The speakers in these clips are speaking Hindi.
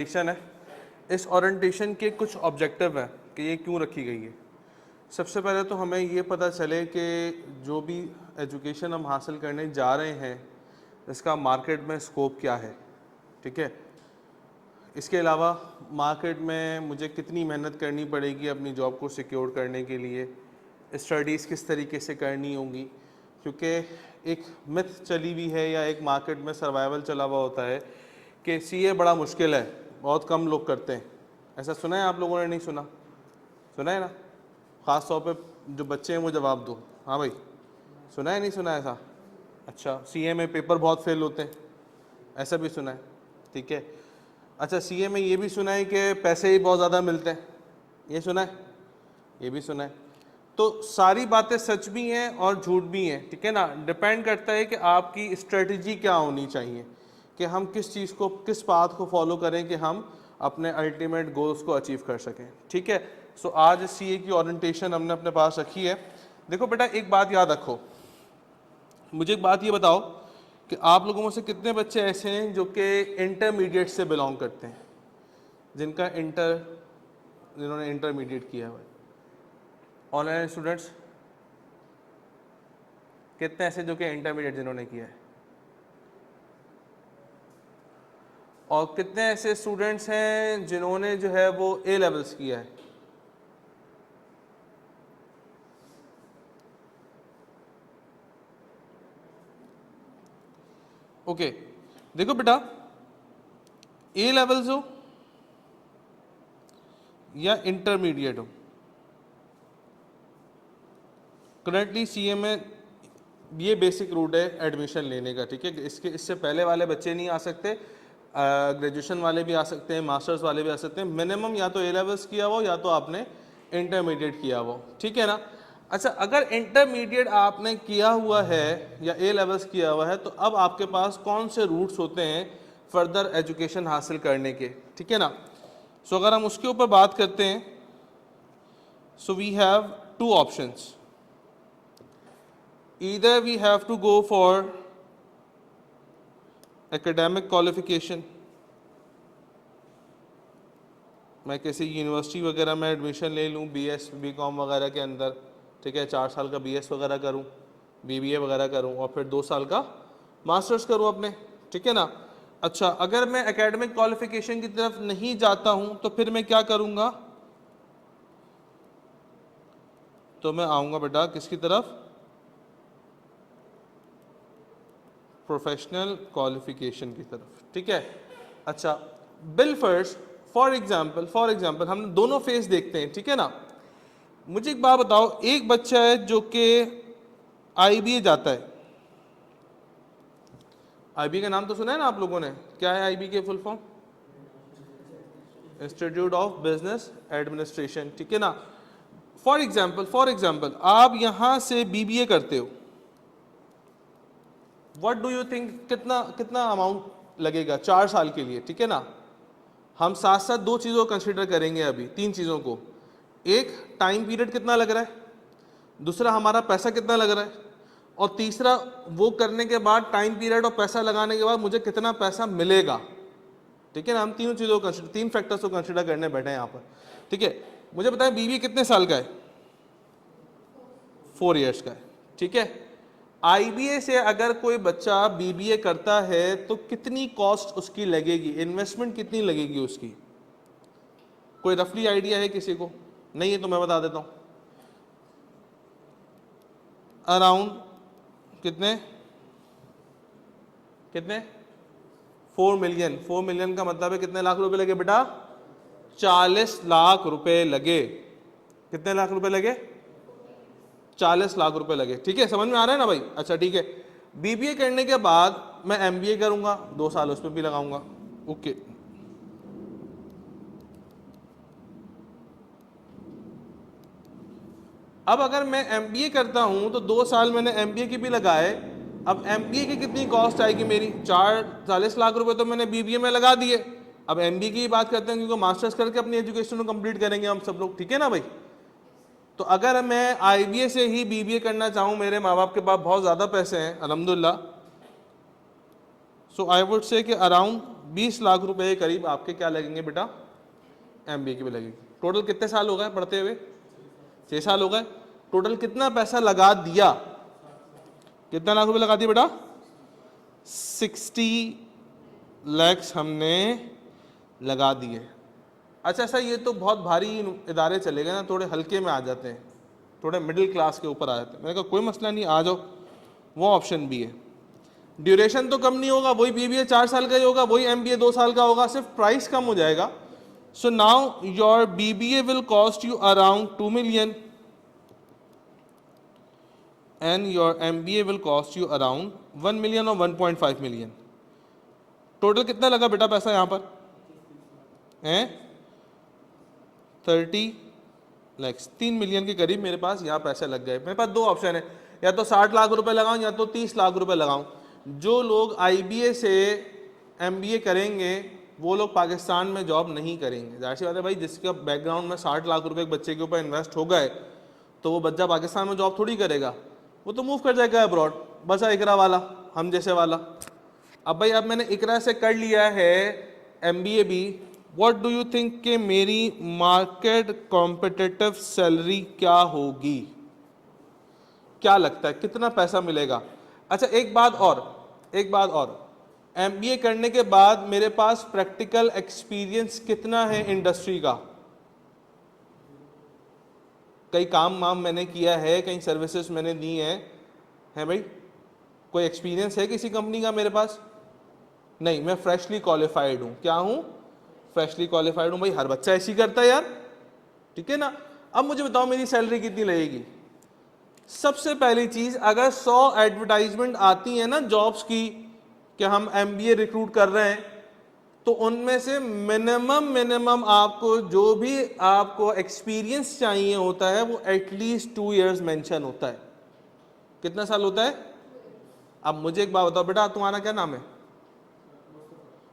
ओरिएंटेशन है। इस ओरिएंटेशन के कुछ ऑब्जेक्टिव हैं कि ये क्यों रखी गई है। सबसे पहले तो हमें ये पता चले कि जो भी एजुकेशन हम हासिल करने जा रहे हैं इसका मार्केट में स्कोप क्या है, ठीक है। इसके अलावा मार्केट में मुझे कितनी मेहनत करनी पड़ेगी अपनी जॉब को सिक्योर करने के लिए, स्टडीज़ किस तरीके से करनी होंगी, क्योंकि एक मिथ चली हुई है या एक मार्केट में सर्वाइवल चला हुआ होता है कि सीए बड़ा मुश्किल है, बहुत कम लोग करते हैं। ऐसा सुना है आप लोगों ने? नहीं सुना? सुना है ना? ख़ास तौर पे जो बच्चे हैं वो जवाब दो। हाँ भाई, सुना है नहीं सुना ऐसा? अच्छा, सीए में पेपर बहुत फेल होते हैं, ऐसा भी सुना है, ठीक है। अच्छा, सीए में ये भी सुना है कि पैसे ही बहुत ज़्यादा मिलते हैं, ये सुना है? ये भी सुना है। तो सारी बातें सच भी हैं और झूठ भी हैं, ठीक है ना। डिपेंड करता है कि आपकी स्ट्रेटजी क्या होनी चाहिए, कि हम किस चीज़ को, किस पाथ को फॉलो करें कि हम अपने अल्टीमेट गोल्स को अचीव कर सकें, ठीक है। सो आज सीए की ओरिएंटेशन हमने अपने पास रखी है। देखो बेटा, एक बात याद रखो, मुझे एक बात ये बताओ कि आप लोगों में से कितने बच्चे ऐसे हैं जो कि इंटरमीडिएट से बिलोंग करते हैं, जिन्होंने इंटरमीडिएट किया है? ऑनलाइन स्टूडेंट्स कितने ऐसे जो कि इंटरमीडिएट जिन्होंने किया है? और कितने ऐसे स्टूडेंट्स हैं जिन्होंने जो है वो ए लेवल्स किया है? ओके, देखो बेटा, ए लेवल्स हो या इंटरमीडिएट हो, करंटली सीए में ये बेसिक रूट है एडमिशन लेने का, ठीक है। इससे पहले वाले बच्चे नहीं आ सकते, ग्रेजुएशन वाले भी आ सकते हैं, मास्टर्स वाले भी आ सकते हैं। मिनिमम या तो ए लेवल्स किया हो या तो आपने इंटरमीडिएट किया हो, ठीक है ना। अच्छा, अगर इंटरमीडिएट आपने किया हुआ है या ए लेवल्स किया हुआ है तो अब आपके पास कौन से रूट्स होते हैं फर्दर एजुकेशन हासिल करने के, ठीक है ना। सो अगर हम उसके ऊपर बात करते हैं, so we have two options. Either we have to go for academic qualification, मैं किसी यूनिवर्सिटी वगैरह में एडमिशन ले लूँ बीएस बीकॉम वगैरह के अंदर, ठीक है, 4 साल का बीएस वगैरह करूँ, बीबीए वगैरह करूँ और फिर 2 साल का मास्टर्स करूँ अपने, ठीक है ना। अच्छा, अगर मैं एकेडमिक क्वालिफिकेशन की तरफ नहीं जाता हूँ तो फिर मैं क्या करूँगा? तो मैं आऊँगा बेटा किसकी तरफ? प्रोफेशनल क्वालिफिकेशन की तरफ, ठीक है। अच्छा, बिल फर्स्ट फॉर एग्जाम्पल हम दोनों फेस देखते हैं, ठीक है ना। मुझे एक बात बताओ, एक बच्चा है जो कि आईबीए जाता है, आईबीए का नाम तो सुना है ना आप लोगों ने? क्या है आईबीए के full form? Institute of business administration, ठीक है ना। फॉर एग्जाम्पल आप यहां से बीबीए करते हो, व्हाट डू यू थिंक कितना कितना अमाउंट लगेगा 4 साल के लिए, ठीक है ना। हम साथ साथ 2 चीज़ों को कंसिडर करेंगे, अभी 3 चीज़ों को। एक, टाइम पीरियड कितना लग रहा है, दूसरा हमारा पैसा कितना लग रहा है, और तीसरा वो करने के बाद, टाइम पीरियड और पैसा लगाने के बाद मुझे कितना पैसा मिलेगा, ठीक है ना। हम तीनों चीज़ों को 3 फैक्टर्स को कंसिडर करने बैठे हैं यहाँ पर, ठीक है। मुझे बताएं बीबीए कितने साल का है? 4 इयर्स का है, ठीक है। आईबीए से अगर कोई बच्चा बीबीए करता है तो कितनी कॉस्ट उसकी लगेगी, इन्वेस्टमेंट कितनी लगेगी उसकी? कोई रफली आइडिया है किसी को? नहीं है तो मैं बता देता हूं, अराउंड कितने 4 मिलियन का मतलब है कितने लाख रुपए लगे बेटा? 40 लाख रुपए लगे। कितने लाख रुपए लगे? 40 लाख रुपए लगे, ठीक है। समझ में आ रहा है ना भाई? अच्छा, ठीक है। बीबीए करने के बाद मैं एमबीए करूंगा, 2 साल उसमें भी लगाऊंगा, ओके। अब अगर मैं एमबीए करता हूं तो 2 साल मैंने एमबीए की भी लगाए, अब एमबीए की कितनी कॉस्ट आएगी मेरी? 40 लाख रुपए तो मैंने बीबीए में लगा दिए। अब एमबीए की बात करते हैं क्योंकि मास्टर्स करके अपनी एजुकेशन को कंप्लीट करेंगे हम सब लोग, ठीक है ना भाई। तो अगर मैं आईबीए से ही बीबीए करना चाहूँ, मेरे माँ बाप के पास बहुत ज़्यादा पैसे हैं अल्हम्दुलिल्लाह, सो आई वुड से कि अराउंड 20 लाख रुपए के करीब आपके क्या लगेंगे बेटा, एमबीए की भी लगेगी। टोटल कितने साल हो गए पढ़ते हुए? 6 साल हो गए। टोटल कितना पैसा लगा दिया? कितना लाख रुपए लगा दिया बेटा? 60 लाख हमने लगा दिए। अच्छा सर ये तो बहुत भारी इदारे चले गए ना, थोड़े हल्के में आ जाते हैं, थोड़े मिडिल क्लास के ऊपर आ जाते हैं। मैंने कहा कोई मसला नहीं, आ जाओ, वो ऑप्शन भी है। ड्यूरेशन तो कम नहीं होगा, वही बीबीए 4 साल का ही होगा, वही एमबीए 2 साल का होगा, सिर्फ प्राइस कम हो जाएगा। So now your BBA will cost you around 2 million and your MBA will cost you around 1 million or 1.5 million. Total कितना लगा बेटा पैसा यहाँ पर हैं? 30 लाख, 3 मिलियन के करीब मेरे पास यहाँ पैसे लग गए। मेरे पास दो ऑप्शन है, या तो 60 लाख रुपए लगाऊं या तो 30 लाख रुपए लगाऊं। जो लोग IBA से MBA करेंगे वो लोग पाकिस्तान में जॉब नहीं करेंगे। जाहिर सी बात है भाई, जिसका बैकग्राउंड में 60 लाख रुपए एक बच्चे के ऊपर इन्वेस्ट हो गए तो वो बच्चा पाकिस्तान में जॉब थोड़ी करेगा, वो तो मूव कर जाएगा अब्रॉड, बस इकरा वाला, हम जैसे वाला। अब भाई अब मैंने इकरा से कर लिया है MBA भी, व्हाट डू यू थिंक कि मेरी मार्केट कॉम्पिटिटिव सैलरी क्या होगी? क्या लगता है कितना पैसा मिलेगा? अच्छा एक बात और, MBA करने के बाद मेरे पास प्रैक्टिकल एक्सपीरियंस कितना है इंडस्ट्री का? कई काम मैंने किया है, कई सर्विसेज मैंने दी है भाई? कोई एक्सपीरियंस है किसी कंपनी का मेरे पास? नहीं, मैं फ्रेशली क्वालिफाइड हूँ। क्या हूँ? फ्रेशली क्वालिफाइड हूँ। भाई हर बच्चा ऐसी करता है यार, ठीक है ना। अब मुझे बताओ मेरी सैलरी कितनी लगेगी? सबसे पहली चीज, अगर 100 एडवर्टाइजमेंट आती है ना जॉब्स की कि हम MBA रिक्रूट कर रहे हैं, तो उनमें से मिनिमम आपको जो भी आपको एक्सपीरियंस चाहिए होता है वो एटलीस्ट 2 years मेंशन होता है। कितना साल होता है? अब मुझे एक बात बताओ बेटा, तुम्हारा क्या नाम है?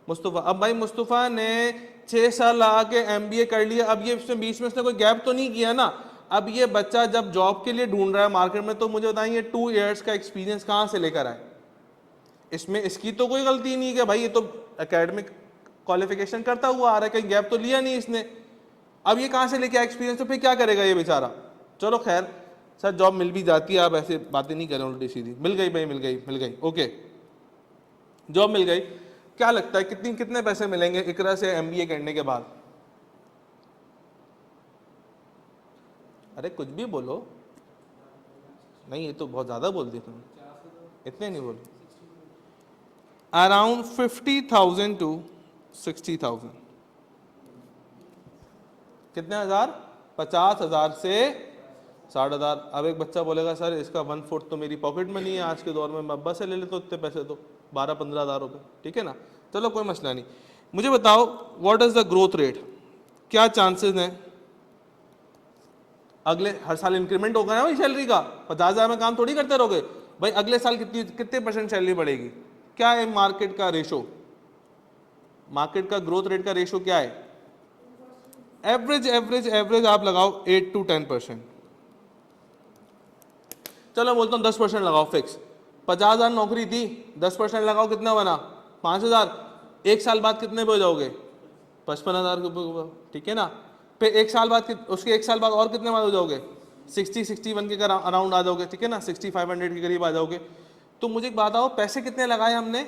मुस्तफ़ा। अब भाई मुस्तफ़ा ने 6 साल लगा के MBA कर लिया, अब ये इसमें बीच में इसने कोई गैप तो नहीं किया ना। अब ये बच्चा जब जॉब के लिए ढूंढ रहा है मार्केट में, तो मुझे बताइए 2 years का एक्सपीरियंस कहाँ से लेकर आए? इसमें इसकी तो कोई गलती नहीं है भाई, ये तो एकेडमिक क्वालिफिकेशन करता हुआ आ रहा है, कहीं गैप तो लिया नहीं इसने। अब ये कहाँ से लेके आया एक्सपीरियंस? तो फिर क्या करेगा ये बेचारा? चलो खैर सर जॉब मिल भी जाती है, आप ऐसे बातें नहीं करें उल्टी सीधी। मिल गई भाई, मिल गई, ओके जॉब मिल गई। क्या लगता है कितने पैसे मिलेंगे इकरा से MBA करने के बाद? अरे कुछ भी बोलो। नहीं ये तो बहुत ज्यादा बोल दी तुमने, इतने नहीं बोलो। Around 50,000 to 60,000। कितने हजार? 50,000 से 60,000। अब एक बच्चा बोलेगा सर इसका 1/4 तो मेरी पॉकेट में नहीं है आज के दौर में, मैं अब्बा से ले लेता हूँ इतने पैसे, तो 12-15,000 रुपये, ठीक है ना। चलो कोई मसला नहीं। मुझे बताओ what is the growth rate? क्या चांसेस हैं अगले हर साल इंक्रीमेंट होगा ना भाई सैलरी का? 50,000 में काम थोड़ी करते रहोगे भाई। अगले साल कितने % सैलरी बढ़ेगी? क्या है मार्केट का रेशो? मार्केट का ग्रोथ रेट का रेशो क्या है? एवरेज आप लगाओ 8 to 10%। चलो बोलता हूँ 10% लगाओ फिक्स। 50,000 नौकरी थी, 10% लगाओ, कितना बना? 5,000। एक साल बाद कितने पे हो जाओगे? 55,000 के ऊपर, ठीक है ना। फिर एक साल बाद उसके एक साल बाद और कितने बाद हो जाओगे? 60-61 के अराउंड आ जाओगे, ठीक है ना। 6500 के करीब आ जाओगे। तो मुझे एक बात आओ, पैसे कितने लगाए हमने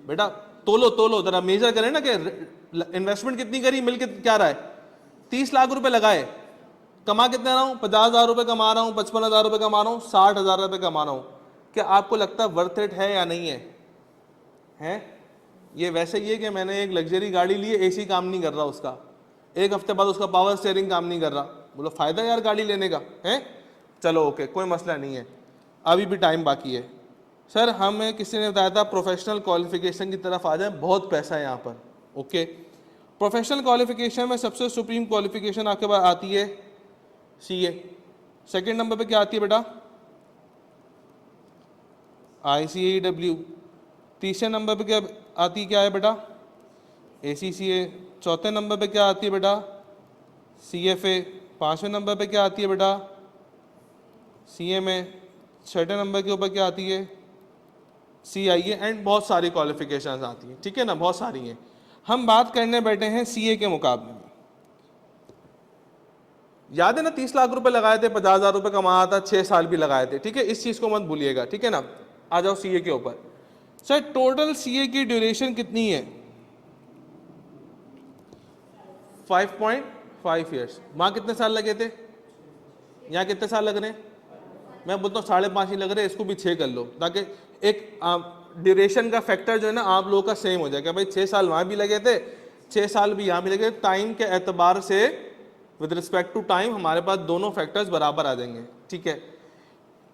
बेटा? तोलो जरा मेजर करें ना कि इन्वेस्टमेंट कितनी करी, मिल के क्या रहा है? 30 लाख रुपए लगाए, कमा कितने रहा हूं? 50,000 रुपए कमा रहा हूं, 55,000 रुपए कमा रहा हूं, 60,000 रुपए कमा रहा हूं। क्या आपको लगता है वर्थ इट है या नहीं है? हैं? ये वैसे ही है कि मैंने एक लग्जरी गाड़ी ली है, AC काम नहीं कर रहा उसका, एक हफ्ते बाद उसका पावर स्टीयरिंग काम नहीं कर रहा। बोलो फायदा यार गाड़ी लेने का है? चलो ओके कोई मसला नहीं है, अभी भी टाइम बाकी है। सर हमें किसी ने बताया था प्रोफेशनल क्वालिफिकेशन की तरफ आ जाए, बहुत पैसा है यहाँ पर। ओके, प्रोफेशनल क्वालिफिकेशन में सबसे सुप्रीम क्वालिफिकेशन आपके पास आती है CA। सेकंड नंबर पे क्या आती है बेटा? ICAEW। तीसरे नंबर पे क्या आती है बेटा? ACCA। चौथे नंबर पे क्या आती है बेटा? CFA। पांचवें नंबर पे क्या आती है बेटा? CMA। छठे नंबर के ऊपर क्या आती है? CIA एंड बहुत सारी क्वालिफिकेशंस आती हैं, ठीक है ना, बहुत सारी हैं। हम बात करने बैठे हैं CA के मुकाबले में। याद है ना 30 लाख रुपए लगाए थे, 50,000 रुपए कमाया था, 6 साल भी लगाए थे, ठीक है, इस चीज को मत भूलिएगा, ठीक है ना। आ जाओ CA के ऊपर। सर टोटल CA की ड्यूरेशन कितनी है? 5.5 ईयर्स। वहां कितने साल लगे थे? यहाँ कितने साल लग रहे हैं? मैं बोलता हूँ 5.5 ही लग रहे हैं, इसको भी 6 कर लो, ताकि एक ड्यूरेशन का फैक्टर जो है ना आप लोगों का सेम हो जाएगा। भाई 6 साल वहां भी लगे थे, 6 साल भी यहाँ भी लगे, टाइम के एतबार से विद रिस्पेक्ट टू टाइम हमारे पास दोनों फैक्टर्स बराबर आ जाएंगे, ठीक है।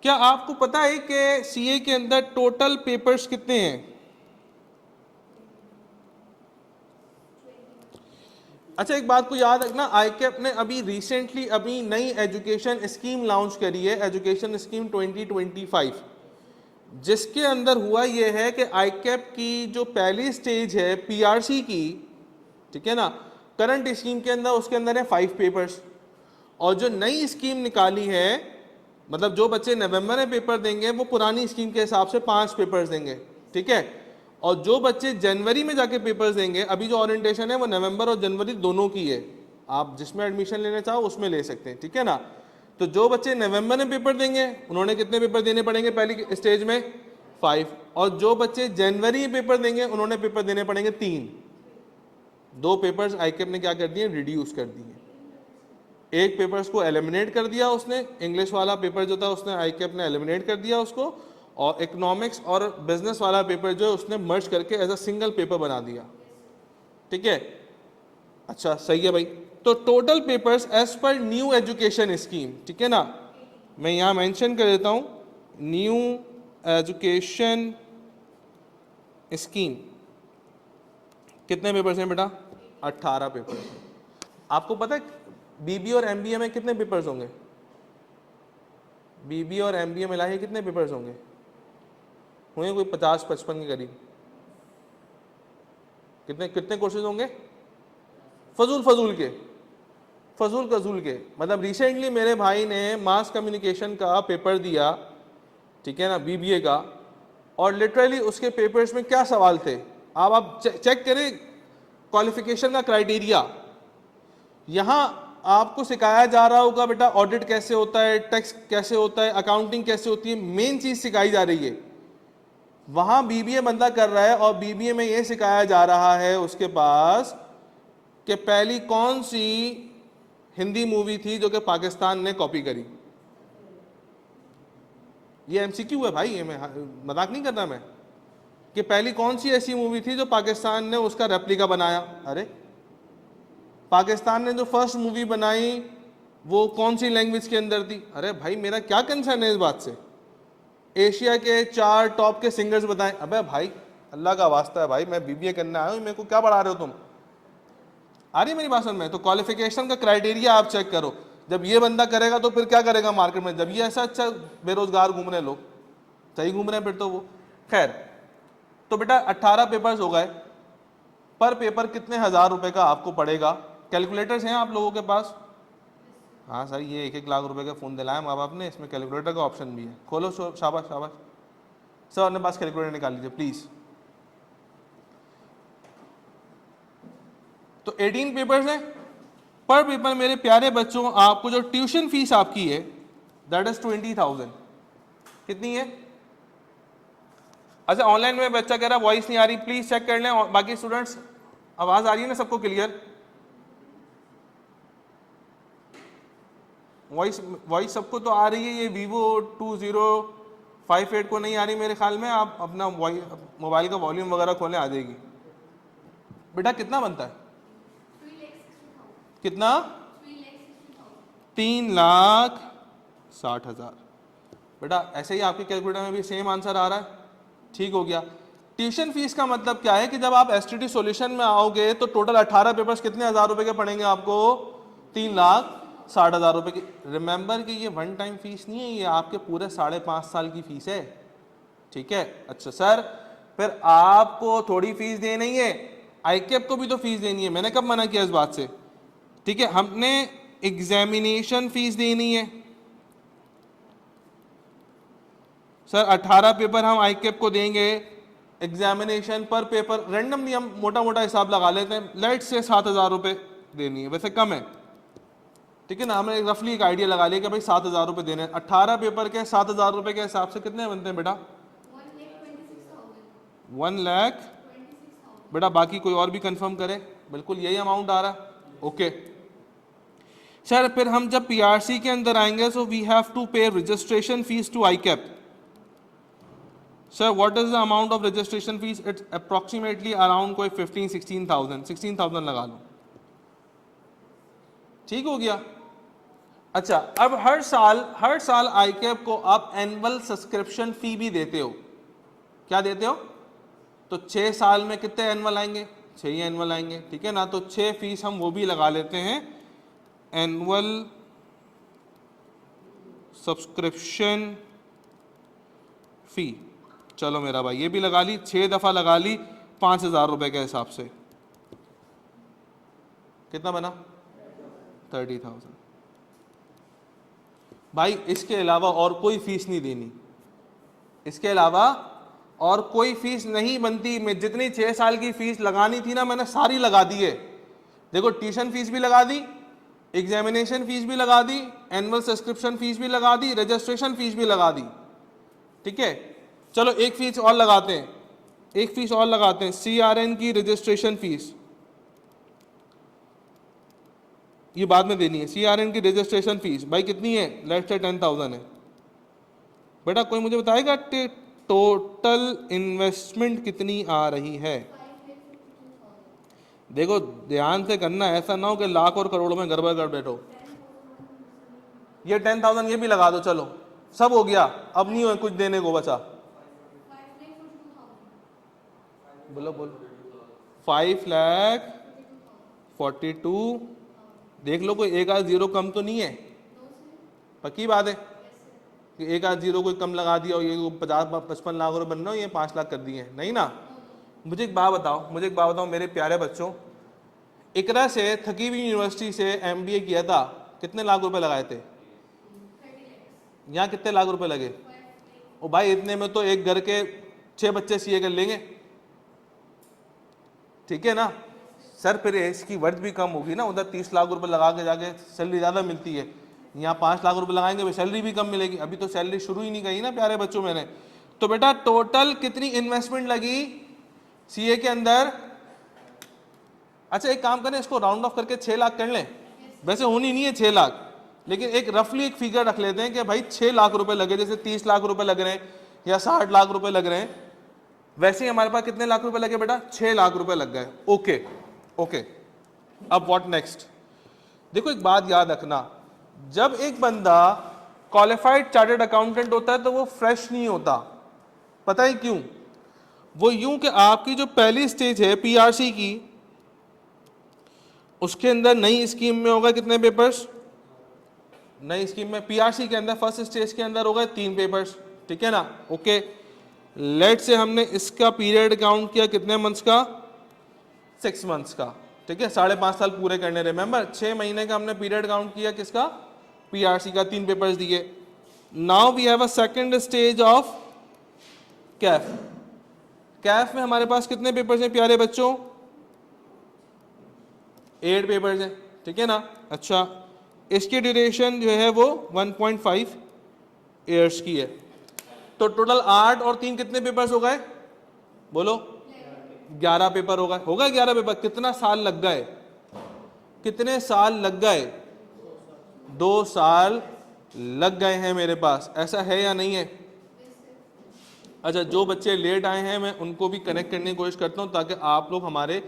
क्या आपको पता है कि CA के अंदर टोटल पेपर्स कितने हैं? अच्छा एक बात को याद रखना, आईकेप ने अभी रिसेंटली अभी नई एजुकेशन स्कीम लॉन्च करी है, एजुकेशन स्कीम 2025, जिसके अंदर हुआ यह है कि आईकेप की जो पहली स्टेज है PRC की, ठीक है ना, करंट स्कीम के अंदर उसके अंदर है 5 पेपर्स, और जो नई स्कीम निकाली है, मतलब जो बच्चे नवंबर में पेपर देंगे वो पुरानी स्कीम के हिसाब से 5 पेपर्स देंगे, ठीक है, और जो बच्चे जनवरी में जाके पेपर्स देंगे, अभी जो ओरिएंटेशन है वो नवंबर और जनवरी दोनों की है, आप जिसमें एडमिशन लेना चाहो उसमें ले सकते हैं, ठीक है ना। तो जो बच्चे नवंबर में पेपर देंगे उन्होंने कितने पेपर देने पड़ेंगे पहली स्टेज में? 5, और जो बच्चे जनवरी में पेपर देंगे उन्होंने पेपर देने पड़ेंगे 3। 2 पेपर्स आईकेप ने क्या कर दिए? रिड्यूस कर दिए। एक पेपर्स को एलिमिनेट कर दिया उसने, इंग्लिश वाला पेपर जो था उसने आईकेप ने एलिमिनेट कर दिया उसको, और इकोनॉमिक्स और बिजनेस वाला पेपर जो है उसने मर्ज करके एज अ सिंगल पेपर बना दिया, ठीक है। अच्छा सही है भाई। तो total papers as per new education scheme, ठीक है ना, मैं यहाँ मेंशन कर देता हूँ, न्यू एजुकेशन स्कीम कितने पेपर्स हैं बेटा? 18 पेपर्स हैं। आपको पता है BBA और MBA में कितने पेपर्स होंगे? BBA और MBA मिला के कितने पेपर्स होंगे? होंगे कोई 50-55 के करीब। कितने कितने कोर्सेज होंगे? फजूल के, मतलब रिसेंटली मेरे भाई ने मास कम्युनिकेशन का पेपर दिया, ठीक है ना, BBA का, और लिटरली उसके पेपर्स में क्या सवाल थे, आप चेक करें क्वालिफिकेशन का क्राइटेरिया। यहाँ आपको सिखाया जा रहा होगा बेटा ऑडिट कैसे होता है, टैक्स कैसे होता है, अकाउंटिंग कैसे होती है, मेन चीज सिखाई जा रही है। वहां BBA बंदा कर रहा है और BBA में यह सिखाया जा रहा है उसके पास कि पहली कौन सी हिंदी मूवी थी जो कि पाकिस्तान ने कॉपी करी। ये MCQ है भाई, ये मैं मजाक नहीं कर रहा मैं, कि पहली कौन सी ऐसी मूवी थी जो पाकिस्तान ने उसका रेप्लिका बनाया। अरे पाकिस्तान ने जो फर्स्ट मूवी बनाई वो कौन सी लैंग्वेज के अंदर थी। अरे भाई मेरा क्या कंसर्न है इस बात से। एशिया के 4 टॉप के सिंगर्स बताएं। अबे भाई अल्लाह का वास्ता है भाई, मैं BBA करने आया हूँ, मेरे को क्या पढ़ा रहे हो तुम? आ रही मेरी बात समझ में? तो क्वालिफिकेशन का क्राइटेरिया आप चेक करो। जब ये बंदा करेगा तो फिर क्या करेगा मार्केट में? जब ये ऐसा अच्छा बेरोजगार घूम रहे लोग, सही घूम रहे हैं फिर तो वो। खैर, तो बेटा 18 पेपर्स हो गए, पर पेपर कितने हजार रुपए का आपको पड़ेगा? कैलकुलेटर्स हैं आप लोगों के पास? हाँ सर, ये 1-1 लाख रुपए का फ़ोन दिलाया माँ बाप ने, इसमें कैलकुलेटर का ऑप्शन भी है। खोलो, शाबाश शाबाश सर, अपने पास कैलकुलेटर निकाल लीजिए प्लीज़। तो 18 पेपर्स हैं। पर पेपर मेरे प्यारे बच्चों आपको जो ट्यूशन फीस आपकी है दैट इज 20,000। कितनी है? अच्छा ऑनलाइन में बच्चा कह रहा है वॉइस नहीं आ रही, प्लीज चेक कर लें। बाकी स्टूडेंट्स आवाज आ रही है ना सबको क्लियर? वॉइस सबको तो आ रही है। ये Vivo 2058 को नहीं आ रही मेरे ख्याल में। आप अपना मोबाइल का वॉल्यूम वगैरह खोलें, आ जाएगी। बेटा कितना बनता है? कितना? 3,60,000। बेटा ऐसे ही आपके कैलकुलेटर में भी सेम आंसर आ रहा है, ठीक हो गया। ट्यूशन फीस का मतलब क्या है कि जब आप STT सॉल्यूशन में आओगे तो टोटल 18 पेपर्स कितने हजार रुपए के पड़ेंगे आपको? 3,60,000 रुपए की। रिमेंबर कि ये वन टाइम फीस नहीं है, ये आपके पूरे 5.5 साल की फीस है, ठीक है। अच्छा सर फिर आपको थोड़ी फीस देनी है, आईकेप को भी तो फीस देनी है। मैंने कब मना किया इस बात से? ठीक है, हमने एग्जामिनेशन फीस देनी है, सर 18 पेपर हम आई कैप को देंगे, एग्जामिनेशन पर पेपर रैंडमली हम मोटा मोटा हिसाब लगा लेते हैं, लेट से 7,000 रुपये देनी है, वैसे कम है, ठीक है ना, हमने रफली एक आइडिया लगा लिया कि भाई 7,000 रुपये देने हैं। 18 पेपर के 7,000 रुपये के हिसाब से कितने बनते हैं बेटा? 1,26,000। बेटा बाकी कोई और भी कंफर्म करे, बिल्कुल यही अमाउंट आ रहा है, ओके। सर फिर हम जब पीआरसी के अंदर आएंगे, so we have to pay registration fee to ICAP. Sir what is the amount of registration fee? It's approximately around कोई 16,000 लगा लो, ठीक हो गया। अच्छा, अब हर साल आई कैप को आप एनुअल सब्सक्रिप्शन फी भी देते हो, क्या देते हो? तो 6 साल में कितने एनुअल आएंगे? 6 ही एनुअल आएंगे, ठीक है ना, तो 6 फीस हम वो भी लगा लेते हैं, एनुअल सब्सक्रिप्शन फी। चलो मेरा भाई ये भी लगा ली, 6 दफा लगा ली, 5,000 रुपए के हिसाब से कितना बना? 30,000। भाई इसके अलावा और कोई फीस नहीं देनी, इसके अलावा और कोई फीस नहीं बनती। मैं जितनी 6 साल की फीस लगानी थी ना, मैंने सारी लगा दी है। देखो ट्यूशन फीस भी लगा दी, एग्जामिनेशन फीस भी लगा दी, एनुअल सब्सक्रिप्शन फीस भी लगा दी, रजिस्ट्रेशन फीस भी लगा दी, ठीक है। चलो एक फीस और लगाते हैं, एक फीस और लगाते हैं, CRN की रजिस्ट्रेशन फीस, ये बाद में देनी है। CRN की रजिस्ट्रेशन फीस भाई कितनी है? लेट्स से 10,000 है। बेटा कोई मुझे बताएगा टोटल इन्वेस्टमेंट कितनी आ रही है? देखो ध्यान से करना, ऐसा ना हो कि लाख और करोड़ में गड़बड़ कर बैठो। ये 10,000 ये भी लगा दो, चलो सब हो गया, अब नहीं हो कुछ देने को बचा। बोलो बोलो। 5,42,000। देख लो कोई एक आध जीरो कम तो नहीं है, पक्की बात है कि एक आध जीरो कोई कम लगा दिया और ये 50-55 लाख रुपए बन रहा हो, ये 5 लाख कर दिए, नहीं ना। मुझे एक बात बताओ मेरे प्यारे बच्चों, इकरा से थकी हुई यूनिवर्सिटी से MBA किया था, कितने लाख रुपए लगाए थे? यहाँ कितने लाख रुपए लगे? ओ भाई इतने में तो एक घर के 6 बच्चे CA कर लेंगे, ठीक है ना। सर फिर इसकी वर्थ भी कम होगी ना, उधर 30 लाख रुपए लगा के जाके सैलरी ज़्यादा मिलती है, यहाँ 5 लाख रुपए लगाएंगे भी सैलरी भी कम मिलेगी। अभी तो सैलरी शुरू ही नहीं करी ना प्यारे बच्चों मैंने। तो बेटा टोटल कितनी इन्वेस्टमेंट लगी CA के अंदर? अच्छा एक काम करें, इसको राउंड ऑफ करके 6 लाख कर लें, वैसे होनी नहीं है 6 लाख, लेकिन एक रफली एक फिगर रख लेते हैं कि भाई 6 लाख रुपए लगे, जैसे 30 लाख रुपए लग रहे हैं या 60 लाख रुपए लग रहे हैं, वैसे ही हमारे पास कितने लाख रुपए लगे बेटा? 6 लाख रुपए लग गए। ओके ओके, अब व्हाट नेक्स्ट? देखो एक बात याद रखना, जब एक बंदा क्वालिफाइड चार्टर्ड अकाउंटेंट होता है तो वो फ्रेश नहीं होता, पता है क्यों? वो यूं कि आपकी जो पहली स्टेज है PRC की, उसके अंदर नई स्कीम में होगा कितने पेपर्स? नई स्कीम में PRC के अंदर फर्स्ट स्टेज के अंदर होगा 3 पेपर्स, ठीक है ना। ओके, लेट से हमने इसका पीरियड काउंट किया कितने मंथ्स का? 6 मंथ्स का, ठीक है, 5.5 साल पूरे करने। रिमेंबर 6 महीने का हमने पीरियड काउंट किया, किसका? PRC का, 3 पेपर्स दिए। Now we have a second stage of CAF. CAF में हमारे पास कितने पेपर्स हैं प्यारे बच्चों? 8 पेपर्स हैं, ठीक है ना। अच्छा, इसकी ड्यूरेशन जो है वो 1.5 ईयर्स की है। तो टोटल 8 और 3 कितने पेपर्स हो गए? बोलो 11 पेपर होगा, 11 पेपर। कितना साल लग गए? कितने साल लग गए? 2 साल लग गए हैं मेरे पास, ऐसा है या नहीं है? अच्छा, जो बच्चे लेट आए हैं मैं उनको भी कनेक्ट करने की कोशिश करता हूं ताकि आप लोग हमारे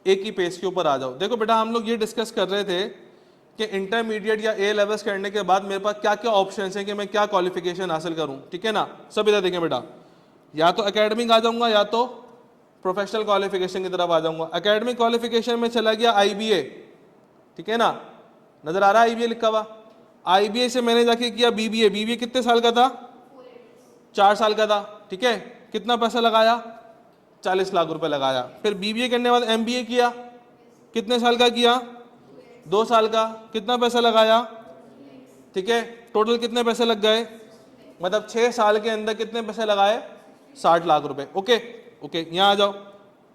एक ही पेज के ऊपर आ जाओ। देखो बेटा, हम लोग ये डिस्कस कर रहे थे कि इंटरमीडिएट या A लेवल्स करने के बाद मेरे पास क्या क्या ऑप्शंस हैं कि मैं क्या क्वालिफिकेशन हासिल करूं, ठीक है ना। सब इधर देखें बेटा, या तो एकेडमिक आ जाऊंगा या तो प्रोफेशनल क्वालिफिकेशन की तरफ आ जाऊंगा। एकेडमिक क्वालिफिकेशन में चला गया IBA, ठीक है ना, नजर आ रहा है IBA लिखा हुआ। IBA से मैंने जाके किया BBA। BBA कितने साल का था? 4 साल का था, ठीक है। कितना पैसा लगाया? 40 लाख रुपए लगाया। फिर BBA करने के बाद MBA किया, कितने साल का किया? 2 साल का। कितना पैसा लगाया? ठीक है, टोटल कितने पैसे लग गए? मतलब 6 साल के अंदर कितने पैसे लगाए, 60 लाख रुपए। ओके ओके, यहाँ आ जाओ।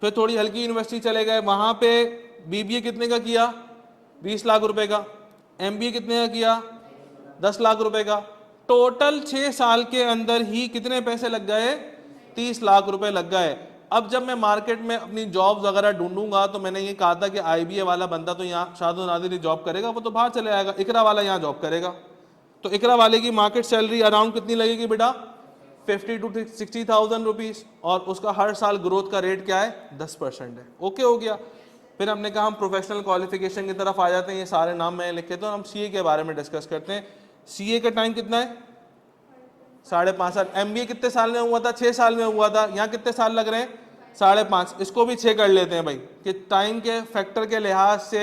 फिर थोड़ी हल्की यूनिवर्सिटी चले गए, वहां पे बीबीए कितने का किया, 20 लाख रुपए का। एमबीए कितने का किया, 10 लाख रुपए का। टोटल 6 साल के अंदर ही कितने पैसे लग गए, 30 लाख रुपए लग गए। अब जब मैं मार्केट में अपनी जॉब्स वगैरह ढूंढूंगा तो मैंने ये कहा था कि आईबीए वाला बंदा तो यहाँ शादो नादिरी जॉब करेगा, वो तो बाहर चले आएगा, इकरा वाला यहाँ जॉब करेगा। तो इकरा वाले की मार्केट सैलरी अराउंड कितनी लगेगी बेटा, 50 to 60,000 रुपीज, और उसका हर साल ग्रोथ का रेट क्या है, 10% है। ओके हो गया। फिर हमने कहा हम प्रोफेशनल क्वालिफिकेशन की तरफ आ जाते हैं, ये सारे नाम मैंने लिखे थे, हम सीए के बारे में डिस्कस करते हैं। सीए का टाइम कितना है, 5.5 साल। एमबीए कितने साल में हुआ था, 6 साल में हुआ था। यहाँ कितने साल लग रहे हैं, 5.5। इसको भी 6 कर लेते हैं भाई, कि टाइम के फैक्टर के लिहाज से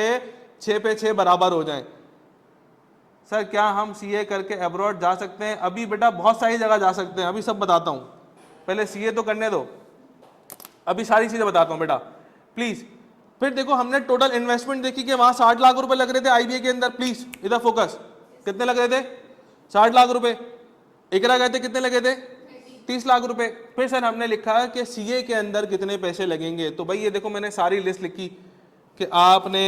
6 पे 6 बराबर हो जाएं। सर क्या हम सीए करके अब्रॉड जा सकते हैं? अभी बेटा बहुत सारी जगह जा सकते हैं, अभी सब बताता हूँ, पहले सीए तो करने दो, अभी सारी चीजें बताता हूँ बेटा प्लीज। फिर देखो हमने टोटल इन्वेस्टमेंट देखी कि वहां 60 लाख रुपए लग रहे थे आईबीए के अंदर, प्लीज इधर फोकस, कितने लग रहे थे, 60 लाख रुपए। इकरा गए थे, कितने लगे थे, 30 लाख रुपए। फिर सर हमने लिखा कि सीए के अंदर कितने पैसे लगेंगे, तो भाई ये देखो मैंने सारी लिस्ट लिखी कि आपने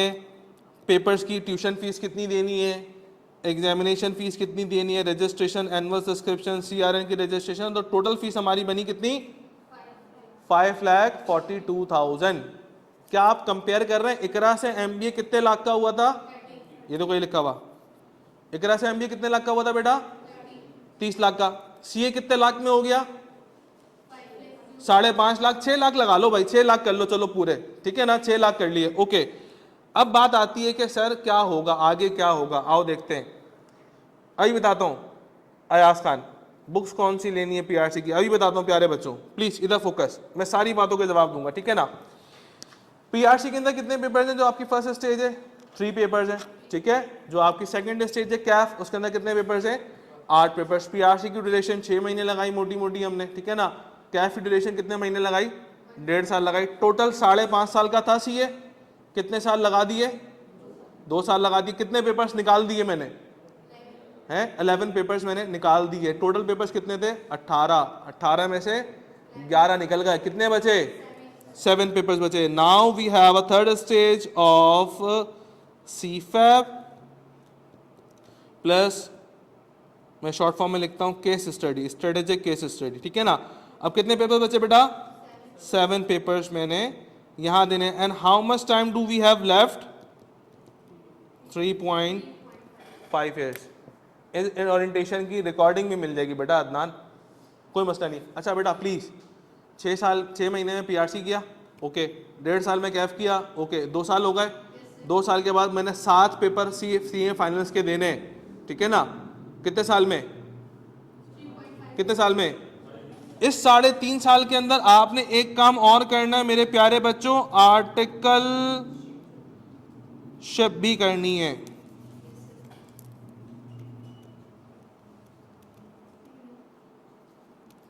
पेपर्स की ट्यूशन फीस कितनी देनी है, एग्जामिनेशन फीस कितनी देनी है, रजिस्ट्रेशन, एनुअल सब्सक्रिप्शन, सीआरएन की रजिस्ट्रेशन, तो टोटल फीस हमारी बनी कितनी, 5,42,000। क्या आप कंपेयर कर रहे हैं इकरा से एमबीए कितने लाख का हुआ था, ये तो कोई लिखा हुआ, इकरा से एमबीए कितने लाख का हुआ था बेटा, 30 लाख का। सीए कितने लाख में हो गया, 5.5 लाख, 6 लाख लगा लो भाई, 6 लाख कर लो, चलो पूरे, ठीक है ना, 6 लाख कर लिए। ओके, अब बात आती है कि सर क्या होगा आगे, क्या होगा, आओ देखते हैं। अभी बताता हूं, अयाज खान बुक्स कौन सी लेनी है पीआरसी की, अभी बताता हूं प्यारे बच्चों, प्लीज इधर फोकस, मैं सारी बातों के जवाब दूंगा, ठीक है ना। पीआरसी के अंदर कितने पेपर्स हैं, जो आपकी फर्स्ट स्टेज है 3 पेपर्स हैं, ठीक है। जो आपकी सेकंड स्टेज है कैफ, उसके अंदर कितने पेपर्स हैं, 8 पेपर्स। पीआरसी की ड्यूरेशन 6 महीने लगाई मोटी मोटी हमने, ठीक है ना। कैफ की ड्यूरेशन कितने महीने लगाई, 1.5 साल लगाई। टोटल 5.5 साल का था सीए, कितने साल लगा दिए, 2 साल लगा दिए। कितने पेपर्स निकाल दिए मैंने, हैं 11 पेपर्स मैंने निकाल दिए। टोटल पेपर्स कितने थे, 18 में से 11 निकल गए, कितने बचे, 7 पेपर्स बचे। Now we have a third stage of CFAB plus, मैं शॉर्ट फॉर्म में लिखता हूं, case study, strategic case study, ठीक है ना। अब कितने पेपर बचे बेटा, 7 पेपर्स मैंने यहां देने। And how much time do we have left, 3.5 years. इस ओरिएंटेशन की रिकॉर्डिंग भी मिल जाएगी बेटा अदनान, कोई मसला नहीं। अच्छा बेटा प्लीज, 6 महीने में पीआरसी किया, ओके, 1.5 साल में कैफ किया, ओके, 2 साल हो गए। 2 साल के बाद मैंने 7 पेपर सीए फाइनल्स के देने, ठीक है ना। कितने साल में, कितने साल में, इस 3.5 साल के अंदर आपने एक काम और करना है मेरे प्यारे बच्चों, आर्टिकल शिप भी करनी है।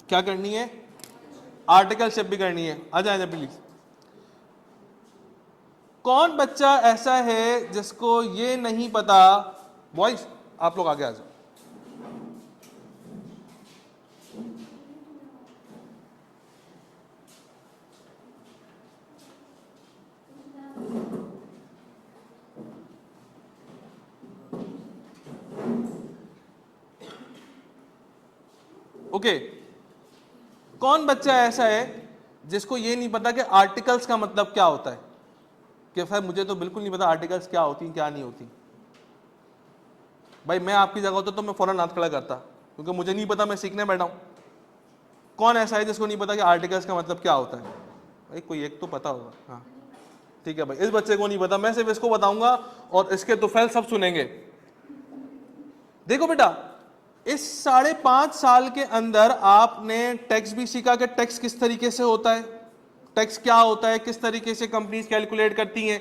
क्या करनी है, आर्टिकल शिप भी करनी है। आ जाए प्लीज। कौन बच्चा ऐसा है जिसको ये नहीं पता, बॉयज आप लोग आगे आ जाओ। ओके, कौन बच्चा ऐसा है जिसको ये नहीं पता कि आर्टिकल्स का मतलब क्या होता है, कि सर मुझे तो बिल्कुल नहीं पता आर्टिकल्स क्या होती क्या नहीं होती। भाई मैं आपकी जगह होता तो मैं फौरन हाथ खड़ा करता, क्योंकि मुझे नहीं पता, मैं सीखने बैठा हूं। कौन ऐसा है जिसको नहीं पता कि आर्टिकल्स का मतलब क्या होता है, भाई कोई एक तो पता होगा, हाँ ठीक है भाई, इस बच्चे को नहीं पता, मैं सिर्फ इसको बताऊंगा और इसके तुफैल सब सुनेंगे। देखो बेटा, इस 5.5 साल के अंदर आपने टैक्स भी सीखा कि टैक्स किस तरीके से होता है, टैक्स क्या होता है, किस तरीके से कंपनीज कैलकुलेट करती हैं,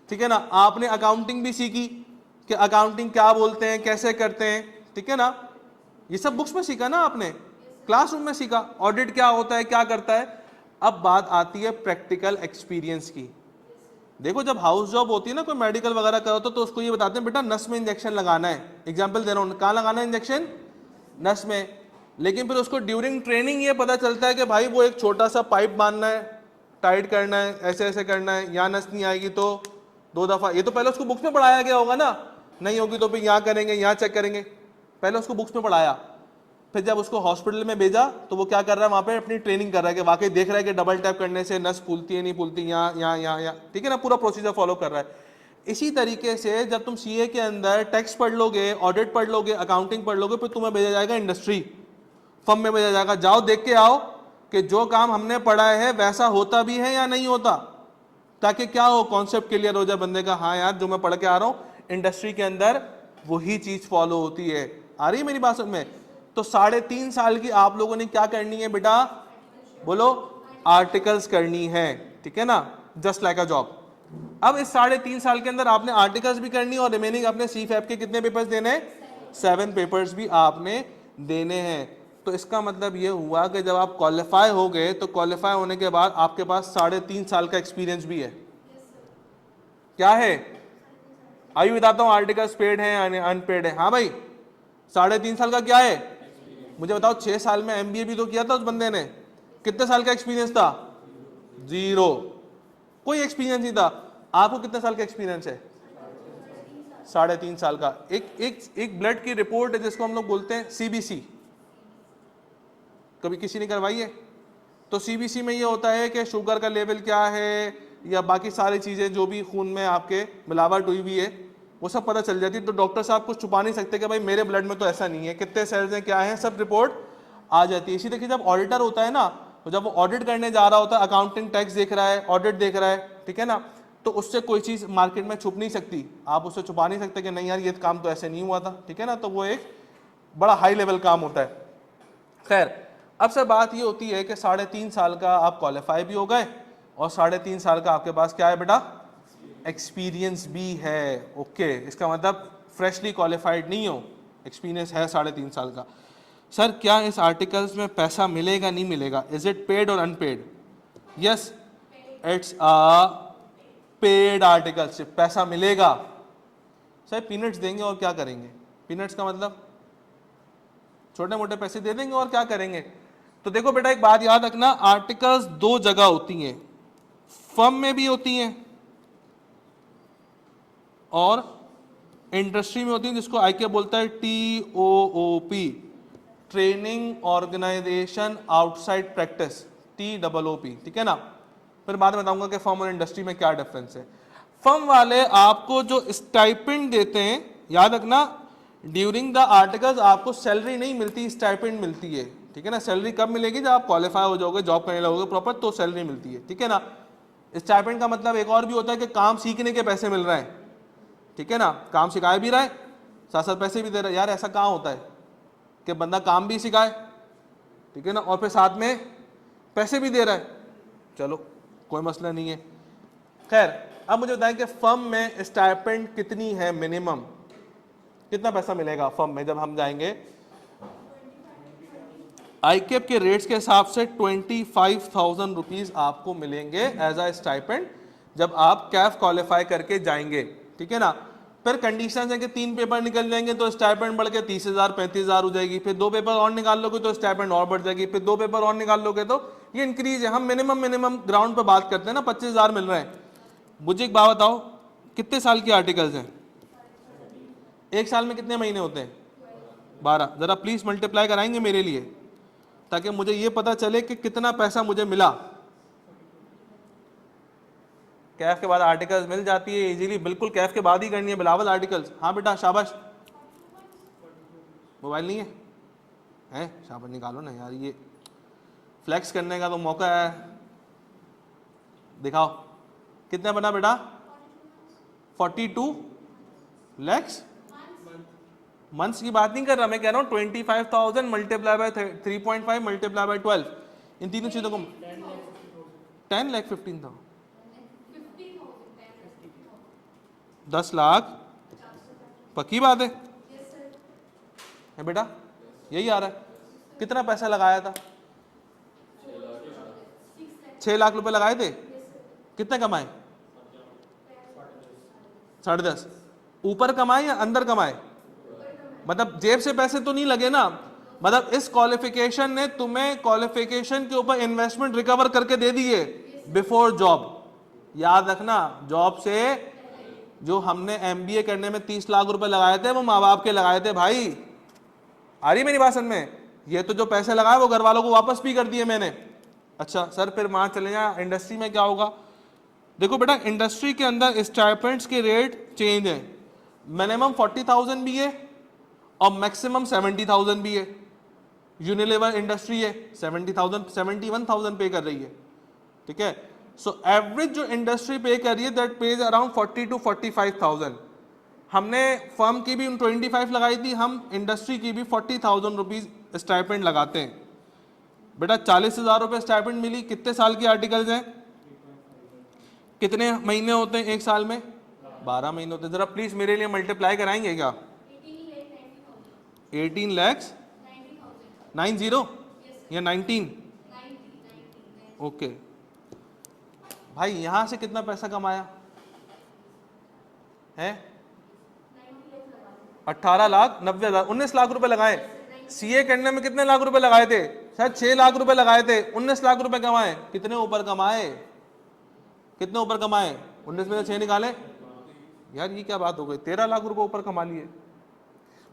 ठीक है ना। आपने अकाउंटिंग भी सीखी कि अकाउंटिंग क्या बोलते हैं, कैसे करते हैं, ठीक है ना। ये सब बुक्स में सीखा ना आपने, क्लासरूम में सीखा, ऑडिट क्या होता है, क्या करता है। अब बात आती है प्रैक्टिकल एक्सपीरियंस की। देखो जब हाउस जॉब होती है ना, कोई मेडिकल वगैरह करो तो उसको ये बताते हैं बेटा नस में इंजेक्शन लगाना है, एग्जाम्पल दे रहा हूँ, कहाँ लगाना है इंजेक्शन, नस में। लेकिन फिर उसको ड्यूरिंग ट्रेनिंग ये पता चलता है कि भाई वो एक छोटा सा पाइप बांधना है, टाइट करना है, ऐसे ऐसे करना है, यहाँ नस नहीं आएगी तो 2 दफ़ा, ये तो पहले उसको बुक्स में पढ़ाया गया होगा ना, नहीं होगी तो फिर यहाँ करेंगे, यहाँ चेक करेंगे, पहले उसको बुक्स में पढ़ाया। फिर जब उसको हॉस्पिटल में भेजा तो वो क्या कर रहा है, वहाँ पे अपनी ट्रेनिंग कर रहा है कि वाकई देख रहा है कि डबल टैप करने से नस फूलती है नहीं फूलती, यहाँ यहाँ यहाँ यहाँ, ठीक है ना, पूरा प्रोसीजर फॉलो कर रहा है। इसी तरीके से जब तुम सीए के अंदर टैक्स पढ़ लोगे, ऑडिट पढ़ लोगे, अकाउंटिंग पढ़ लोगे, फिर तुम्हें भेजा जाएगा इंडस्ट्री, फर्म में भेजा जाएगा, जाओ देख के आओ कि जो काम हमने पढ़ा है वैसा होता भी है या नहीं होता, ताकि क्या हो, कॉन्सेप्ट क्लियर हो जाए बंदे का, हाँ यार जो मैं पढ़ के आ रहा हूँ इंडस्ट्री के अंदर वही चीज फॉलो होती है। आ रही है मेरी बात समझ में? तो 3.5 साल की आप लोगों ने क्या करनी है बेटा, बोलो, आर्टिकल्स करनी है, ठीक है ना, जस्ट लाइक अ जॉब। अब इस 3.5 साल के अंदर आपने आर्टिकल्स भी करनी है और रिमेनिंग अपने सीफैप के कितने पेपर्स देने हैं, 7 पेपर्स भी आपने देने हैं। तो इसका मतलब ये हुआ कि जब आप क्वालिफाई हो गए तो क्वालिफाई होने के बाद आपके पास 3.5 साल का एक्सपीरियंस भी है। क्या है? आइए बताता हूँ, आर्टिकल्स पेड है अनपेड है। हाँ भाई, 3.5 साल का क्या है मुझे बताओ। 6 साल में एमबीए भी तो किया था उस बंदे ने, कितने साल का एक्सपीरियंस था? 0, कोई एक्सपीरियंस नहीं था। आपको कितने साल का एक्सपीरियंस है? 3.5 साल का। एक ब्लड की रिपोर्ट है जिसको हम लोग बोलते हैं सीबीसी, कभी किसी ने करवाई है? तो सीबीसी में ये होता है कि शुगर का लेवल क्या है या बाकी सारी चीज़ें जो भी खून में आपके मिलावट हुई हुई है वो सब पता चल जाती है। तो डॉक्टर साहब कुछ छुपा नहीं सकते कि भाई मेरे ब्लड में तो ऐसा नहीं है, कितने सेल्स हैं, क्या है, सब रिपोर्ट आ जाती है। इसी देखिए जब ऑडिटर होता है ना, तो जब वो ऑडिट करने जा रहा होता है, अकाउंटिंग टैक्स देख रहा है, ऑडिट देख रहा है, ठीक है ना, तो उससे कोई चीज़ मार्केट में छुप नहीं सकती, आप उससे छुपा नहीं सकते कि नहीं यार ये काम तो ऐसे नहीं हुआ था, ठीक है ना। तो वो एक बड़ा हाई लेवल काम होता है। खैर, अब से बात ये होती है कि 3.5 साल का आप क्वालिफाई भी हो गए और 3.5 साल का आपके पास क्या है बेटा, एक्सपीरियंस भी है। ओके, इसका मतलब फ्रेशली क्वालिफाइड नहीं हो, एक्सपीरियंस है 3.5 साल का। सर क्या इस आर्टिकल्स में पैसा मिलेगा नहीं मिलेगा, इज इट पेड और unpaid? Yes, it's a paid article, से पैसा मिलेगा। सर पीनट्स देंगे और क्या करेंगे? पीनट्स का मतलब छोटे मोटे पैसे दे देंगे और क्या करेंगे? तो देखो बेटा एक बात याद रखना, आर्टिकल्स 2 जगह होती हैं, फर्म में भी होती हैं और इंडस्ट्री में होती हैं, जिसको आईके बोलता है TOOP, training organisation outside practice, TOOP, ठीक है ना। फिर बाद में बताऊंगा कि फर्म और इंडस्ट्री में क्या डिफरेंस है। फर्म वाले आपको जो स्टाइपेंड देते हैं, याद रखना ड्यूरिंग द आर्टिकल्स आपको सैलरी नहीं मिलती, स्टाइपेंड मिलती है, ठीक है ना। सैलरी कब मिलेगी? जब आप क्वालिफाई हो जाओगे, जॉब करने लगोगे प्रॉपर, तो सैलरी मिलती है, ठीक है ना। स्टाइपेंड का मतलब एक और भी होता है कि काम सीखने के पैसे मिल रहे हैं, ठीक है ना, काम सिखाए भी रहा है साथ साथ पैसे भी दे रहा है। यार ऐसा कहाँ होता है कि बंदा काम भी सिखाए, ठीक है ना, और फिर साथ में पैसे भी दे रहा है। चलो कोई मसला नहीं है। खैर, अब मुझे बताएं कि फर्म में स्टाइपेंड कितनी है मिनिमम, कितना पैसा मिलेगा फर्म में? जब हम जाएंगे आईकेप के रेट्स के हिसाब से 25,000 रुपीज आपको मिलेंगे एज अ स्टाइपेंड जब आप कैफ क्वालिफाई करके जाएंगे, ठीक है ना। फिर कंडीशन है कि 3 पेपर निकल जाएंगे तो स्टाइपेंड बढ़ के 30,000 35,000 हो जाएगी, फिर 2 पेपर और निकाल लोगे तो स्टाइपेंड और बढ़ जाएगी, फिर 2 पेपर और निकाल लोगे तो ये इंक्रीज है। हम मिनिमम ग्राउंड पे बात करते हैं ना, 25,000 मिल रहे हैं। मुझे एक बात बताओ, कितने साल की आर्टिकल्स हैं? एक साल में कितने महीने होते हैं? 12। जरा प्लीज मल्टीप्लाई कराएंगे मेरे लिए, ताकि मुझे ये पता चले कि कितना पैसा मुझे मिला। कैफ के बाद आर्टिकल्स मिल जाती है इजीली, बिल्कुल कैफ के बाद ही करनी है बिलावल आर्टिकल्स। हाँ बेटा शाबाश, मोबाइल नहीं है? हैं शाबाश, निकालो ना यार, ये फ्लेक्स करने का तो मौका है। दिखाओ कितना बना बेटा? 42 lakhs मंथ्स की बात नहीं कर रहा मैं, कह रहा हूँ 25,000 मल्टीप्लाई बाय 3.5 मल्टीप्लाई बाय 12, इन तीनों चीजों को 10,15,000, 10 लाख पक्की बात है बेटा? यही आ रहा है। कितना पैसा लगाया था? 6 लाख रुपए लगाए थे। कितने कमाए? 10.5। ऊपर कमाए या अंदर कमाए? मतलब जेब से पैसे तो नहीं लगे ना, मतलब इस क्वालिफिकेशन ने तुम्हें क्वालिफिकेशन के ऊपर इन्वेस्टमेंट रिकवर करके दे दी है बिफोर जॉब। याद रखना, जॉब से जो हमने एमबीए करने में 30 लाख रुपए लगाए थे वो माँ बाप के लगाए थे भाई। आ रही मेरी बात समझ में? ये तो जो पैसे लगाए वो घर वालों को वापस भी कर दिए मैंने। अच्छा सर फिर वहां चले जाए इंडस्ट्री में क्या होगा? देखो बेटा, इंडस्ट्री के अंदर स्टाइपेंड्स के रेट चेंज है। मिनिमम 40,000 भी है और मैक्सिमम 70,000 भी है। यूनिलीवर इंडस्ट्री है 70,000 71,000 पे कर रही है, ठीक है। सो एवरेज जो इंडस्ट्री पे कर रही है दैट पेज अराउंड 40 to 45,000। हमने फर्म की भी 25 लगाई थी, हम इंडस्ट्री की भी 40,000 रुपीज स्टाइपेंड लगाते हैं। बेटा 40,000 रुपये स्टाइपेंड मिली, कितने साल की आर्टिकल्स हैं? कितने महीने होते हैं एक साल में? 12 महीने होते हैं। जरा प्लीज मेरे लिए मल्टीप्लाई कराएंगे क्या? 18 लैक्स 90 या 19? ओके भाई, यहां से कितना पैसा कमाया है? 18,90,000, 19 लाख रुपए लगाए। सीए करने में कितने लाख रुपए लगाए थे? शायद 6 लाख रुपए लगाए थे, 19 लाख रुपए कमाए। कितने ऊपर कमाए? कितने ऊपर कमाए? 19 में से 6 निकाले यार, ये क्या बात हो गई? 13 लाख रुपए ऊपर कमा लिए।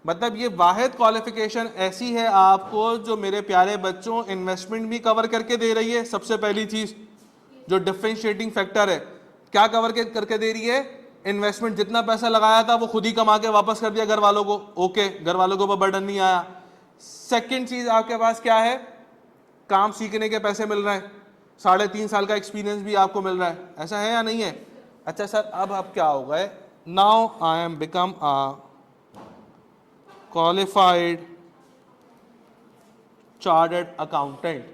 मतलब ये वाहिद क्वालिफिकेशन ऐसी है आपको जो मेरे प्यारे बच्चों इन्वेस्टमेंट भी कवर करके दे रही है। सबसे पहली चीज जो डिफरेंशिएटिंग फैक्टर है, क्या कवर करके दे रही है? इन्वेस्टमेंट, जितना पैसा लगाया था वो खुद ही कमा के वापस कर दिया घर वालों को। ओके, घर वालों के ऊपर बर्डन नहीं आया। सेकंड चीज आपके पास क्या है? काम सीखने के पैसे मिल रहे हैं, 3.5 साल का एक्सपीरियंस भी आपको मिल रहा है। ऐसा है या नहीं है? अच्छा सर, अब आप क्या हो गए? Now I am become a qualified chartered accountant,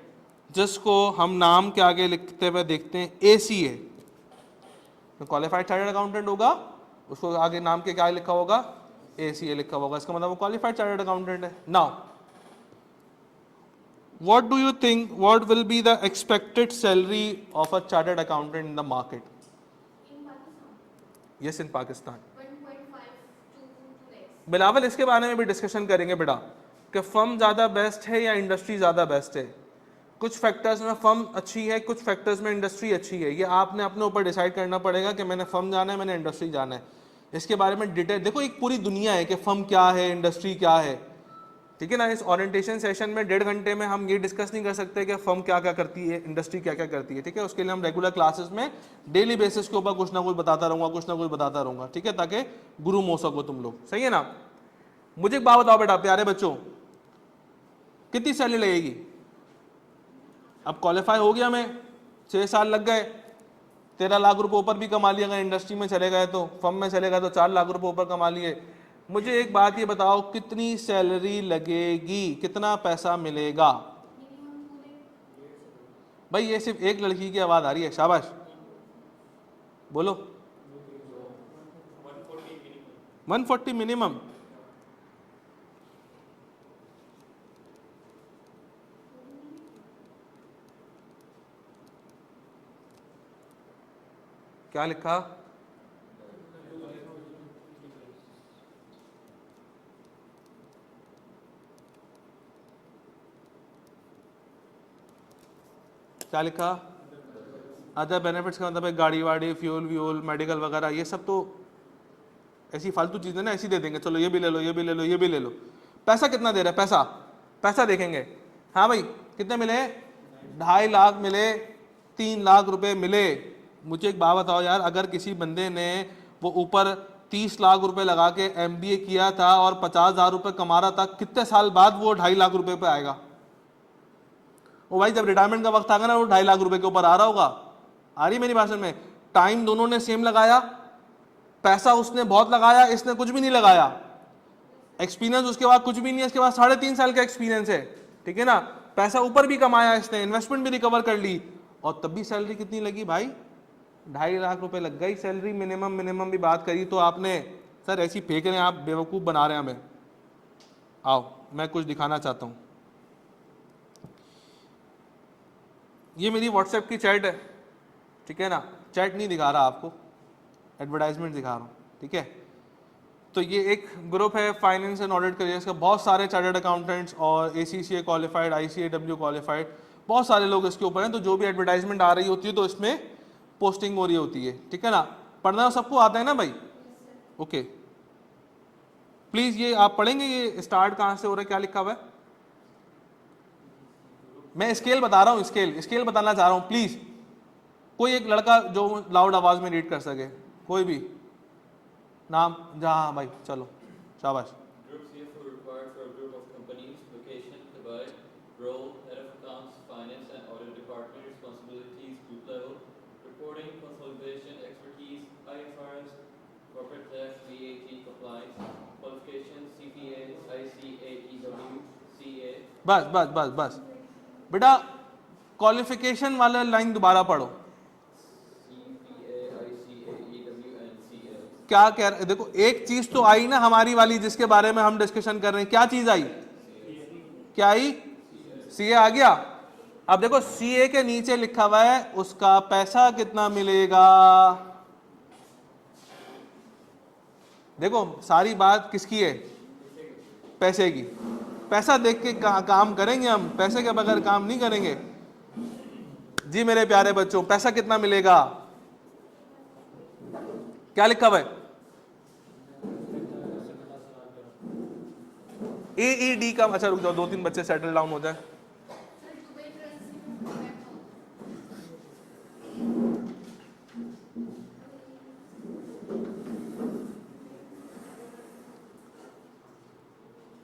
जिसको हम नाम के आगे लिखते हुए देखते हैं एसीए। तो क्वालिफाइड चार्टर्ड अकाउंटेंट होगा, उसको आगे नाम के क्या लिखा होगा? एसीए लिखा होगा। इसका मतलब वो क्वालिफाइड चार्टर्ड अकाउंटेंट है। Now what do you think, what will be the expected salary of a chartered accountant in the market? In Pakistan? Yes, in Pakistan. 1.5 to 2 lakhs. Bilawal, इसके बारे में भी डिस्कशन करेंगे बेटा कि फर्म ज़्यादा बेस्ट है या इंडस्ट्री ज़्यादा बेस्ट है। कुछ फैक्टर्स में फर्म अच्छी है, कुछ फैक्टर्स में इंडस्ट्री अच्छी है। ये आपने अपने ऊपर डिसाइड करना पड़ेगा कि मैंने फर्म जाना है, मैंने इंडस्ट्री जाना है। इसके बारे में डिटेल देखो, एक पूरी दुनिया है कि फर्म क्या है, इंडस्ट्री क्या है, ठीक है ना। इस ओरिएंटेशन सेशन में 1.5 घंटे में हम ये डिस्कस नहीं कर सकते कि फर्म क्या क्या करती है, इंडस्ट्री क्या क्या करती है, ठीक है। उसके लिए हम रेगुलर क्लासेस में डेली बेसिस के ऊपर कुछ ना कुछ बताता रहूंगा, कुछ ना कुछ बताता रहूंगा, ठीक है, ताकि गुरु हो सको तुम लोग, सही है ना। मुझे एक बात बताओ बेटा, प्यारे बच्चों, कितनी सैलरी लगेगी? अब क्वालिफाई हो गया मैं, 6 साल लग गए, 13 लाख रुपए ऊपर भी कमा लिया। अगर इंडस्ट्री में चले गए तो, फर्म में चले गए तो 4 लाख रुपए ऊपर कमा लिए। मुझे एक बात ये बताओ, कितनी सैलरी लगेगी, कितना पैसा मिलेगा? भाई ये सिर्फ एक लड़की की आवाज आ रही है, शाबाश बोलो। 140 मिनिमम। क्या लिखा? क्या लिखा? अदर बेनिफिट्स का मतलब है गाड़ी वाड़ी, फ्यूल व्यूल, मेडिकल वगैरह, ये सब तो ऐसी फालतू चीजें ना, ऐसी दे देंगे, चलो ये भी ले लो, ये भी ले लो, ये भी ले लो। पैसा कितना दे रहा है? पैसा पैसा देखेंगे। हाँ भाई, कितने मिले? 2.5 लाख मिले, 3 लाख रुपए मिले। मुझे एक बात बताओ यार, अगर किसी बंदे ने वो ऊपर 30 लाख रुपए लगा के एमबीए किया था और 50,000 रुपए कमा रहा था, कितने साल बाद वो 2.5 लाख रुपए पे आएगा? वो भाई जब रिटायरमेंट का वक्त आएगा ना, वो 2.5 लाख रुपए के ऊपर आ रहा होगा। आ रही मेरी भाषण में? टाइम दोनों ने सेम लगाया, पैसा उसने बहुत लगाया, इसने कुछ भी नहीं लगाया। एक्सपीरियंस उसके बाद कुछ भी नहीं है, इसके बाद 3.5 साल का एक्सपीरियंस है, ठीक है ना। पैसा ऊपर भी कमाया इसने, इन्वेस्टमेंट भी रिकवर कर ली, और तब भी सैलरी कितनी लगी भाई? 2.5 लाख रुपए लग गई सैलरी। मिनिमम भी बात करी तो आपने, सर ऐसी फेंक रहे हैं आप, बेवकूफ़ बना रहे हैं हमें। आओ मैं कुछ दिखाना चाहता हूँ। ये मेरी व्हाट्सएप की चैट है, ठीक है ना। चैट नहीं दिखा रहा आपको, एडवर्टाइजमेंट दिखा रहा हूँ, ठीक है। तो ये एक ग्रुप है फाइनेंस एंड ऑडिट करियर्स का, बहुत सारे चार्टर्ड अकाउंटेंट्स और ACCA क्वालिफाइड, ICAW क्वालिफाइड, बहुत सारे लोग इसके ऊपर हैं। तो जो भी एडवर्टाइजमेंट आ रही होती है तो इसमें पोस्टिंग हो रही होती है, ठीक है ना। पढ़ना सबको आता है ना भाई? ओके, प्लीज ये आप पढ़ेंगे, ये स्टार्ट कहाँ से हो रहा है, क्या लिखा हुआ है? मैं स्केल बता रहा हूँ, स्केल बताना चाह रहा हूँ। प्लीज कोई एक लड़का जो लाउड आवाज में रीड कर सके, कोई भी नाम जहाँ, भाई चलो शाबाश। Group CFO required for a group of companies. Location: Dubai. Role: Head of Accounts, Finance and Audit Department. Responsibilities: Group level. Reporting, consolidation, expertise, IFRS, corporate tax, VAT compliance. Qualifications: CPA, ICAEW, CA. बस बस बस बस बेटा, क्वालिफिकेशन वाला लाइन दोबारा पढ़ो। CPA, ICAEW and CA. क्या कह रहे, देखो एक चीज तो आई ना हमारी वाली जिसके बारे में हम डिस्कशन कर रहे हैं, क्या चीज आई? क्या आई? CA आ गया। अब देखो CA के नीचे लिखा हुआ है उसका पैसा कितना मिलेगा। देखो सारी बात किसकी है? पैसे की। पैसा देख के काम करेंगे हम, पैसे के बगैर काम नहीं करेंगे जी मेरे प्यारे बच्चों। पैसा कितना मिलेगा, क्या लिखा हुआ है? AED का, अच्छा रुक जाओ, 2-3 बच्चे सेटल डाउन हो जाए। सर दुबई करेंसी में 55,000।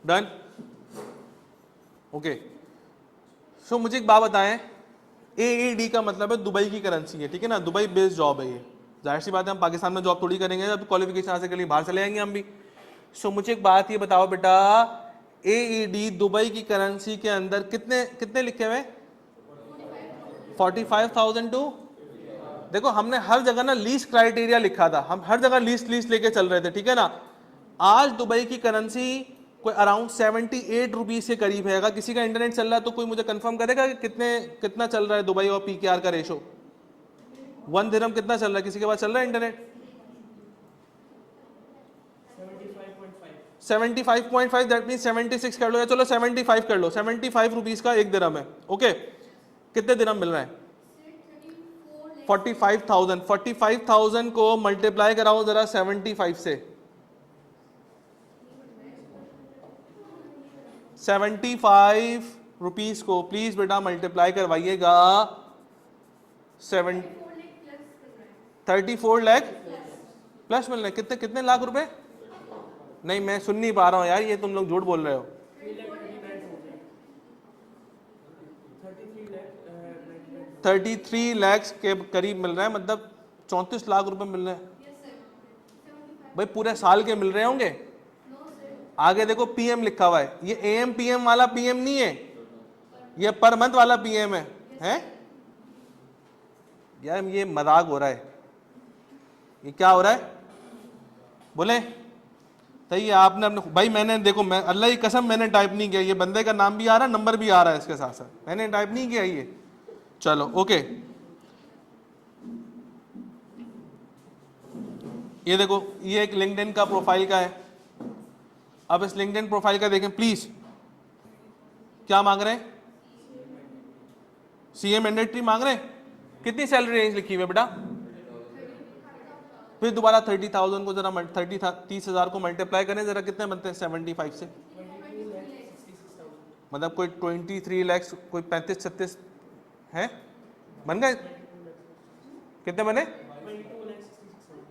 Done, okay. सो मुझे एक बात बताएं, AED का मतलब है दुबई की करेंसी है, ठीक है ना, दुबई बेस्ड जॉब है ये। जाहिर सी बात है हम पाकिस्तान में जॉब थोड़ी करेंगे, जब क्वालिफिकेशन हासिल कर लिए बाहर चले जाएंगे हम भी। सो मुझे एक बात ये बताओ बेटा, AED दुबई की करेंसी के अंदर कितने कितने लिखे हुए? 45,000 टू, देखो हमने हर जगह ना लीस्ट क्राइटेरिया लिखा था, हम हर जगह लीस्ट लेके चल रहे थे, ठीक है ना। आज दुबई की करेंसी कोई अराउंड 78 रुपीज के करीब है। अगर किसी का इंटरनेट चल रहा है तो कोई मुझे कंफर्म करेगा कि कितना चल रहा है दुबई और PKR का रेशो? 1 दिरहम कितना चल रहा है? किसी के पास चल रहा है इंटरनेट? 75.5, दैट मीन 76 कर लो, या चलो 75 कर लो। 75 रुपीज का 1 दिरहम है, ओके। कितने दिरहम मिल रहा है? 45,000। 45,000 को मल्टीप्लाई कराओ जरा 75 से। 75 रुपीज को प्लीज बेटा मल्टीप्लाई करवाइएगा 34 लाख प्लस मिल रहे। कितने कितने लाख रुपए? नहीं मैं सुन नहीं पा रहा हूं यार, ये तुम लोग झूठ बोल रहे हो। 33 लाख के करीब मिल रहा है, मतलब 34 लाख रुपए मिल रहे हैं भाई। पूरे साल के मिल रहे होंगे। आगे देखो PM लिखा हुआ है, ये AM PM वाला PM नहीं है, ये पर मंथ वाला PM है, हैं? यार ये मजाक हो रहा है, ये क्या हो रहा है बोले? सही है आपने अपने भाई, मैंने देखो, मैं अल्लाह की कसम मैंने टाइप नहीं किया, ये बंदे का नाम भी आ रहा है, नंबर भी आ रहा है इसके साथ साथ, मैंने टाइप नहीं किया ये। चलो ओके, ये देखो ये एक लिंक्डइन का प्रोफाइल का है। अब इस लिंक्डइन प्रोफाइल का देखें प्लीज, क्या मांग रहे हैं? CA मैंडेटरी मांग रहे हैं। कितनी सैलरी रेंज लिखी हुई है बेटा? फिर दोबारा 30,000 को जरा 30,000 को मल्टीप्लाई करें जरा, कितने बनते हैं 75 से? मतलब कोई 23 लाख, कोई 35-36 है बन गए। कितने बने?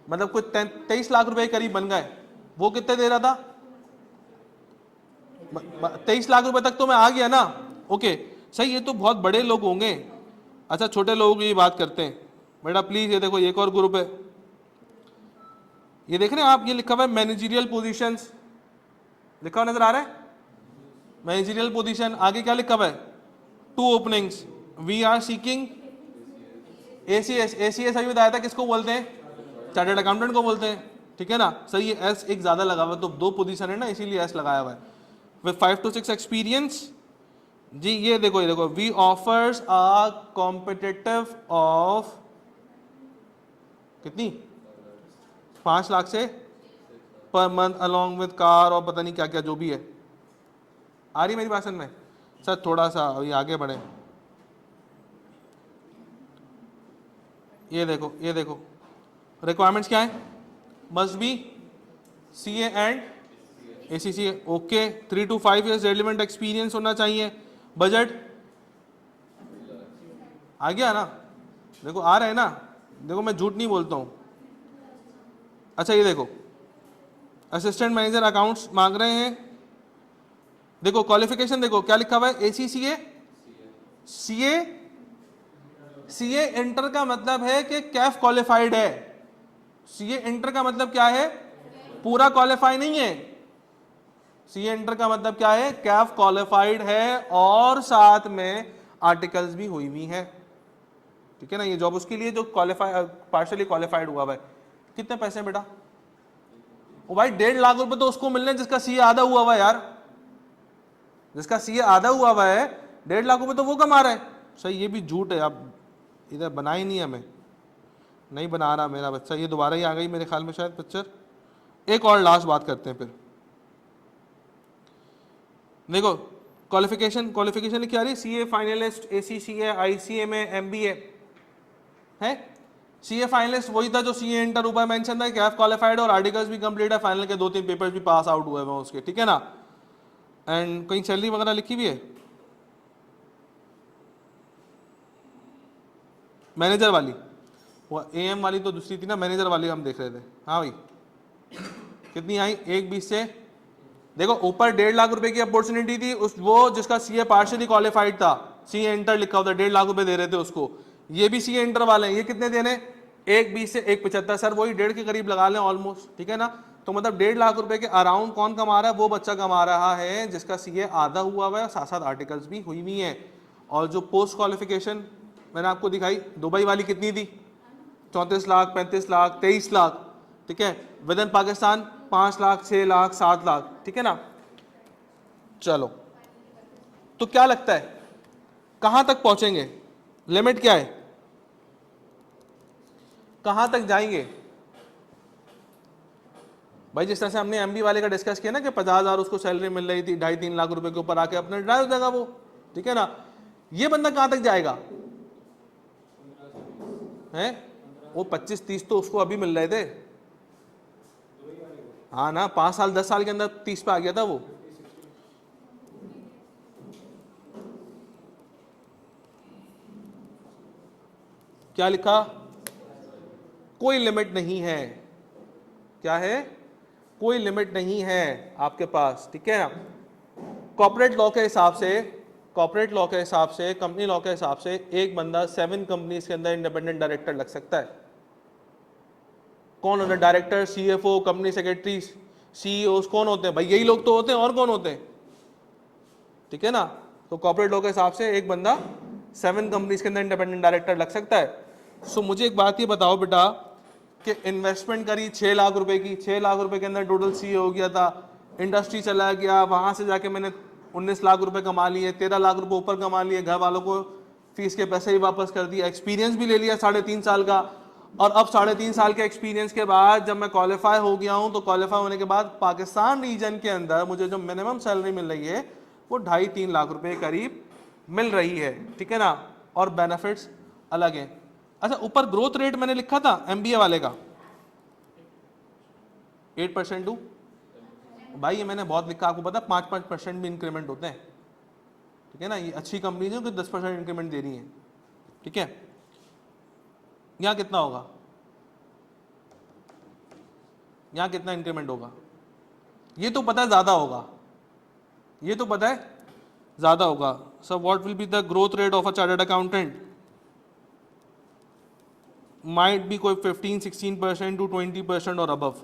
मतलब कोई 23 लाख रुपए करीब बन गए। वो कितने दे रहा था? 23 लाख रुपए तक तो मैं आ गया ना, ओके सही। ये तो बहुत बड़े लोग होंगे। अच्छा छोटे लोगों की बात करते हैं बेटा प्लीज। ये देखो एक और ग्रुप है, ये देख रहे हैं आप, ये लिखा हुआ है मैनेजरियल पोजीशंस, लिखा हुआ नजर आ रहा है मैनेजरियल पोजीशन। आगे क्या लिखा हुआ है? 2 openings, we are seeking ACS। ACS अभी बताया था किसको बोलते हैं? चार्टर्ड अकाउंटेंट को बोलते हैं, ठीक है ना। सही है, S एक ज्यादा लगा हुआ है, तो 2 पोजीशन है ना इसीलिए S लगाया हुआ है। विद 5 to 6 एक्सपीरियंस जी। ये देखो we offers a competitive of कितनी? 5 लाख से per month along with car और पता नहीं क्या क्या जो भी है। आ रही मेरी भाषण में सर? थोड़ा सा अभी आगे बढ़े। ये देखो रिक्वायरमेंट्स क्या है? Must be CA and ACCA, okay. 3 to 5 years relevant experience होना चाहिए। बजट आ गया ना? देखो आ रहा है ना? देखो मैं झूठ नहीं बोलता हूँ। अच्छा ये देखो असिस्टेंट मैनेजर अकाउंट्स मांग रहे हैं। देखो क्वालिफिकेशन देखो क्या लिखा हुआ है, ACCA CA इंटर का मतलब है कि कैफ क्वालिफाइड है। CA इंटर का मतलब क्या है? पूरा क्वालिफाई नहीं है। CA इंटर का मतलब क्या है? कैफ क्वालिफाइड है और साथ में आर्टिकल्स भी हुई हुई है, ठीक है ना। ये जॉब उसके लिए जो क्वालिफाई पार्शियली क्वालिफाइड हुआ है। कितने पैसे हैं बेटा? ओ भाई 1.5 लाख रुपए तो उसको मिलने जिसका CA आधा हुआ हुआ है यार। जिसका CA आधा हुआ हुआ है 1.5 लाख रुपए तो वो कमा रहा है। सही, ये भी झूठ है। अब इधर बना ही नहीं, हमें नहीं बना रहा मेरा बच्चा। ये दोबारा ही आ गई मेरे ख्याल में शायद पिक्चर। एक और लास्ट बात करते हैं फिर। देखो क्वालिफिकेशन लिखी आ रही है, CA finalist, ACCA, ICMA, MBA है। CA फाइनलिस्ट वही था जो CA इंटर ऊपर मेंशन था, कैफ क्वालिफाइड और आर्टिकल्स भी कंप्लीट है, फाइनल के 2-3 पेपर्स भी पास आउट हुए हैं उसके, ठीक है ना। एंड कहीं सैलरी वगैरह लिखी हुई है? मैनेजर वाली, वो AM वाली तो दूसरी थी ना, मैनेजर वाली हम देख रहे थे। हाँ भाई कितनी आई? 1.20 से देखो ऊपर 1.5 लाख रुपए की अपॉर्चुनिटी थी उस वो जिसका CA पार्शियली क्वालिफाइड था, CA इंटर लिखा होता, 1.5 लाख रुपए दे रहे थे उसको। ये भी CA इंटर वाले हैं, ये कितने देने? 1.20 से 1.75 सर, वही 1.5 के करीब लगा लें ऑलमोस्ट, ठीक है ना। तो मतलब 1.5 लाख रुपए के अराउंड कौन कमा रहा है? वो बच्चा कमा रहा है जिसका CA आधा हुआ हुआ है, साथ साथ आर्टिकल्स भी हुई हुई है। और जो पोस्ट क्वालिफिकेशन मैंने आपको दिखाई दुबई वाली कितनी थी? 34 लाख, 35 लाख, 23 लाख, ठीक है। विद इन पाकिस्तान 5 लाख, 6 लाख, 7 लाख, ठीक है ना। चलो तो क्या लगता है कहां तक पहुंचेंगे? लिमिट क्या है? कहां तक जाएंगे भाई? जिस तरह से हमने MB वाले का डिस्कस किया ना कि 50,000 उसको सैलरी मिल रही थी, 2.5-3 लाख रुपए के ऊपर आके अपना ड्राइव हो जाएगा वो, ठीक है ना। ये बंदा कहां तक जाएगा है? वो 25-30 तो उसको अभी मिल रहे थे। हाँ ना, 5 साल 10 साल के अंदर 30 पे आ गया था वो। क्या लिखा? कोई लिमिट नहीं है। क्या है? कोई लिमिट नहीं है आपके पास, ठीक है ना। कॉर्पोरेट लॉ के हिसाब से, कंपनी लॉ के हिसाब से एक बंदा 7 कंपनीज के अंदर इंडिपेंडेंट डायरेक्टर लग सकता है। कौन होता है director? CFO, company secretary, CEOs कौन होते हैं भाई? यही लोग तो होते हैं, और कौन होते हैं, ठीक है ना। तो कॉर्पोरेट लॉ के हिसाब से एक बंदा 7 कंपनीज के अंदर इंडिपेंडेंट डायरेक्टर लग सकता है। सो मुझे एक बात ये बताओ बेटा कि इन्वेस्टमेंट करी 6 लाख रुपए की, 6 लाख रुपए के अंदर टोटल CA हो गया था, इंडस्ट्री चला गया, वहां से जाके मैंने 19 लाख रुपए कमा लिए, 13 लाख रुपए ऊपर कमा लिए, घर वालों को फीस के पैसे ही वापस कर दिया, एक्सपीरियंस भी ले लिया 3.5 साल का। और अब 3.5 साल के एक्सपीरियंस के बाद जब मैं क्वालिफाई हो गया हूं, तो क्वालिफाई होने के बाद पाकिस्तान रीजन के अंदर मुझे जो मिनिमम सैलरी मिल रही है वो 2.5-3 लाख रुपए के करीब मिल रही है, ठीक है ना। और बेनिफिट्स अलग हैं। अच्छा ऊपर ग्रोथ रेट मैंने लिखा था MBA वाले का 8% टू, भाई ये मैंने बहुत लिखा, आपको पता 5-5% भी इंक्रीमेंट होते हैं, ठीक है ना। ये अच्छी कंपनी है कि 10% इंक्रीमेंट दे रही है, ठीक है। यहाँ कितना होगा? यहाँ कितना इंक्रीमेंट होगा? ये तो पता है ज्यादा होगा, ये तो पता है ज्यादा होगा। So what will be the growth rate of a chartered accountant? Might be कोई 15-16% टू 20% और अबव।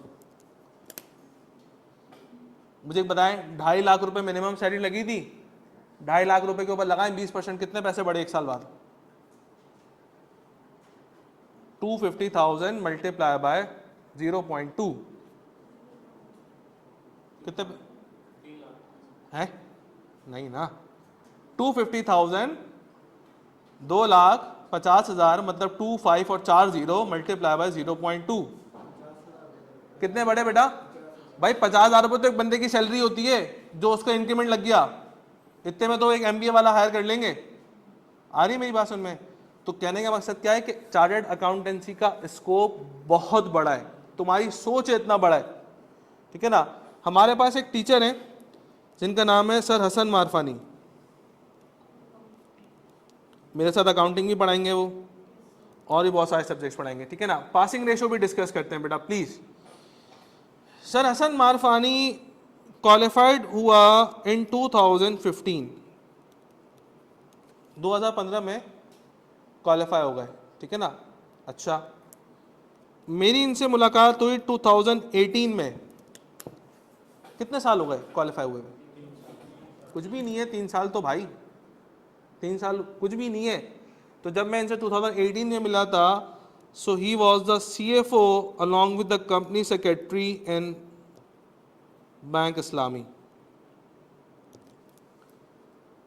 मुझे बताएं 2.5 लाख रुपए मिनिमम सैलरी लगी थी, 2.5 लाख रुपए के ऊपर लगाएं 20%, कितने पैसे बढ़े एक साल बाद? 250,000 मल्टीप्लाई बाय 0.2 कितने है? नहीं ना, 250,000 2,50,000 मतलब 25 और 4 0 मल्टीप्लाई बाय 0.2 कितने बढ़े बेटा? भाई 50,000 रुपये तो एक बंदे की सैलरी होती है जो उसका इंक्रीमेंट लग गया, इतने में तो एक MBA वाला हायर कर लेंगे। आ रही मेरी बात सुन में? तो कहने का मकसद क्या है कि चार्टर्ड अकाउंटेंसी का स्कोप बहुत बड़ा है, तुम्हारी सोच इतना बड़ा है, ठीक है ना। हमारे पास एक टीचर हैं जिनका नाम है सर हसन मारफानी, मेरे साथ अकाउंटिंग भी पढ़ाएंगे वो, और भी बहुत सारे सब्जेक्ट्स पढ़ाएंगे, ठीक है ना। पासिंग रेशो भी डिस्कस करते हैं बेटा प्लीज। सर हसन मारफानी क्वालिफाइड हुआ इन 2015, 2015 में क्वालिफाई हो गए, ठीक है ना। अच्छा, मेरी इनसे मुलाकात हुई 2018 में, कितने साल हो गए क्वालिफाई हुए में? कुछ भी नहीं है, 3 साल तो भाई, 3 साल कुछ भी नहीं है। तो जब मैं इनसे 2018 में मिला था, so he was the CFO along with the company secretary in bank Islami.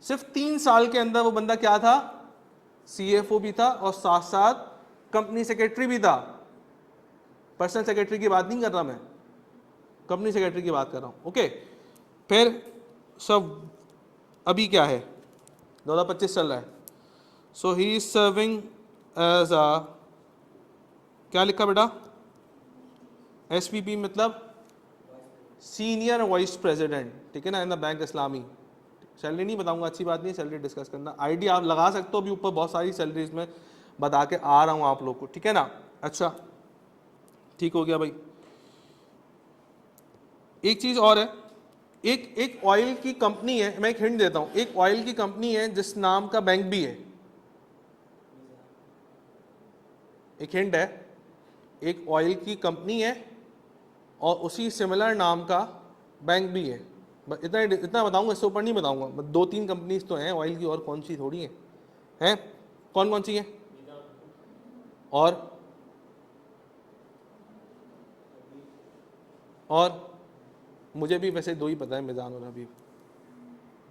सिर्फ 3 साल के अंदर वो बंदा क्या था? CFO भी था और साथ साथ कंपनी सेक्रेटरी भी था। पर्सनल सेक्रेटरी की बात नहीं कर रहा मैं, कंपनी सेक्रेटरी की बात कर रहा हूं, ओके। फिर सब अभी क्या है, 2025 चल रहा है। So he is serving as a, क्या लिखा बेटा? SVP मतलब सीनियर वाइस प्रेसिडेंट, ठीक है ना, in the bank Islami. Salary नहीं बताऊंगा, अच्छी बात नहीं है सैलरी डिस्कस करना, आईडी आप लगा सकते हो, अभी ऊपर बहुत सारी सैलरीज में बता के आ रहा हूं आप लोग को, ठीक है ना। अच्छा, ठीक हो गया भाई। एक चीज और है, एक ऑयल की कंपनी है, मैं एक हिंट देता हूं, एक ऑयल की कंपनी है जिस नाम का बैंक भी है, एक हिंट है, एक ऑयल की कंपनी है और उसी सिमिलर नाम का बैंक भी है। इतना बताऊंगा, इससे ऊपर नहीं बताऊंगा। 2-3 कंपनीज तो हैं ऑयल की, और कौन सी थोड़ी हैं? कौन कौन सी हैं? और मुझे भी वैसे 2 ही पता है, मिजान और हबीब।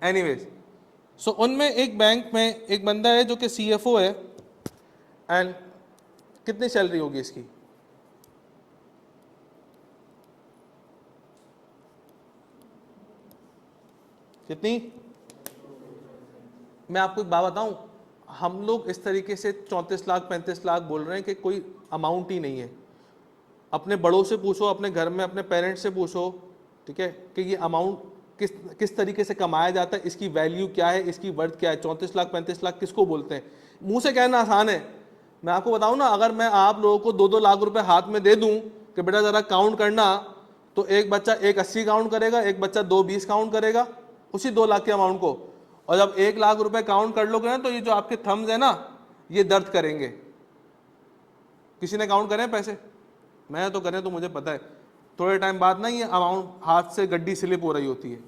एनीवेज, सो उनमें एक बैंक में एक बंदा है जो कि CFO है, एंड कितनी सैलरी होगी इसकी? कितनी? मैं आपको एक बात बताऊं, हम लोग इस तरीके से 34 लाख 35 लाख बोल रहे हैं कि कोई अमाउंट ही नहीं है। अपने बड़ों से पूछो, अपने घर में अपने पेरेंट्स से पूछो, ठीक है, कि ये अमाउंट किस तरीके से कमाया जाता है, इसकी वैल्यू क्या है, इसकी वर्थ क्या है। 34 लाख 35 लाख किसको बोलते हैं? मुंह से कहना आसान है, मैं आपको बताऊं ना, अगर मैं आप लोगों को 2-2 लाख रुपए हाथ में दे दूं कि बेटा जरा काउंट करना, तो एक बच्चा 180 काउंट करेगा, एक बच्चा 220 काउंट करेगा उसी 2 लाख के अमाउंट को। और जब 1 लाख रुपए काउंट कर लोगे ना, तो ये जो आपके थम्स है ना, ये दर्द करेंगे। किसी ने काउंट करे पैसे? मैं तो करें तो मुझे पता है, थोड़े टाइम बाद ना ये अमाउंट हाथ से गड्डी स्लिप हो रही होती है।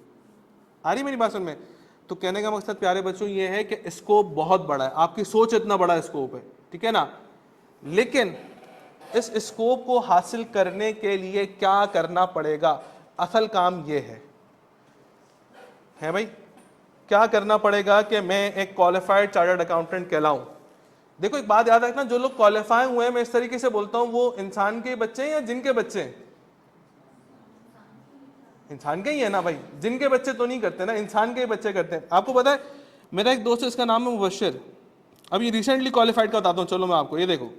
आ रही मेरी बात सुन में? तो कहने का मकसद प्यारे बच्चों ये है कि स्कोप बहुत बड़ा है, आपकी सोच इतना बड़ा स्कोप है, ठीक है ना। लेकिन इस स्कोप को हासिल करने के लिए क्या करना पड़ेगा? असल काम ये है भाई, क्या करना पड़ेगा कि मैं एक क्वालिफाइड चार्टर्ड अकाउंटेंट कहलाऊं। देखो एक बात याद रखना, जो लोग क्वालिफाई हुए हैं, मैं इस तरीके से बोलता हूं, वो इंसान के बच्चे हैं या जिनके बच्चे हैं? इंसान के ही है ना भाई, जिनके बच्चे तो नहीं करते ना, इंसान के ही बच्चे करते हैं। आपको पता है, मेरा एक दोस्त है, इसका नाम है मुबशिर, अभी रिसेंटली क्वालिफाइड का बताता हूं, चलो मैं आपको, ये देखो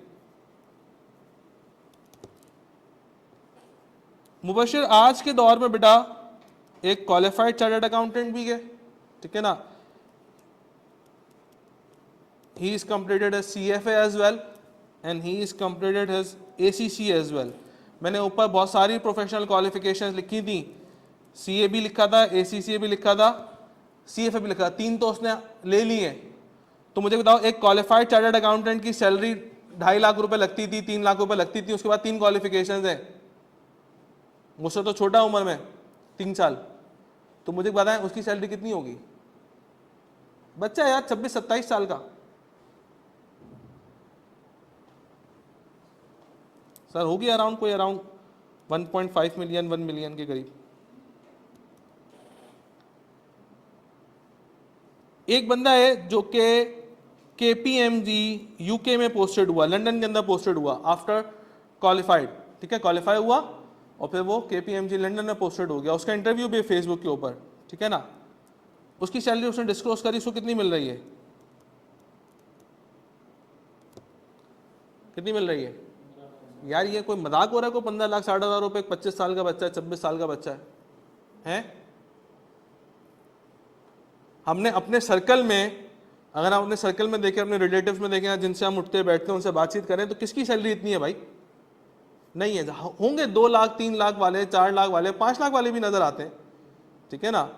मुबशिर आज के दौर में बेटा एक क्वालिफाइड चार्टर्ड अकाउंटेंट भी है, ठीक है ना। he is completed his CFA as well and he is completed his ACC as well। मैंने ऊपर बहुत सारी प्रोफेशनल क्वालिफिकेशंस लिखी थी, CA भी लिखा था, ACCA भी लिखा था, CFA भी लिखा था, 3 तो उसने ले ली है। तो मुझे बताओ, एक क्वालिफाइड चार्टर्ड अकाउंटेंट की सैलरी 2.5 लाख रुपए लगती थी, 3 लाख रुपए लगती थी, उसके बाद 3 क्वालिफिकेशंस हैं, मुझसे तो छोटा उम्र में 3 साल। तो मुझे बताएं उसकी सैलरी कितनी होगी? बच्चा यार 26-27 साल का, सर होगी अराउंड 1.5 मिलियन 1 मिलियन के करीब। एक बंदा है जो कि KPMG UK में पोस्टेड हुआ, लंदन के अंदर पोस्टेड हुआ आफ्टर क्वालिफाइड, ठीक है, क्वालिफाई हुआ और फिर वो KPMG लंदन में पोस्टेड हो गया, उसका इंटरव्यू भी है फेसबुक के ऊपर, ठीक है ना। उसकी सैलरी उसने डिस्क्लोज करी, उसको कितनी मिल रही है, कितनी मिल रही है यार? ये कोई मजाक हो रहा है? कोई 15 लाख 60,000 रुपये 25 साल का बच्चा है, 26 साल का बच्चा है? हमने अपने सर्कल में, अगर हम अपने सर्कल में देखें, अपने रिलेटिव्स में देखें, जिनसे हम उठते बैठते हैं उनसे बातचीत करें, तो किसकी सैलरी इतनी है भाई? नहीं है। होंगे 2 लाख 3 लाख वाले, 4 लाख वाले, 5 लाख वाले भी नजर आते हैं, ठीक है ना,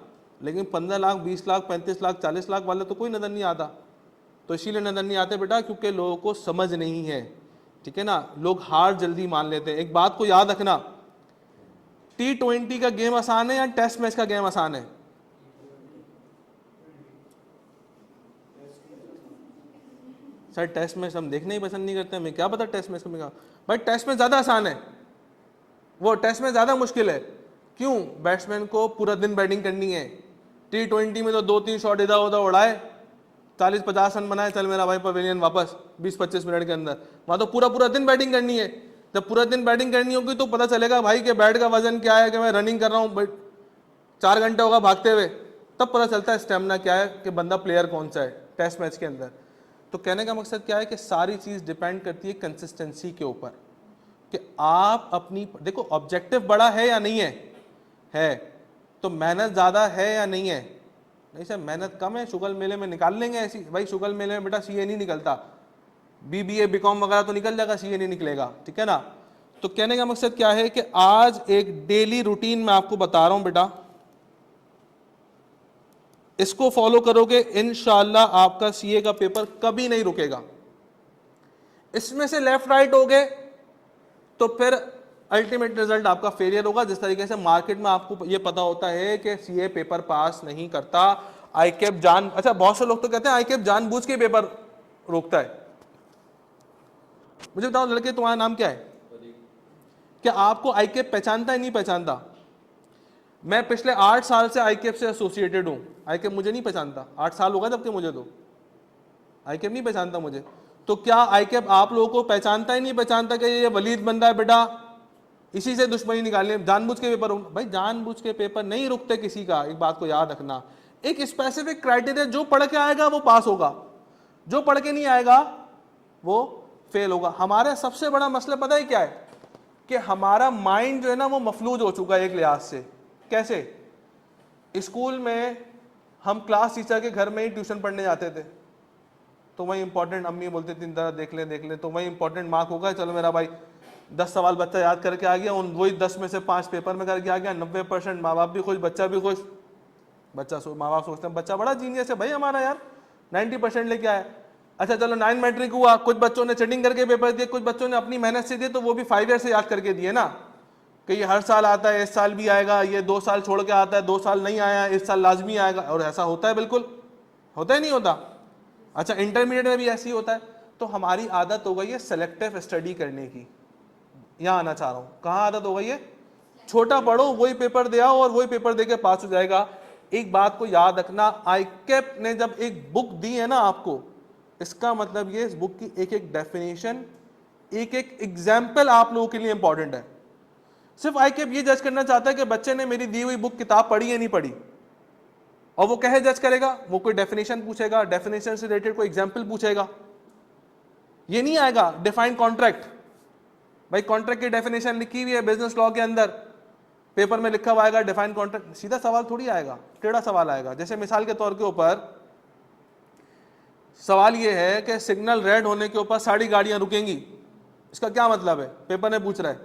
लेकिन 15 लाख 20 लाख 35 लाख 40 लाख वाले तो कोई नजर नहीं आता। तो इसीलिए नजर नहीं आते बेटा, क्योंकि लोगों को समझ नहीं है, ठीक है ना। लोग हार जल्दी मान लेते हैं। एक बात को याद रखना, T20 का गेम आसान है या टेस्ट मैच का गेम आसान है? सर टेस्ट मैच हम देखना ही पसंद नहीं करते, हमें क्या पता टेस्ट मैच का। भाई टेस्ट मैच ज्यादा आसान है, वो टेस्ट में ज्यादा मुश्किल है। क्यों? बैट्समैन को पूरा दिन बैटिंग करनी है। T20 में तो 2-3 शॉट इधर उधर उड़ाए, 40-50 रन बनाए, चल मेरा भाई पवेलियन वापस 20-25 मिनट के अंदर। वहां तो पूरा पूरा दिन बैटिंग करनी है। जब पूरा दिन बैटिंग करनी होगी तो पता चलेगा भाई कि बैट का वजन क्या है, कि मैं रनिंग कर रहा हूँ 4 घंटे होगा भागते हुए, तब पता चलता है स्टेमिना क्या है, कि बंदा प्लेयर कौन सा है टेस्ट मैच के अंदर। तो कहने का मकसद क्या है कि सारी चीज डिपेंड करती है कंसिस्टेंसी के ऊपर, कि आप अपनी, देखो ऑब्जेक्टिव बड़ा है या नहीं है तो मेहनत ज्यादा है या नहीं है? नहीं सर मेहनत कम है, शुगल मेले में निकाल लेंगे ऐसी। भाई शुगल मेले में बेटा CA नहीं निकलता, BBA BCom वगैरह तो निकल जाएगा, CA नहीं निकलेगा, ठीक है ना। तो कहने का मकसद क्या है कि आज एक डेली रूटीन मैं आपको बता रहा हूं बेटा, इसको फॉलो करोगे इंशाल्लाह आपका CA का पेपर कभी नहीं रुकेगा। इसमें से लेफ्ट राइट हो गए तो फिर अल्टीमेट रिजल्ट आपका फेलियर होगा। जिस तरीके से मार्केट में आपको ये पता होता है कि CA पेपर पास नहीं करता, ICAP अच्छा बहुत से लोग तो कहते हैं ICAP जानबूझ के पेपर रोकता है। मुझे बताओ लड़के तुम्हारा नाम क्या है? क्या आपको ICAP पहचानता है नहीं पहचानता? मैं पिछले 8 साल से ICAP से एसोसिएटेड हूं, ICAP मुझे नहीं पहचानता। 8 साल होगा जबकि मुझे तो ICAP नहीं पहचानता मुझे। तो क्या ICAP आप लोगों को पहचानता ही नहीं पहचानता कि ये वलीद बंदा है बेटा, इसी से दुश्मनी निकालनी है, जानबूझ के पेपर? भाई जानबूझ के पेपर नहीं रुकते किसी का, एक बात को याद रखना। एक स्पेसिफिक क्राइटेरिया, जो पढ़ के आएगा वो पास होगा, जो पढ़ के नहीं आएगा वो फेल होगा। हमारा सबसे बड़ा मसला पता है क्या है? कि हमारा माइंड जो है ना वो मफलूज हो चुका है एक लिहाज से। कैसे? स्कूल में हम क्लास टीचर के घर में ही ट्यूशन पढ़ने जाते थे, तो वही इंपॉर्टेंट, अम्मी बोलती थी तरह देख ले, तो वही इंपॉर्टेंट मार्क होगा, चलो मेरा भाई 10 सवाल बच्चा याद करके आ गया, उन वही 10 में से 5 पेपर में करके आ गया, 90%। माँ बाप भी खुश, बच्चा भी खुश। माँ बाप सोचते हैं बच्चा बड़ा जीनियस है भाई हमारा यार, 90% लेके आया। अच्छा चलो 9 मैट्रिक हुआ, कुछ बच्चों ने चीटिंग करके पेपर दिए, कुछ बच्चों ने अपनी मेहनत से दिए, तो वो भी 5 ईयर से याद करके दिए ना, कि ये हर साल आता है, इस साल भी आएगा, ये 2 साल छोड़ के आता है, 2 साल नहीं आया, इस साल लाजमी आएगा। और ऐसा होता है, बिल्कुल होता है, नहीं होता? अच्छा इंटरमीडिएट में भी ऐसे ही होता है। तो हमारी आदत हो गई है सेलेक्टिव स्टडी करने की। यहां आना चाह रहा हूं, कहां आदत हो गई है? छोटा पढ़ो, वही पेपर दे आओ और वही पेपर देके पास हो जाएगा। एक बात को याद रखना, ICAP ने जब एक बुक दी है ना आपको, इसका मतलब ये इस बुक की एक एक डेफिनेशन, एक एक एग्जाम्पल आप लोगों के लिए इंपॉर्टेंट है। सिर्फ ICAP ये जज करना चाहता है कि बच्चे ने मेरी दी हुई बुक किताब पढ़ी या नहीं पढ़ी, और वो कहे जज करेगा, वो कोई डेफिनेशन पूछेगा, डेफिनेशन से रिलेटेड कोई एग्जाम्पल पूछेगा। ये नहीं आएगा डिफाइंड कॉन्ट्रैक्ट, भाई कॉन्ट्रैक्ट की डेफिनेशन लिखी हुई है बिजनेस लॉ के अंदर, पेपर में लिखा हुआ आएगा डिफाइंड कॉन्ट्रैक्ट, सीधा सवाल थोड़ी आएगा, टेढ़ा सवाल आएगा। जैसे मिसाल के तौर के ऊपर सवाल ये है कि सिग्नल रेड होने के ऊपर सारी गाड़ियां रुकेंगी, इसका क्या मतलब है? पेपर ने पूछ रहा है,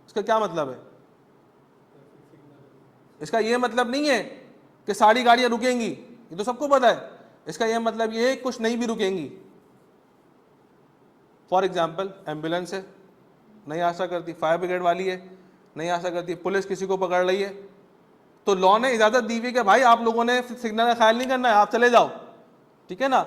इसका क्या मतलब है? इसका यह मतलब नहीं है कि सारी गाड़ियां रुकेंगी, ये तो सबको पता है। इसका यह मतलब ये है कुछ नहीं भी रुकेंगी। फॉर एग्जाम्पल एम्बुलेंस है, नहीं आशा करती, फायर ब्रिगेड वाली है, नहीं आशा करती, पुलिस किसी को पकड़ रही है, तो लॉ ने इजाजत दी हुई कि भाई आप लोगों ने सिग्नल का ख्याल नहीं करना है, आप चले जाओ, ठीक है ना।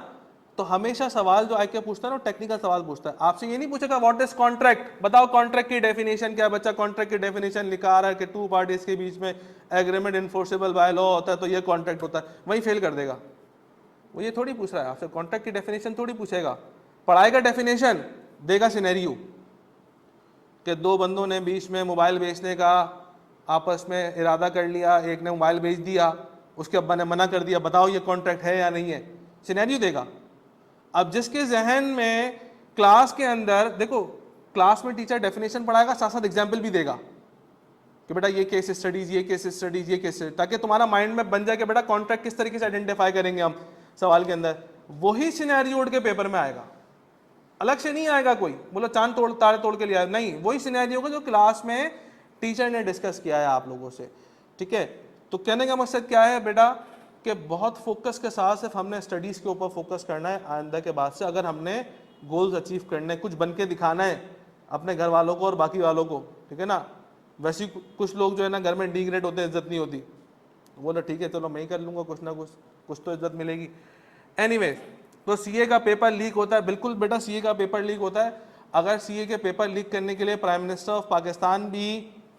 तो हमेशा सवाल जो ICAP पूछता है ना, टेक्निकल सवाल पूछता है, आपसे ये नहीं पूछेगा व्हाट इज कॉन्ट्रैक्ट, बताओ कॉन्ट्रैक्ट की डेफिनेशन क्या है। बच्चा कॉन्ट्रैक्ट की डेफिनेशन लिखा आ रहा है कि 2 पार्टीज के बीच में एग्रीमेंट इन्फोर्सेबल बाय लॉ होता है, तो ये कॉन्ट्रैक्ट होता है, वही फेल कर देगा। वो ये थोड़ी पूछ रहा है आपसे, कॉन्ट्रैक्ट की डेफिनेशन थोड़ी पूछेगा, पढ़ाएगा डेफिनेशन, देगा सिनेरियो। कि दो बंदों ने बीच में मोबाइल बेचने का आपस में इरादा कर लिया, एक ने मोबाइल बेच दिया, उसके अब्बा ने मना कर दिया, बताओ ये कॉन्ट्रैक्ट है या नहीं है, सिनेरियो देगा। अब जिसके जहन में क्लास के अंदर, देखो क्लास में टीचर डेफिनेशन पढ़ाएगा, साथ साथ एग्जाम्पल भी देगा कि बेटा ये केस स्टडीज, ये केस स्टडीज, ये केस, ताकि तुम्हारा माइंड में बन जाए कि बेटा कॉन्ट्रैक्ट किस तरीके से आइडेंटिफाई करेंगे हम सवाल के अंदर। वही सिनेरियो उड़ के पेपर में आएगा, अलग से नहीं आएगा कोई बोलो चांद तोड़ तारे तोड़ के लिया, नहीं, वही सिनेरियो होगा जो क्लास में टीचर ने डिस्कस किया है आप लोगों से, ठीक है। तो कहने का मकसद क्या है बेटा कि बहुत फोकस के साथ सिर्फ हमने स्टडीज़ के ऊपर फोकस करना है आइंदा के बाद से। अगर हमने गोल्स अचीव करने, कुछ बन के दिखाना है अपने घर वालों को और बाकी वालों को, ठीक है ना। वैसे कुछ लोग जो है ना घर में डी ग्रेड होते हैं, इज्जत नहीं होती, बोलो ठीक है चलो मैं ही कर लूँगा, कुछ ना कुछ तो इज्जत मिलेगी। एनीवे, तो सीए का पेपर लीक होता है, बिल्कुल बेटा सीए का पेपर लीक होता है। अगर सीए के पेपर लीक करने के लिए प्राइम मिनिस्टर ऑफ पाकिस्तान भी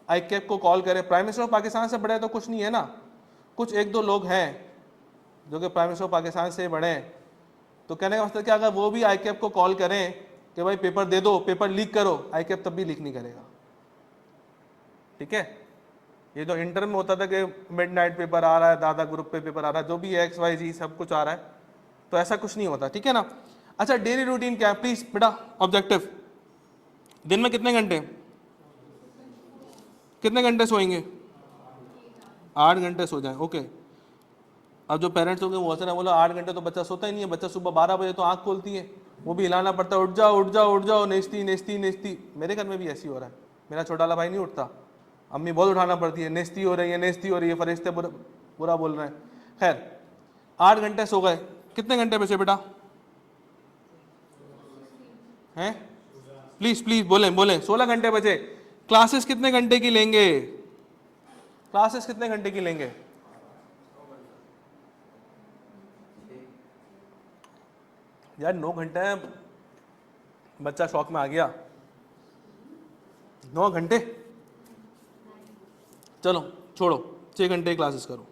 आईकैप को कॉल करे, प्राइम मिनिस्टर ऑफ पाकिस्तान से बड़े तो कुछ नहीं है ना, कुछ एक दो लोग हैं जो कि प्राइम मिनिस्टर ऑफ पाकिस्तान से बड़े हैं, तो कहने का मतलब कि अगर वो भी आईकैप को कॉल करें कि भाई पेपर दे दो, पेपर लीक करो, आईकैप तब भी लीक नहीं करेगा, ठीक है। ये जो इंटर में होता था कि मिडनाइट पेपर आ रहा है, दादा ग्रुप पे पेपर आ रहा है, जो भी एक्स वाई जी सब कुछ आ रहा है, तो ऐसा कुछ नहीं होता, ठीक है ना। अच्छा, डेली रूटीन क्या है प्लीज बेटा, ऑब्जेक्टिव, दिन में कितने घंटे सोएंगे? 8 घंटे सो जाएं, ओके। अब जो पेरेंट्स होंगे वो हंस बोलो 8 घंटे तो बच्चा सोता ही नहीं है, बच्चा सुबह 12 बजे तो आँख खोलती है, वो भी हिलाना पड़ता है, उठ जाओ उठ जाओ उठ जाओ, नेचती नेचती नेचती। मेरे घर में भी ऐसी हो रहा है, मेरा छोटा वाला भाई नहीं उठता, अम्मी बहुत उठाना पड़ती है, नेचती हो रही है नेचती हो रही है, फरिश्ते बुरा बोल रहे हैं। खैर 8 घंटे सो गए, कितने घंटे बचे बेटा हैं? प्लीज प्लीज बोलें बोलें, 16 घंटे बचे। क्लासेस कितने घंटे की लेंगे? क्लासेस कितने घंटे की लेंगे? यार 9 घंटे है, बच्चा शौक में आ गया, 9 घंटे, चलो छोड़ो 6 घंटे की क्लासेस करो।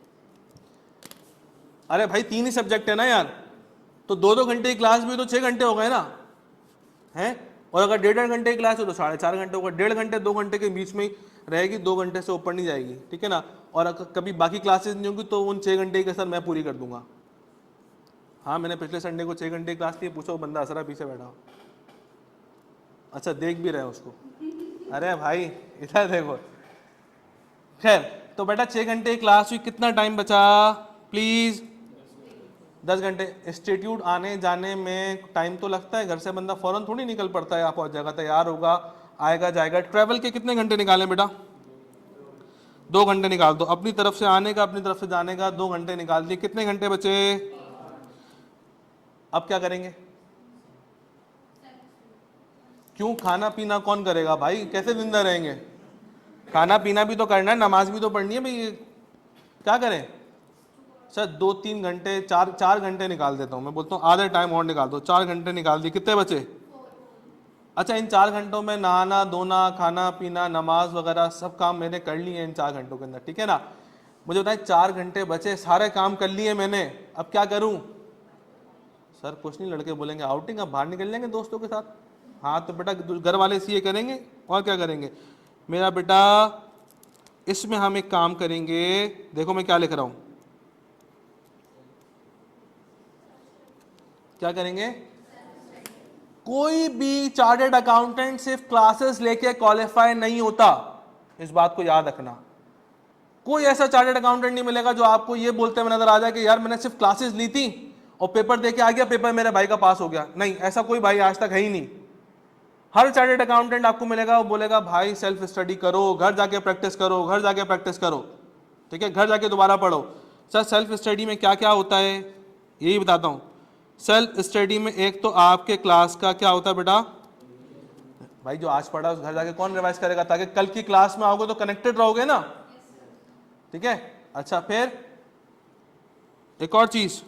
अरे भाई 3 ही सब्जेक्ट है ना यार, तो 2-2 घंटे की क्लास भी तो 6 घंटे हो गए ना, हैं? और अगर 1.5 घंटे की क्लास है तो 4.5 घंटे होगा, 1.5 घंटे 2 घंटे के बीच में ही रहेगी, 2 घंटे से ऊपर नहीं जाएगी, ठीक है ना। और अगर कभी बाकी क्लासेस नहीं होंगी तो उन 6 घंटे की कसर मैं पूरी कर दूंगा। हाँ, मैंने पिछले संडे को 6 घंटे की क्लास ली, पूछो बंदा असरा पीछे बैठा हो, अच्छा देख भी रहे हो उसको, अरे भाई इधर देखो। खैर, तो बेटा 6 घंटे की क्लास हुई, कितना टाइम बचा प्लीज? 10 घंटे। इंस्टीट्यूट आने जाने में टाइम तो लगता है, घर से बंदा फौरन थोड़ी निकल पड़ता है, आप पहुंच जाएगा, तैयार होगा, आएगा जाएगा। ट्रैवल के कितने घंटे निकालें बेटा? 2 घंटे निकाल दो, अपनी तरफ से आने का अपनी तरफ से जाने का 2 घंटे निकाल दिए, कितने घंटे बचे? अब क्या करेंगे? क्यों, खाना पीना कौन करेगा भाई, कैसे जिंदा रहेंगे? खाना पीना भी तो करना है, नमाज भी तो पढ़नी है भाई, क्या करें? सर 2-3 घंटे, 4 घंटे निकाल देता हूँ, मैं बोलता हूँ आधे टाइम और निकाल दो, 4 घंटे निकाल दिए, कितने बचे? अच्छा, इन 4 घंटों में नहाना धोना, खाना पीना, नमाज वगैरह सब काम मैंने कर लिए हैं इन 4 घंटों के अंदर, ठीक है ना। मुझे बताएं 4 घंटे बचे, सारे काम कर लिए मैंने, अब क्या करूँ? सर कुछ नहीं, लड़के बोलेंगे आउटिंग, अब बाहर निकल लेंगे दोस्तों के साथ। हाँ तो बेटा घर वाले सीए करेंगे, और क्या करेंगे मेरा बेटा? इसमें हम एक काम करेंगे, देखो मैं क्या लिख रहा हूं, क्या करेंगे? कोई भी चार्टर्ड अकाउंटेंट सिर्फ क्लासेस लेके क्वालिफाई नहीं होता, इस बात को याद रखना। कोई ऐसा चार्टर्ड अकाउंटेंट नहीं मिलेगा जो आपको ये बोलते हुए नजर आ जाए कि यार मैंने सिर्फ क्लासेस ली थी और पेपर दे के आ गया, पेपर मेरे भाई का पास हो गया। नहीं, ऐसा कोई भाई आज तक है ही नहीं। हर चार्टर्ड अकाउंटेंट आपको मिलेगा, वो बोलेगा भाई सेल्फ स्टडी करो, घर जाके प्रैक्टिस करो, घर जाके प्रैक्टिस करो, ठीक है, घर जाके दोबारा पढ़ो। सर सेल्फ स्टडी में क्या क्या होता है यही बताता हूँ। सेल्फ स्टडी में एक तो आपके क्लास का क्या होता है बेटा, भाई जो आज पढ़ा उस घर जाके कौन रिवाइज करेगा, ताकि कल की क्लास में आओगे तो कनेक्टेड रहोगे ना, ठीक है। अच्छा, फिर एक और चीज,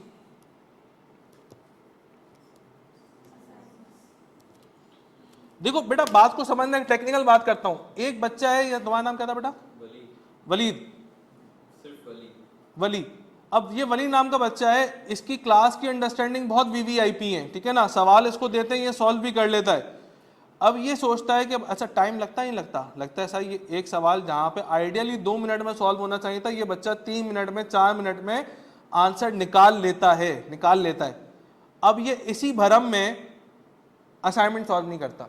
देखो बेटा बात को समझना, टेक्निकल बात करता हूं। एक बच्चा है, या तुम्हारा नाम क्या था बेटा? वलीद। सिर्फ वली। अब ये वली नाम का बच्चा है, इसकी क्लास की अंडरस्टैंडिंग बहुत वीवीआईपी है, ठीक है ना, सवाल इसको देते हैं ये सॉल्व भी कर लेता है। अब ये सोचता है कि अब अच्छा टाइम लगता ही नहीं लगता, लगता है सर ये एक सवाल जहाँ पे आइडियली 2 मिनट में सॉल्व होना चाहिए था, ये बच्चा 3 मिनट में 4 मिनट में आंसर निकाल लेता है। अब ये इसी भरम में असाइनमेंट सॉल्व नहीं करता।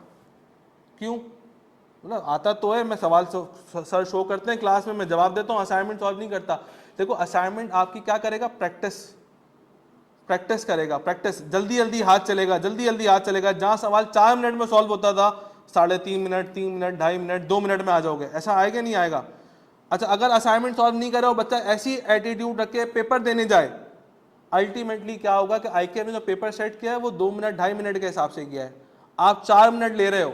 क्यों? मतलब आता तो है, मैं सवाल सर शो करते हैं क्लास में, मैं जवाब देता हूँ, असाइनमेंट सॉल्व नहीं करता। देखो असाइनमेंट आपकी क्या करेगा, प्रैक्टिस करेगा, प्रैक्टिस, जल्दी जल्दी हाथ चलेगा। जहां सवाल 4 मिनट में सॉल्व होता था, 3.5 मिनट, 3 मिनट, 2.5 मिनट, 2 मिनट में आ जाओगे। ऐसा आएगा नहीं आएगा? अच्छा अगर असाइनमेंट सॉल्व नहीं करे और बच्चा ऐसी एटीट्यूड रख के पेपर देने जाए, अल्टीमेटली क्या होगा कि आईके ने जो पेपर सेट किया है वो 2 मिनट 2.5 मिनट के हिसाब से किया है, आप 4 मिनट ले रहे हो,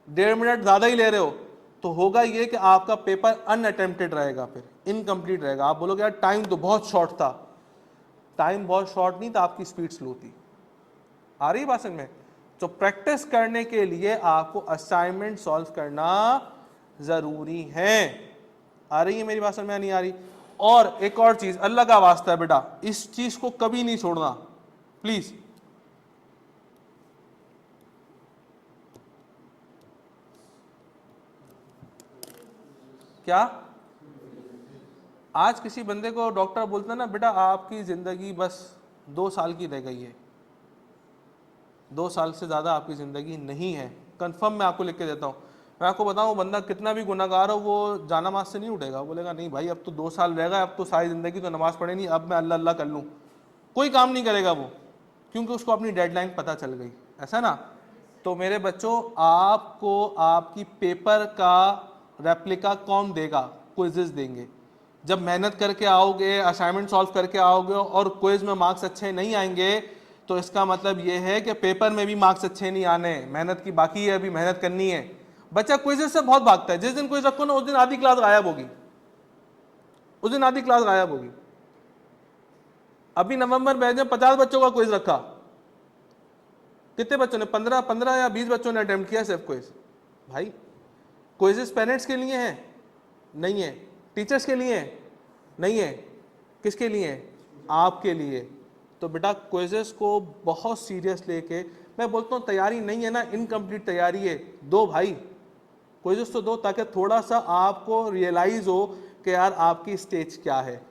1.5 मिनट ज्यादा ही ले रहे हो, तो होगा ये कि आपका पेपर अनअटेम्प्टेड रहेगा, फिर इनकम्प्लीट रहेगा। आप बोलोगे यार टाइम तो बहुत शॉर्ट था, टाइम बहुत शॉर्ट नहीं था, आपकी स्पीड स्लो थी। आ रही बात समझ में? तो प्रैक्टिस करने के लिए आपको असाइनमेंट सॉल्व करना जरूरी है। आ रही है मेरी बात समझ में? नहीं आ रही? और एक और चीज, अल्लाह का वास्ता है बेटा, इस चीज को कभी नहीं छोड़ना प्लीज। क्या आज किसी बंदे को डॉक्टर बोलता है ना, बेटा आपकी जिंदगी बस 2 साल की रह गई है, 2 साल से ज्यादा आपकी जिंदगी नहीं है, कंफर्म मैं आपको लिख के देता हूँ। मैं आपको बताऊँ बंदा कितना भी गुनाहगार हो, वो जानामाज से नहीं उठेगा, बोलेगा नहीं भाई अब तो 2 साल रह गए, अब तो सारी जिंदगी तो नमाज पढ़े नहीं, अब मैं अल्लाह अल्लाह कर लूँ, कोई काम नहीं करेगा वो, क्योंकि उसको अपनी डेडलाइन पता चल गई। ऐसा ना? तो मेरे बच्चों, आपको आपकी पेपर का रेप्लिका कौन देगा? क्विज़ेस देंगे। जब मेहनत करके आओगे, असाइनमेंट सॉल्व करके आओगे और क्विज में मार्क्स अच्छे नहीं आएंगे, तो इसका मतलब ये है कि पेपर में भी मार्क्स अच्छे नहीं आने, मेहनत की बाकी है, अभी मेहनत करनी है। बच्चा क्विज़ेस से बहुत भागता है, जिस दिन क्विज रखो ना उस दिन आधी क्लास गायब होगी, अभी नवंबर बैच में 50 बच्चों का क्विज रखा, कितने बच्चों ने? 15 या 20 बच्चों ने अटेम्प्ट किया सिर्फ क्विज। भाई क्विजेस पेरेंट्स के लिए हैं? नहीं है। टीचर्स के लिए हैं? नहीं है। किसके लिए है? आपके लिए। तो बेटा क्विजेस को बहुत सीरियस लेके, मैं बोलता हूँ तैयारी नहीं है ना, इनकम्प्लीट तैयारी है, दो भाई क्विजेस तो दो, ताकि थोड़ा सा आपको रियलाइज हो कि यार आपकी स्टेज क्या है।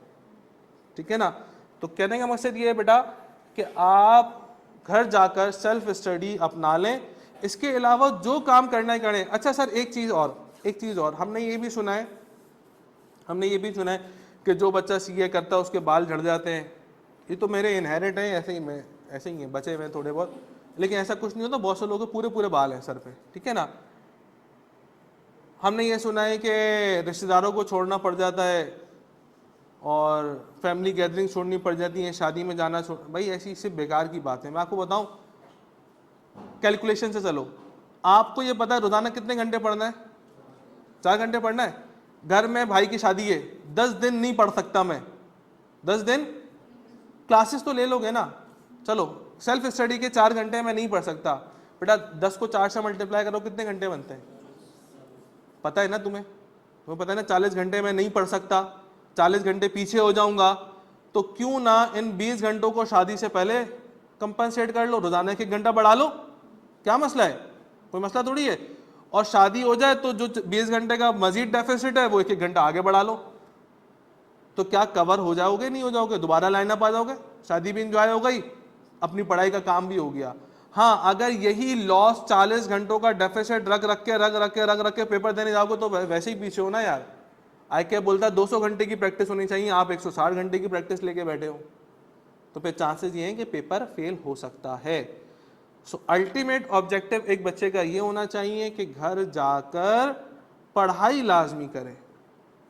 ठीक है ना? तो कहने का मकसद ये है बेटा कि आप घर जाकर सेल्फ स्टडी अपना लें, इसके अलावा जो काम करना है करें। अच्छा सर एक चीज़ और, हमने ये भी सुना है कि जो बच्चा सीए करता है उसके बाल झड़ जाते हैं। ये तो मेरे इनहेरिट हैं, ऐसे ही हैं, बचे हुए हैं थोड़े बहुत, लेकिन ऐसा कुछ नहीं होता, बहुत से लोगों के पूरे पूरे बाल हैं सर पे। ठीक है ना? हमने ये सुना है कि रिश्तेदारों को छोड़ना पड़ जाता है और फैमिली गैदरिंग छोड़नी पड़ जाती है, शादी में जाना भाई ऐसी सिर्फ बेकार की बात है। मैं आपको बताऊं, कैलकुलेशन से चलो, आपको ये पता है रोजाना कितने घंटे पढ़ना है? 4 घंटे पढ़ना है। घर में भाई की शादी है, 10 दिन नहीं पढ़ सकता मैं, 10 दिन क्लासेस तो ले लोगे ना, चलो सेल्फ स्टडी के 4 घंटे मैं नहीं पढ़ सकता। बेटा 10 को 4 से मल्टीप्लाई करो, कितने घंटे बनते हैं? पता है ना तुम्हें पता है ना, 40 घंटे मैं नहीं पढ़ सकता, 40 घंटे पीछे हो जाऊंगा। तो क्यों ना इन 20 घंटों को शादी से पहले कंपनसेट कर लो, रोजाना 1 घंटा बढ़ा लो, क्या मसला है? कोई मसला थोड़ी है। और शादी हो जाए तो जो 20 घंटे का मजीद डेफिसिट है वो 1 घंटा आगे बढ़ा लो, तो क्या कवर हो जाओगे? नहीं हो जाओगे, दोबारा लाइन अप आ जाओगे, शादी भी इंजॉय हो गई, अपनी पढ़ाई का काम भी हो गया। हाँ, अगर यही लॉस 40 घंटों का डेफिसिट रख के पेपर देने जाओगे तो वैसे ही पीछे हो ना यार। आई क्या बोलता है 200 घंटे की प्रैक्टिस होनी चाहिए, आप 160 घंटे की प्रैक्टिस लेके बैठे हो, तो फिर चांसेस ये हैं कि पेपर फेल हो सकता है। सो अल्टीमेट ऑब्जेक्टिव एक बच्चे का ये होना चाहिए कि घर जाकर पढ़ाई लाजमी करें।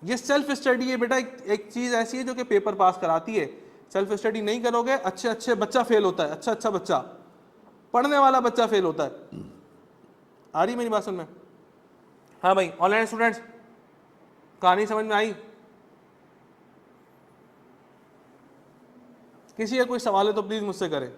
ये सेल्फ स्टडी है बेटा, एक चीज ऐसी है जो कि पेपर पास कराती है। सेल्फ स्टडी नहीं करोगे, अच्छे बच्चा फेल होता है, अच्छा बच्चा, पढ़ने वाला बच्चा फेल होता है। आ रही मेरी बात सुन में? हाँ भाई, ऑनलाइन स्टूडेंट्स कहानी समझ में आई? किसी का कोई सवाल है तो प्लीज मुझसे करें।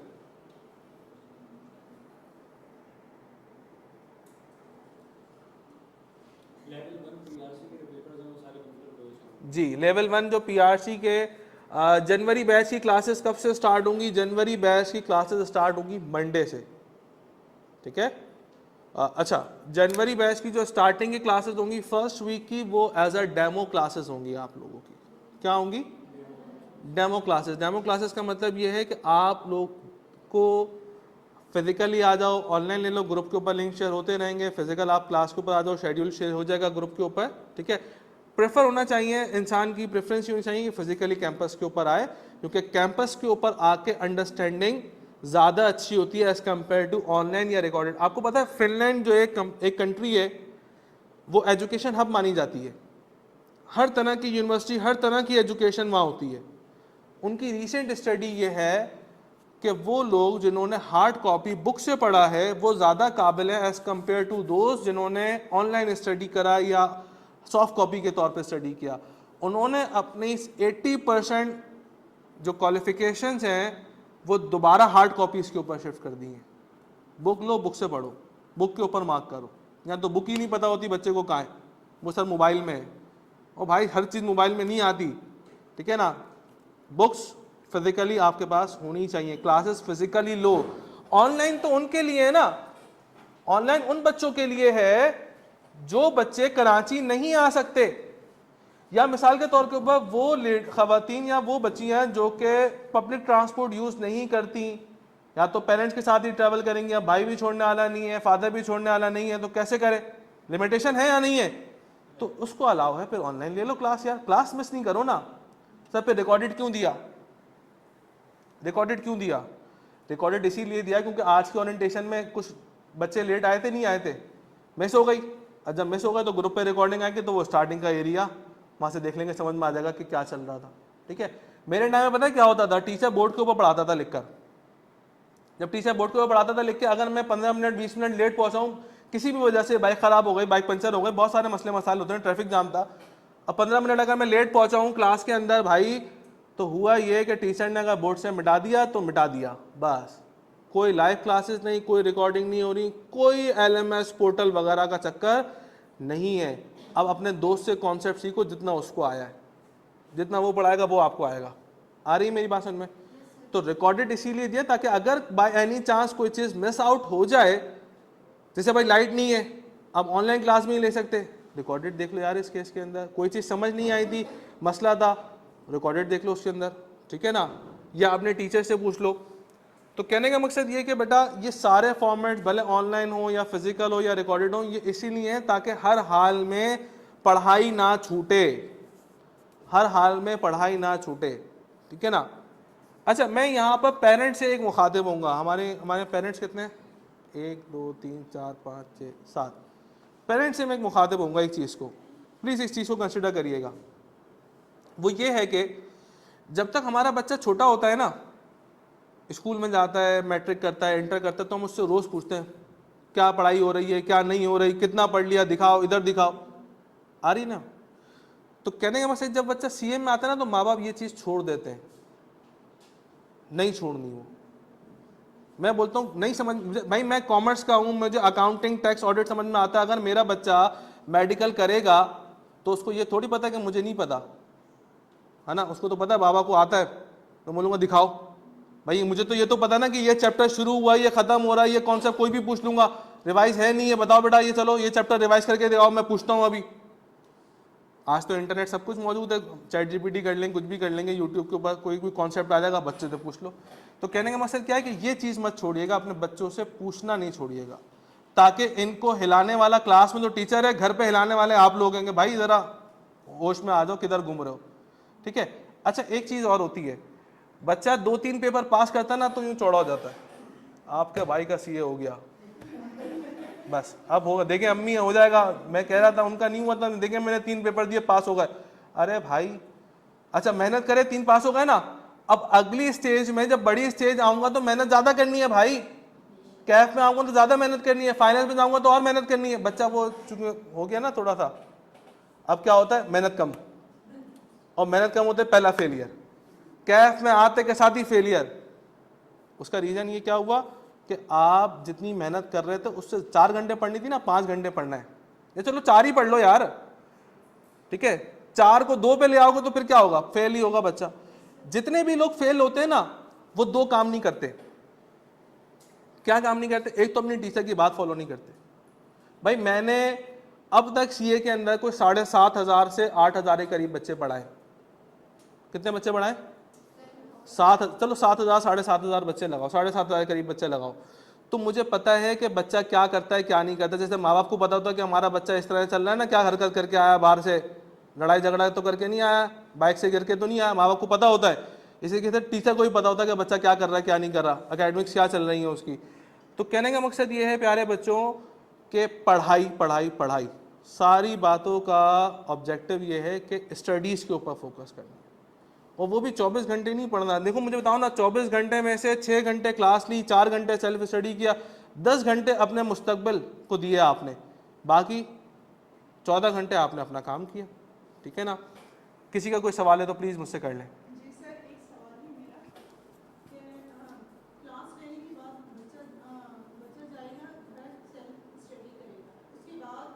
जी, लेवल 1 जो पीआरसी के जनवरी बैच की क्लासेस कब से स्टार्ट होंगी? जनवरी बैच की क्लासेस स्टार्ट होंगी मंडे से, ठीक है? अच्छा, जनवरी बैच की जो स्टार्टिंग की क्लासेस होंगी फर्स्ट वीक की, वो एज अ डेमो क्लासेस होंगी आप लोगों की। क्या होंगी? Demo classes. डेमो क्लासेस का मतलब ये है कि आप लोग को फिजिकली आ जाओ, ऑनलाइन ले लो, ग्रुप के ऊपर लिंक शेयर होते रहेंगे, फिजिकल आप क्लास के ऊपर आ जाओ, शेड्यूल शेयर हो जाएगा ग्रुप के ऊपर, ठीक है। प्रेफर होना चाहिए, इंसान की प्रेफरेंस होनी चाहिए कि फिजिकली कैंपस के ऊपर आए, क्योंकि कैंपस के ऊपर आके अंडरस्टैंडिंग ज़्यादा अच्छी होती है एज़ कम्पेयर टू ऑनलाइन या रिकॉर्डेड। आपको पता है फिनलैंड जो एक कंट्री है, वो एजुकेशन हब मानी जाती है, हर तरह की यूनिवर्सिटी, हर तरह की एजुकेशन वहाँ होती है। उनकी रीसेंट स्टडी ये है कि वो लोग जिन्होंने हार्ड कॉपी बुक से पढ़ा है वो ज़्यादा काबिल है एज़ कम्पेयर टू दोस्त जिन्होंने ऑनलाइन स्टडी करा या सॉफ्ट कॉपी के तौर पे स्टडी किया। उन्होंने अपनी 80% जो क्वालिफिकेशंस हैं वो दोबारा हार्ड कॉपीज़ के ऊपर शिफ्ट कर दी हैं। बुक लो, बुक से पढ़ो, बुक के ऊपर मार्क करो। यहाँ तो बुक ही नहीं पता होती बच्चे को कहाँ है, वो सर मोबाइल में है। और भाई हर चीज़ मोबाइल में नहीं आती, ठीक है ना। बुक्स फिजिकली आपके पास होनी चाहिए, क्लासेस फिजिकली लो। ऑनलाइन तो उनके लिए है ना, ऑनलाइन उन बच्चों के लिए है जो बच्चे कराची नहीं आ सकते, या मिसाल के तौर के ऊपर वो खवातीन या वो बच्चियां जो कि पब्लिक ट्रांसपोर्ट यूज़ नहीं करती, या तो पेरेंट्स के साथ ही ट्रैवल करेंगे, या भाई भी छोड़ने वाला नहीं है, फादर भी छोड़ने वाला नहीं है, तो कैसे करें? लिमिटेशन है या नहीं है? तो उसको अलाउ है, फिर ऑनलाइन ले लो क्लास। यार क्लास मिस नहीं करो ना। सर फिर रिकॉर्डेड क्यों दिया? रिकॉर्डेड क्यों दिया? रिकॉर्डेड इसीलिए दिया क्योंकि आज के ओरिएंटेशन में कुछ बच्चे लेट आए थे, नहीं आए थे, मिस हो गई। और जब मिस हो गए तो ग्रुप पे रिकॉर्डिंग आएगी, तो वो स्टार्टिंग का एरिया वहाँ से देख लेंगे, समझ में आ जाएगा कि क्या चल रहा था, ठीक है। मेरे टाइम में पता है क्या होता था? टीचर बोर्ड के ऊपर पढ़ाता था लिखकर। जब टीचर बोर्ड के ऊपर पढ़ाता था लिख के, अगर मैं 15 मिनट 20 मिनट लेट पहुंचाऊं, किसी भी वजह से बाइक खराब हो गई, बाइक पंचर हो गई, बहुत सारे मसले मसाले होते हैं, ट्रैफिक जाम था, अब 15 मिनट अगर मैं लेट पहुंचाऊं क्लास के अंदर भाई, तो हुआ ये कि टीचर ने अगर बोर्ड से मिटा दिया तो मिटा दिया, बस। कोई लाइव क्लासेस नहीं, कोई रिकॉर्डिंग नहीं हो रही, कोई LMS पोर्टल वगैरह का चक्कर नहीं है। अब अपने दोस्त से कॉन्सेप्ट सीखो जितना उसको आया है, जितना वो पढ़ाएगा वो आपको आएगा। आ रही मेरी बात समझ में? तो रिकॉर्डेड इसीलिए दिया ताकि अगर बाय एनी चांस कोई चीज़ मिस आउट हो जाए, जैसे भाई लाइट नहीं है, अब ऑनलाइन क्लास में ही ले सकते, रिकॉर्डेड देख लो यार। इस केस के अंदर कोई चीज़ समझ नहीं आई थी, मसला था, रिकॉर्डेड देख लो उसके अंदर, ठीक है ना, या अपने टीचर से पूछ लो। तो कहने का मकसद ये कि बेटा ये सारे फॉर्मेट्स भले ऑनलाइन हो या फिजिकल हो या रिकॉर्डेड हो, ये इसीलिए है ताकि हर हाल में पढ़ाई ना छूटे, हर हाल में पढ़ाई ना छूटे, ठीक है ना। अच्छा, मैं यहाँ पर पेरेंट्स से एक मुखातिब होऊंगा। हमारे पेरेंट्स कितने हैं? 1 2 3 4 5 6 7 पेरेंट्स से मैं एक मुखातिब होऊंगा एक चीज़ को, प्लीज़ इस चीज़ को कंसिडर करिएगा। वो ये है कि जब तक हमारा बच्चा छोटा होता है ना, स्कूल में जाता है, मैट्रिक करता है, इंटर करता है, तो हम उससे रोज़ पूछते हैं क्या पढ़ाई हो रही है, क्या नहीं हो रही, कितना पढ़ लिया, दिखाओ, इधर दिखाओ, आ रही ना। तो कहने का मतलब जब बच्चा CA में आता है ना, तो माँ बाप ये चीज़ छोड़ देते हैं, नहीं छोड़नी वो। मैं बोलता हूँ नहीं समझ, भाई मैं कॉमर्स का हूँ, मुझे अकाउंटिंग टैक्स ऑडिट समझ में आता है। अगर मेरा बच्चा मेडिकल करेगा तो उसको ये थोड़ी पता है कि मुझे नहीं पता है ना, उसको तो पता है बाबा को आता है, तो बोलूँगा दिखाओ भाई, मुझे तो ये तो पता ना कि ये चैप्टर शुरू हुआ, ये खत्म हो रहा है, ये कॉन्सेप्ट कोई भी पूछ लूंगा, रिवाइज है नहीं है, बताओ बेटा ये चलो ये चैप्टर रिवाइज करके दिखाओ, मैं पूछता हूँ अभी। आज तो इंटरनेट सब कुछ मौजूद है, चैट GPT कर लेंगे, कुछ भी कर लेंगे, यूट्यूब के ऊपर कोई भी कॉन्सेप्ट आ जाएगा, बच्चे से पूछ लो। तो कहने का मकसद क्या है कि ये चीज़ मत छोड़िएगा, अपने बच्चों से पूछना नहीं छोड़िएगा, ताकि इनको हिलाने वाला क्लास में जो टीचर है, घर पे हिलाने वाले आप लोग हैं, भाई ज़रा होश में आ जाओ, किधर घूम रहे हो, ठीक है। अच्छा, एक चीज़ और होती है, बच्चा 2-3 पेपर पास करता ना तो यूँ चौड़ा हो जाता है, आपके भाई का CA हो गया, बस अब होगा, देखें अम्मी हो जाएगा। मैं कह रहा था उनका नहीं हुआ था, देखें मैंने 3 पेपर दिए, पास हो गए। अरे भाई अच्छा, मेहनत करे, 3 पास हो गए ना, अब अगली स्टेज में जब बड़ी स्टेज आऊंगा तो मेहनत ज़्यादा करनी है भाई, कैफ में आऊंगा तो ज़्यादा मेहनत करनी है, फाइनल में जाऊंगा तो और मेहनत करनी है। बच्चा वो चूंकि हो गया ना थोड़ा सा, अब क्या होता है, मेहनत कम, और मेहनत कम होते पहला फेलियर, कैफ में आते के साथ ही फेलियर। उसका रीज़न ये क्या हुआ कि आप जितनी मेहनत कर रहे थे उससे 4 घंटे पढ़नी थी ना, 5 घंटे पढ़ना है, ये चलो 4 ही पढ़ लो यार, ठीक है। 4 को 2 पे ले आओगे तो फिर क्या होगा, फेल ही होगा बच्चा। जितने भी लोग फेल होते हैं ना, वो 2 काम नहीं करते। क्या काम नहीं करते? एक तो अपनी टीचर की बात फॉलो नहीं करते, भाई मैंने अब तक सीए के अंदर कोई 7,500 से 8,000 के करीब बच्चे पढ़ाए। कितने बच्चे पढ़ाए? 7, चलो 7,000 7,500 बच्चे लगाओ, 7,500 के करीब बच्चे लगाओ। तो मुझे पता है कि बच्चा क्या करता है क्या नहीं करता। जैसे माँ बाप को पता होता है कि हमारा बच्चा इस तरह चल रहा है ना, क्या हरकत करके आया बाहर से, लड़ाई झगड़ा तो करके नहीं आया, बाइक से गिर के तो नहीं आया, माँ बाप को पता होता है। इसी के साथ टीचर को भी पता होता है कि बच्चा क्या कर रहा है क्या नहीं कर रहा, एकेडमिक्स क्या चल रही है उसकी। तो कहने का मकसद ये है प्यारे बच्चों कि पढ़ाई पढ़ाई पढ़ाई, सारी बातों का ऑब्जेक्टिव ये है कि स्टडीज़ के ऊपर फोकस करना, और वो भी 24 घंटे नहीं पढ़ना। देखो मुझे बताओ ना, 24 घंटे में से 6 घंटे क्लास ली, 4 घंटे सेल्फ स्टडी किया, 10 घंटे अपने मुस्तकबिल को दिए आपने, बाकी 14 घंटे आपने अपना काम किया। ठीक है ना? किसी का कोई सवाल है तो प्लीज़ मुझसे कर लें। जी सर, एक सवाल है मेरा कि क्लास लेने के बाद बच्चा जाएगा घर सेल्फ स्टडी करेगा, उसके बाद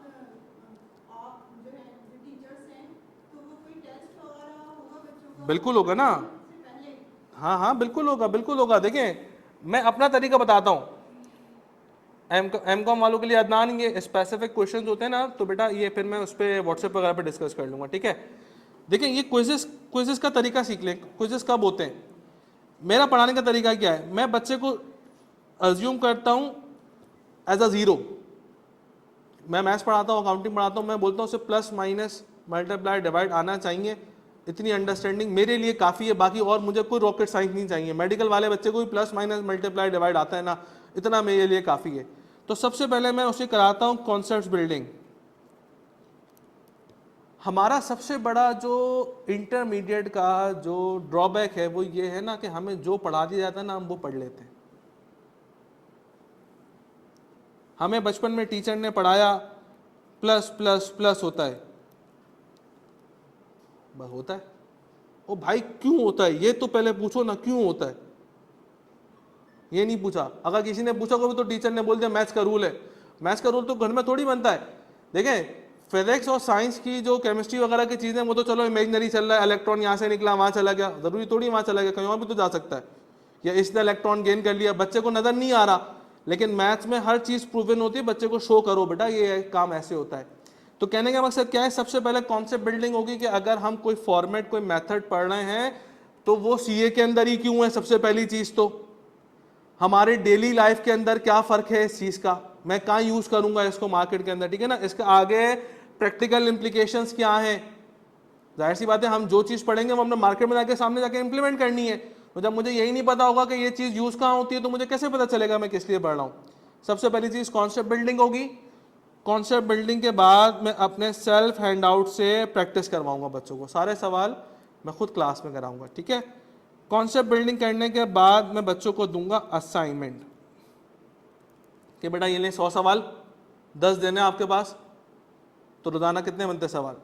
आप जो है जो टीचर्स हैं तो वो कोई टेस्ट वगैरह होगा बच्चों का? बिल्कुल होगा ना, से पहले? हाँ हाँ बिल्कुल होगा, बिल्कुल होगा। देखें मैं अपना तरीका बताता हूँ, एम.कॉम वालों के लिए अदनान ये स्पेसिफिक क्वेश्चंस होते हैं ना, तो बेटा ये फिर मैं उस पर व्हाट्सएप वगैरह पे डिस्कस कर लूँगा। ठीक है? देखिए ये क्विजेस का तरीका सीख लें। क्विजेस कब होते हैं? मेरा पढ़ाने का तरीका क्या है, मैं बच्चे को अज्यूम करता हूँ एज अ ज़ीरो। मैं मैथ्स पढ़ाता हूँ, अकाउंटिंग पढ़ाता हूँ, मैं बोलता हूँ उसे प्लस माइनस मल्टीप्लाई डिवाइड आना चाहिए, इतनी अंडरस्टैंडिंग मेरे लिए काफ़ी है, बाकी और मुझे कोई रॉकेट साइंस नहीं चाहिए। मेडिकल वाले बच्चे को भी प्लस माइनस मल्टीप्लाई डिवाइड आता है ना, इतना मेरे लिए काफ़ी है। तो सबसे पहले मैं उसे कराता हूँ कॉन्सेप्ट बिल्डिंग। हमारा सबसे बड़ा जो इंटरमीडिएट का जो ड्रॉबैक है वो ये है ना कि हमें जो पढ़ा दिया जाता है ना हम वो पढ़ लेते हैं। हमें बचपन में टीचर ने पढ़ाया प्लस प्लस प्लस होता है, बस होता है। ओ भाई क्यों होता है ये तो पहले पूछो ना, क्यों होता है ये नहीं पूछा। अगर किसी ने पूछा कभी तो टीचर ने बोल दिया मैथ्स का रूल है। मैथ्स का रूल तो घर में थोड़ी बनता है। देखें फिजिक्स और साइंस की जो केमिस्ट्री वगैरह की चीज़ें वो तो चलो इमेजनरी चल रहा है, इलेक्ट्रॉन यहाँ से निकला वहाँ चला गया, ज़रूरी थोड़ी वहाँ चला गया, कहीं और भी तो जा सकता है, या इसने इलेक्ट्रॉन गेन कर लिया, बच्चे को नज़र नहीं आ रहा। लेकिन मैथ्स में हर चीज़ प्रूवन होती है, बच्चे को शो करो बेटा ये काम ऐसे होता है। तो कहने का मकसद क्या है, सबसे पहले कॉन्सेप्ट बिल्डिंग होगी कि अगर हम कोई फॉर्मेट कोई मेथड पढ़ रहे हैं तो वो सीए के अंदर ही क्यों है। सबसे पहली चीज़ तो हमारे डेली लाइफ के अंदर क्या फ़र्क है इस चीज़ का, मैं कहाँ यूज़ करूँगा इसको मार्केट के अंदर। ठीक है ना? इसके आगे प्रैक्टिकल इम्प्लीकेशंस क्या हैं। जाहिर सी बात है हम जो चीज़ पढ़ेंगे वो हमने मार्केट में जाके सामने जाके इंप्लीमेंट करनी है। तो जब मुझे यही नहीं पता होगा कि ये चीज़ यूज़ कहाँ होती है तो मुझे कैसे पता चलेगा मैं किस लिए पढ़ रहा हूँ। सबसे पहली चीज़ कॉन्सेप्ट बिल्डिंग होगी। कॉन्सेप्ट बिल्डिंग के बाद मैं अपने सेल्फ हैंड आउट से प्रैक्टिस करवाऊंगा बच्चों को, सारे सवाल मैं खुद क्लास में कराऊंगा। ठीक है? कॉन्सेप्ट बिल्डिंग करने के बाद मैं बच्चों को दूंगा असाइनमेंट कि बेटा ये ले 100 सवाल 10 देने आपके पास, तो रोज़ाना कितने बनते सवाल?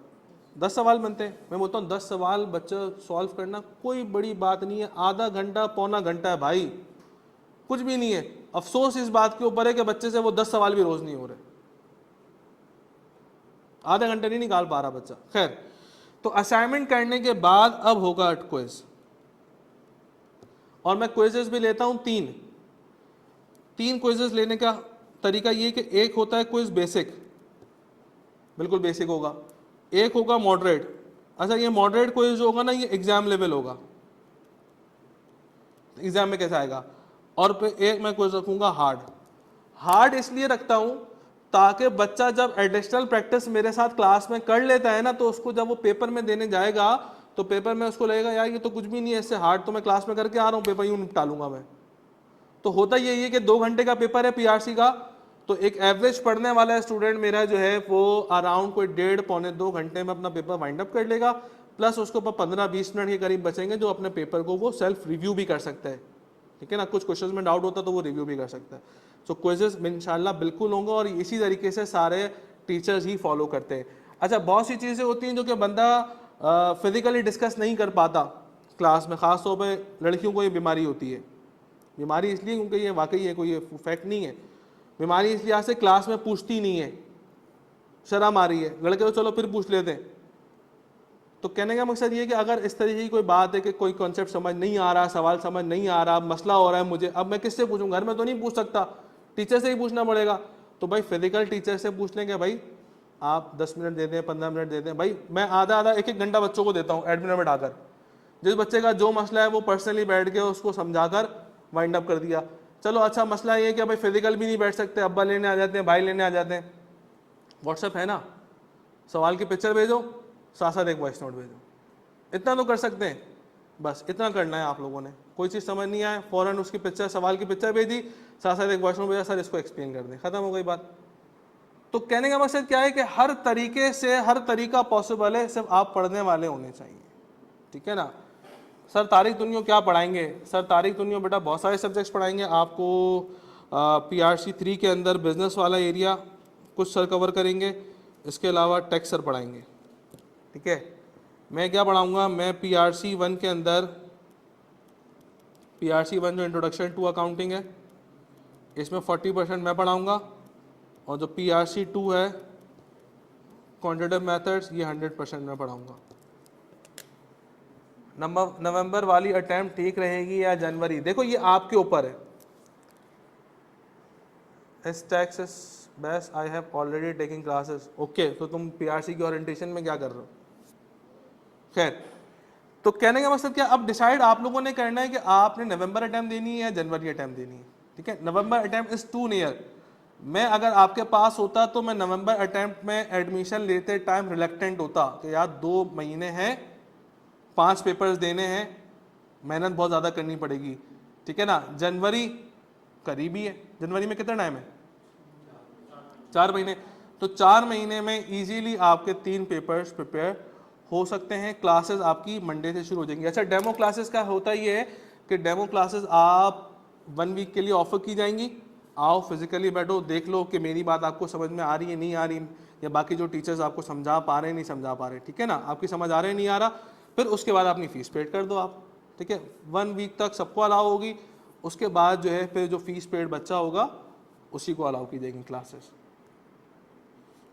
10 सवाल बनते हैं। मैं बोलता हूँ 10 सवाल बच्चे सॉल्व करना कोई बड़ी बात नहीं है, आधा घंटा पौना घंटा है भाई, कुछ भी नहीं है। अफसोस इस बात के ऊपर है कि बच्चे से वो 10 सवाल भी रोज़ नहीं हो रहे, आधा घंटा नहीं निकाल पा रहा बच्चा। खैर, तो असाइनमेंट करने के बाद अब होगा क्विज, और मैं क्विजेस भी लेता हूँ तीन क्विजेस लेने का तरीका ये कि एक होता है क्विज बेसिक, बिल्कुल बेसिक होगा, एक होगा मॉडरेट। अच्छा ये मॉडरेट क्विज जो होगा ना ये एग्जाम लेवल होगा, एग्जाम में कैसा आएगा। और फिर एक मैं क्विज रखूंगा हार्ड इसलिए रखता हूं ताकि बच्चा जब एडिशनल प्रैक्टिस मेरे साथ क्लास में कर लेता है ना तो उसको जब वो पेपर में देने जाएगा तो पेपर में उसको लगेगा यार ये तो कुछ भी नहीं है, इससे हार्ड तो मैं क्लास में करके आ रहा हूँ, पेपर यूं निपटा लूंगा मैं। तो होता यही है कि 2 घंटे का पेपर है पीआरसी का, तो एक एवरेज पढ़ने वाला स्टूडेंट मेरा जो है वो अराउंड कोई 1.5 पौने 2 घंटे में अपना पेपर वाइंड अप कर लेगा, प्लस उसके ऊपर 15-20 मिनट के करीब बचेंगे जो अपने पेपर को वो सेल्फ रिव्यू भी कर सकता है। ठीक है ना? कुछ क्वेश्चन में डाउट होता है तो वो रिव्यू भी कर सकता है। सो क्विजेस इंशाल्लाह बिल्कुल होंगे और इसी तरीके से सारे टीचर्स ही फॉलो करते हैं। अच्छा बहुत सी चीज़ें होती हैं जो कि बंदा फिजिकली डिस्कस नहीं कर पाता क्लास में, ख़ास तौर पे लड़कियों को ये बीमारी होती है। बीमारी इसलिए क्योंकि ये वाकई है, कोई फैक्ट नहीं है। बीमारी इसलिए आज से क्लास में पूछती नहीं है, शर्म आ रही है। लड़के तो चलो फिर पूछ लेते हैं। तो कहने का मकसद ये है कि अगर इस तरीके की कोई बात है कि कोई कॉन्सेप्ट समझ नहीं आ रहा, सवाल समझ नहीं आ रहा, मसला हो रहा है मुझे, अब मैं किससे पूछूं? घर में तो नहीं पूछ सकता, टीचर से ही पूछना पड़ेगा। तो भाई फिजिकल टीचर से पूछ लेंगे भाई आप 10 मिनट दे दें, 15 मिनट दे दें, भाई मैं आधा एक एक घंटा बच्चों को देता हूँ एडमिन में बैठाकर। जिस बच्चे का जो मसला है वो पर्सनली बैठ के उसको समझाकर वाइंड अप कर दिया। चलो अच्छा मसला ये है कि भाई फिजिकल भी नहीं बैठ सकते, अब्बा लेने आ जाते हैं, भाई लेने आ जाते हैं, व्हाट्सएप है ना, सवाल की पिक्चर भेजो, साथ साथ एक वॉइस नोट भेजो, इतना तो कर सकते हैं। बस इतना करना है आप लोगों ने। कोई चीज़ समझ नहीं आए फ़ौरन उसकी पिक्चर, सवाल की पिक्चर भेजी, साथ साथ एक वॉइस नोट भेजा, सर इसको एक्सप्लेन कर दें, ख़त्म हो गई बात। तो कहने का मकसद क्या है कि हर तरीके से हर तरीका पॉसिबल है, सिर्फ आप पढ़ने वाले होने चाहिए, ठीक है ना। सर तारिक दुनिया क्या पढ़ाएंगे? सर तारिक दुनिया बेटा बहुत सारे सब्जेक्ट्स पढ़ाएंगे आपको। PRC 3 के अंदर बिजनेस वाला एरिया कुछ सर कवर करेंगे, इसके अलावा टैक्स सर पढ़ाएंगे, ठीक है। मैं क्या पढ़ाऊंगा? मैं PRC 1 के अंदर, PRC 1 जो इंट्रोडक्शन टू अकाउंटिंग है, इसमें 40% मैं पढ़ाऊंगा, और जो PRC 2 है क्वांटिटेटिव मेथड्स, ये 100% मैं पढ़ाऊंगा। नवंबर वाली अटेम्प्ट ठीक रहेगी या जनवरी? देखो ये आपके ऊपर है। इस tax is best, I have already taking classes. Okay, तो तुम PRC की ओरिएंटेशन में क्या कर रहे हो? खैर, तो कहने का मतलब क्या, अब डिसाइड आप लोगों ने करना है कि आपने नवंबर अटेम्प्ट देनी है या जनवरी अटेम्प्ट देनी है, ठीक है। नवंबर अटेम्प्ट इज टू नियर। मैं अगर आपके पास होता तो मैं नवंबर अटेम्प्ट में एडमिशन लेते टाइम रिलक्टेंट होता कि यार 2 महीने हैं, 5 पेपर्स देने हैं, मेहनत बहुत ज़्यादा करनी पड़ेगी, ठीक है ना। जनवरी करीबी है, जनवरी में कितना टाइम है? 4 महीने। तो 4 महीने में इजीली आपके 3 पेपर्स प्रिपेयर हो सकते हैं। क्लासेस आपकी मंडे से शुरू हो जाएंगी। अच्छा, डेमो क्लासेस का होता ये है कि डेमो क्लासेस आप 1 वीक के लिए ऑफर की जाएंगी। आओ फिजिकली बैठो, देख लो कि मेरी बात आपको समझ में आ रही है नहीं आ रही, या बाकी जो टीचर्स आपको समझा पा रहे हैं नहीं समझा पा रहे, ठीक है ना, आपकी समझ आ रहा है नहीं आ रहा, फिर उसके बाद अपनी फीस पेड कर दो आप, ठीक है। 1 वीक तक सबको अलाउ होगी, उसके बाद जो है फिर जो फीस पेड बच्चा होगा उसी को अलाउ की जाएगी क्लासेस।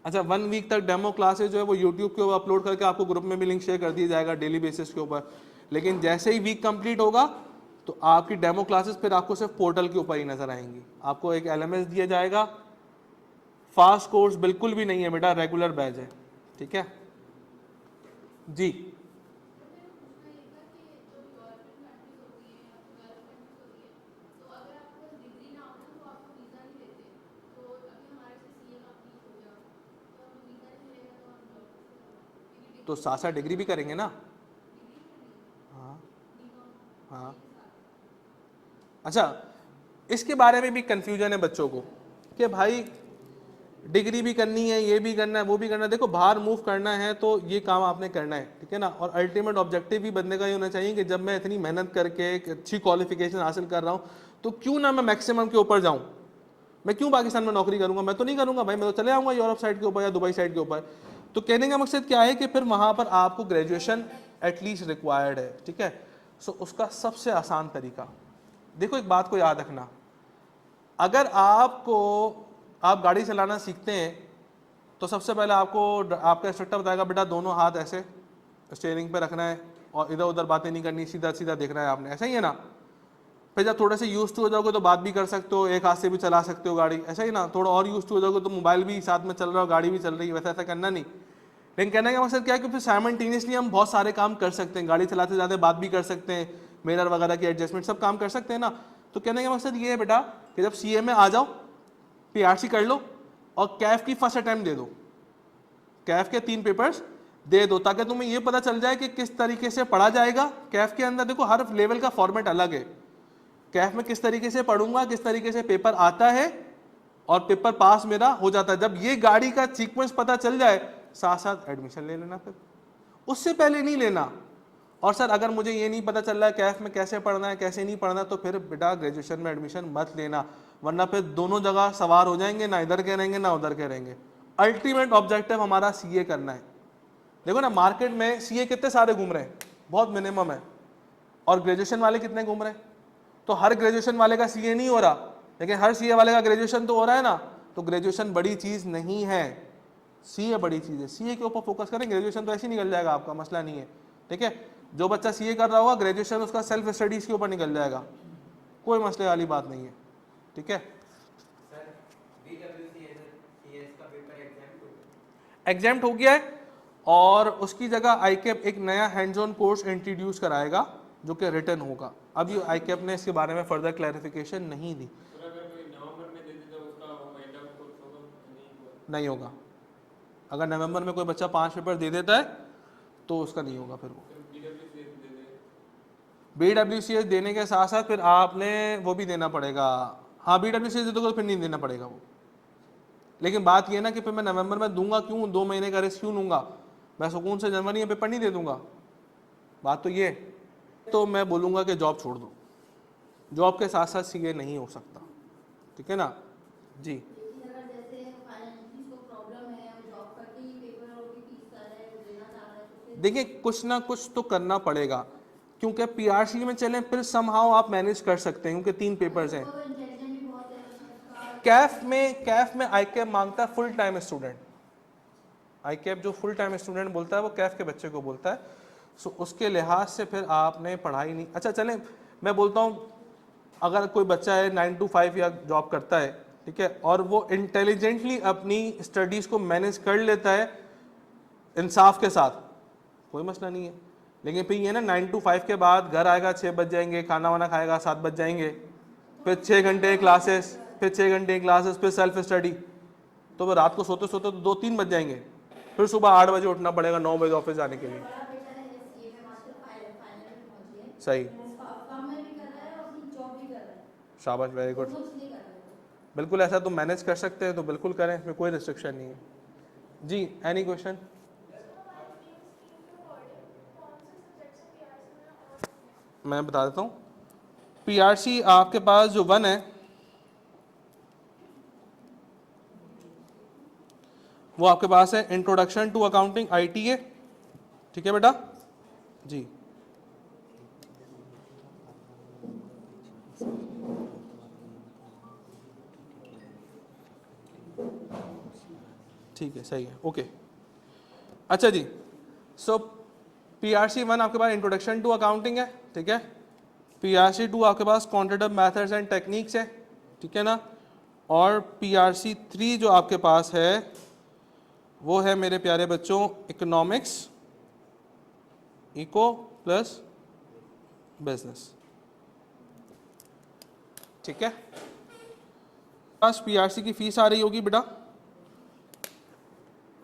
अच्छा, 1 वीक तक डेमो क्लासेस जो है वो यूट्यूब के ऊपर अपलोड करके आपको ग्रुप में भी लिंक शेयर कर दिया जाएगा डेली बेसिस के ऊपर। लेकिन जैसे ही वीक कंप्लीट होगा तो आपकी डेमो क्लासेस फिर आपको सिर्फ पोर्टल के ऊपर ही नजर आएंगी। आपको एक LMS दिया जाएगा। फास्ट कोर्स बिल्कुल भी नहीं है बेटा, रेगुलर बैच है, ठीक है जी। तो साथ साथ डिग्री भी करेंगे ना। हाँ हाँ। अच्छा, इसके बारे में भी कंफ्यूजन है बच्चों को कि भाई डिग्री भी करनी है, ये भी करना है, वो भी करना है। देखो, बाहर मूव करना है तो ये काम आपने करना है, ठीक है ना। और अल्टीमेट ऑब्जेक्टिव भी बंदे का ये होना चाहिए कि जब मैं इतनी मेहनत करके एक अच्छी क्वालिफिकेशन हासिल कर रहा हूँ तो क्यों ना मैं मैक्सिमम के ऊपर जाऊँ। मैं क्यों पाकिस्तान में नौकरी करूँगा? मैं तो नहीं करूँगा भाई, मैं तो चले आऊँगा यूरोप साइड के ऊपर या दुबई साइड के ऊपर। तो कहने का मकसद क्या है कि फिर वहाँ पर आपको ग्रेजुएशन एटलीस्ट रिक्वायर्ड है, ठीक है। सो उसका सबसे आसान तरीका, देखो एक बात को याद रखना, अगर आप गाड़ी चलाना सीखते हैं तो सबसे पहले आपका इंस्ट्रक्टर बताएगा बेटा दोनों हाथ ऐसे स्टीयरिंग पे रखना है और इधर उधर बातें नहीं करनी, सीधा सीधा देखना है आपने, ऐसा ही है ना। फिर जब थोड़े से यूज टू हो जाओगे तो बात भी कर सकते हो, एक हाथ से भी चला सकते हो गाड़ी, ऐसा ही ना। थोड़ा और यूज टू हो जाओगे तो मोबाइल भी साथ में चल रहा हो, गाड़ी भी चल रही है, वैसा ऐसा करना नहीं। लेकिन कहने का मकसद क्या है कि फिर साइमल्टेनियसली हम बहुत सारे काम कर सकते हैं, गाड़ी चलाते जाते बात भी कर सकते हैं, मिरर वगैरह की एडजस्टमेंट सब काम कर सकते हैं ना। तो कहने का मकसद ये है बेटा कि जब CA में आ जाओ, PRC कर लो और कैफ की फर्स्ट अटैम्प्ट दे दो, कैफ के 3 पेपर्स दे दो, ताकि तुम्हें ये पता चल जाए कि किस तरीके से पढ़ा जाएगा। कैफ के अंदर देखो हर लेवल का फॉर्मेट अलग है, कैफ में किस तरीके से पढ़ूंगा, किस तरीके से पेपर आता है और पेपर पास मेरा हो जाता है। जब ये गाड़ी का सीक्वेंस पता चल जाए, साथ साथ एडमिशन ले लेना, फिर उससे पहले नहीं लेना। और सर अगर मुझे ये नहीं पता चल रहा है कैफ में कैसे पढ़ना है कैसे नहीं पढ़ना, तो फिर बेटा ग्रेजुएशन में एडमिशन मत लेना, वरना फिर दोनों जगह सवार हो जाएंगे, ना इधर के रहेंगे ना उधर के रहेंगे। अल्टीमेट ऑब्जेक्टिव हमारा CA करना है। देखो ना, मार्केट में CA कितने सारे घूम रहे हैं, बहुत मिनिमम है, और ग्रेजुएशन वाले कितने घूम रहे हैं। तो हर ग्रेजुएशन वाले का CA नहीं हो रहा, लेकिन हर CA वाले का ग्रेजुएशन तो हो रहा है ना। तो ग्रेजुएशन बड़ी चीज़ नहीं है, CA बड़ी चीज़ है। CA के ऊपर फोकस करें, ग्रेजुएशन तो ऐसे ही निकल जाएगा आपका, मसला नहीं है, ठीक है। जो बच्चा CA कर रहा होगा, ग्रेजुएशन उसका सेल्फ स्टडीज़ के ऊपर निकल जाएगा, कोई मसले वाली बात नहीं है, ठीक है। सर BWCS एग्जाम्प्ट हो गया है, और उसकी जगह आईकेप एक नया हैंड्स ऑन कोर्स इंट्रोड्यूस कराएगा जो कि रिटर्न होगा। अभी आईकेप ने इसके बारे में फर्दर क्लैरिफिकेशन नहीं दी। सर अगर कोई नवंबर में दे देता है उसका वाइंड अप कोर्स होगा नहीं होगा? नहीं होगा। अगर नवंबर में कोई बच्चा 5 पेपर दे देता है तो उसका नहीं होगा फिर वो। BWCS दे दे। BWCS देने के साथ साथ फिर आपने वो भी देना पड़ेगा। हाँ, BWCS दे दोगे तो फिर नहीं देना पड़ेगा वो। लेकिन बात ये ना कि फिर मैं नवंबर में दूंगा क्यों, 2 महीने का रिस्क क्यों लूंगा, मैं सुकून से जनवरी में पेपर नहीं दे दूंगा। बात तो ये, तो मैं बोलूँगा कि जॉब छोड़ दो, जॉब के साथ साथ सीए नहीं हो सकता, ठीक है ना जी। लेकिन अगर जैसे फाइनेंशियली को प्रॉब्लम है, वो जॉब करके ही पेपर और भी फीस कर रहा है, वो देना चाह रहा है, तो फिर देखिए कुछ ना कुछ तो करना पड़ेगा, क्योंकि पीआरसी में चलें फिर समहाउ आप मैनेज कर सकते हैं, क्योंकि 3 पेपर्स हैं। वो इंटेलिजेंट भी बहुत है उसका। कैफ में आईकेप मांगता है फुल टाइम स्टूडेंट। आईकेप जो फुल टाइम स्टूडेंट बोलता है वो कैफ के बच्चे को बोलता है। सो उसके लिहाज से फिर आपने पढ़ाई नहीं, अच्छा चलें मैं बोलता हूँ अगर कोई बच्चा है 9 to 5 या जॉब करता है, ठीक है, और वो इंटेलिजेंटली अपनी स्टडीज़ को मैनेज कर लेता है इंसाफ के साथ, कोई मसला नहीं है। लेकिन फिर ये ना 9 to 5 के बाद घर आएगा 6 बज जाएंगे, खाना वाना खाएगा 7 बज जाएंगे, फिर 6 घंटे क्लासेस, फिर 6 घंटे क्लासेस, फिर सेल्फ स्टडी, तो वो रात को सोते सोते तो 2-3 बज जाएंगे, फिर सुबह 8 बजे उठना पड़ेगा 9 बजे ऑफिस जाने के लिए। बड़ा बेटा है सीए में मास्टर फाइनल में पहुंची है, सही, काम में भी कर रहा है और अपनी जॉब भी कर रहा है, शाबाश, वेरी गुड। दोनों चीजें कर रहा है। बिल्कुल ऐसा तो मैनेज कर सकते हैं तो बिल्कुल करें, इसमें कोई रिस्ट्रिक्शन नहीं है जी। Any question? मैं बता देता हूँ। पीआरसी आपके पास जो 1 है वो आपके पास है इंट्रोडक्शन टू अकाउंटिंग आईटीए, ठीक है बेटा जी। ठीक है, सही है, ओके। अच्छा जी, सो पीआरसी 1 आपके पास इंट्रोडक्शन टू अकाउंटिंग है, ठीक है। पीआरसी 2 आपके पास क्वांटिटेटिव मेथड्स एंड टेक्निक्स है, ठीक है ना। और पीआरसी 3 जो आपके पास है वो है मेरे प्यारे बच्चों इकोनॉमिक्स, इको प्लस बिजनेस, ठीक है। पास पीआरसी की फीस आ रही होगी बेटा,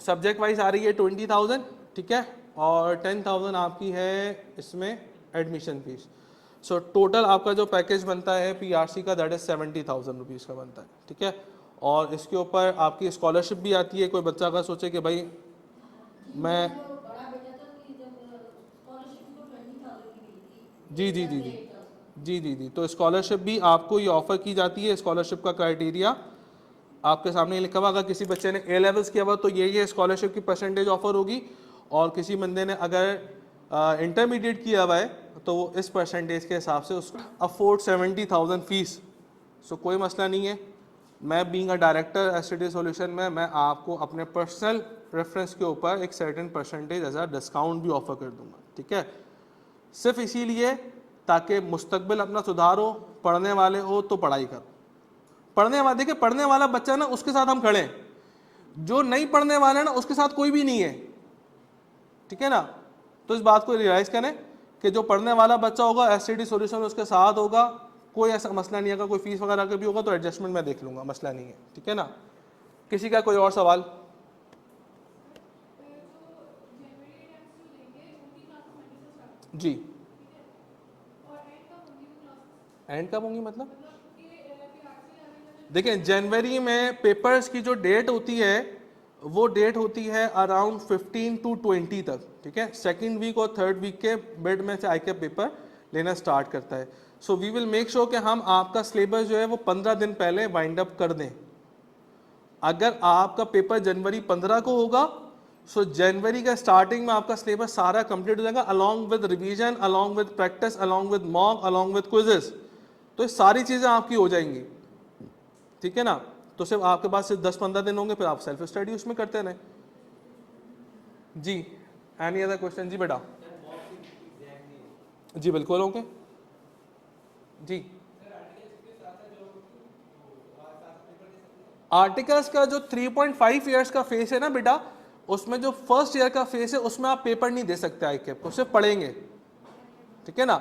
सब्जेक्ट वाइज आ रही है 20,000, ठीक है, और 10,000 आपकी है इसमें एडमिशन फीस। सो टोटल आपका जो पैकेज बनता है पीआरसी का दैट इज 70,000 रुपीज़ का बनता है, ठीक है। और इसके ऊपर आपकी स्कॉलरशिप भी आती है। कोई बच्चा अगर सोचे कि भाई मैं जो बड़ा बेटा था कि जब स्कॉलरशिप को 20,000 की मिली थी, जी जी जी जी जी जी, तो स्कॉलरशिप भी आपको ये ऑफ़र की जाती है। स्कॉलरशिप का क्राइटेरिया आपके सामने ही लिखा हुआ, अगर किसी बच्चे ने ए लेवल्स किया हुआ तो ये स्कॉलरशिप की परसेंटेज ऑफर होगी, और किसी बंदे ने अगर इंटरमीडिएट किया हुआ है तो वो इस परसेंटेज के हिसाब से उसको अफोर्ड 70,000 फीस। सो कोई मसला नहीं है। मैं being a director STD solution में मैं आपको अपने पर्सनल रेफरेंस के ऊपर एक certain percentage as a discount भी ऑफर कर दूंगा, ठीक है। सिर्फ इसीलिए ताकि मुस्तकबिल अपना सुधार हो, पढ़ने वाले हो तो पढ़ाई करो। पढ़ने वाले, देखिए पढ़ने वाला बच्चा ना उसके साथ हम खड़े हैं, जो नहीं पढ़ने वाला ना उसके साथ कोई भी नहीं है, ठीक है ना। तो इस बात को रियलाइज करें कि जो पढ़ने वाला बच्चा होगा एसटीडी सॉल्यूशन उसके साथ होगा, कोई ऐसा मसला नहीं है। अगर कोई फीस वगैरह का भी होगा तो एडजस्टमेंट मैं देख लूंगा, मसला नहीं है, ठीक है ना। किसी का कोई और सवाल? जी, एंड कब होंगी मतलब? देखें जनवरी में पेपर्स की जो डेट होती है वो डेट होती है अराउंड 15 to 20 तक, ठीक है। सेकेंड वीक और थर्ड वीक के मिड में से आईके पेपर लेना स्टार्ट करता है। So we will make sure कि हम आपका सिलेबस जो है वो 15 दिन पहले वाइंड अप कर दें। अगर आपका पेपर जनवरी 15 को होगा सो जनवरी का स्टार्टिंग में आपका सिलेबस सारा कंप्लीट हो जाएगा, along with revision, along with practice, along with mock, along with quizzes. तो ये सारी चीज़ें आपकी हो जाएंगी, ठीक है ना। तो सिर्फ आपके पास सिर्फ 10-15 दिन होंगे, फिर आप सेल्फ स्टडी उसमें करते रहें जी। Any other question? जी बेटा जी बिल्कुल होंगे जी। आर्टिकल्स का जो 3.5 ईयर्स का फेस है ना बेटा, उसमें जो फर्स्ट ईयर का फेज है उसमें आप पेपर नहीं दे सकते आईकेप को, सिर्फ पढ़ेंगे, ठीक है ना।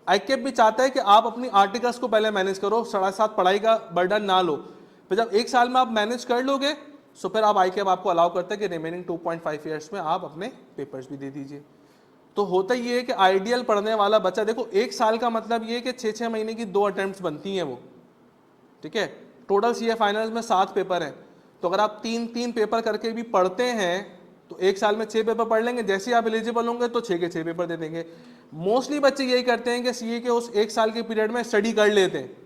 आईकेप भी चाहता है कि आप अपनी आर्टिकल्स को पहले मैनेज करो, 7.5 पढ़ाई का बर्डन ना लो, फिर जब 1 साल में आप मैनेज कर लोगे तो फिर आप आईकेप आपको अलाउ करता है कि रिमेनिंग 2.5 ईयर्स में आप अपने पेपर्स भी दे दीजिए। तो होता ये है कि आइडियल पढ़ने वाला बच्चा, देखो 1 साल का मतलब ये है कि 6-6 महीने की 2 अटेम्प्ट्स बनती हैं वो, ठीक है। टोटल सीए फाइनल्स में 7 पेपर हैं, तो अगर आप 3-3 पेपर करके भी पढ़ते हैं तो 1 साल में 6 पेपर पढ़ लेंगे, जैसे ही आप एलिजिबल होंगे तो 6 के 6 पेपर दे देंगे। मोस्टली बच्चे यही करते हैं कि सीए के उस 1 साल के पीरियड में स्टडी कर लेते हैं,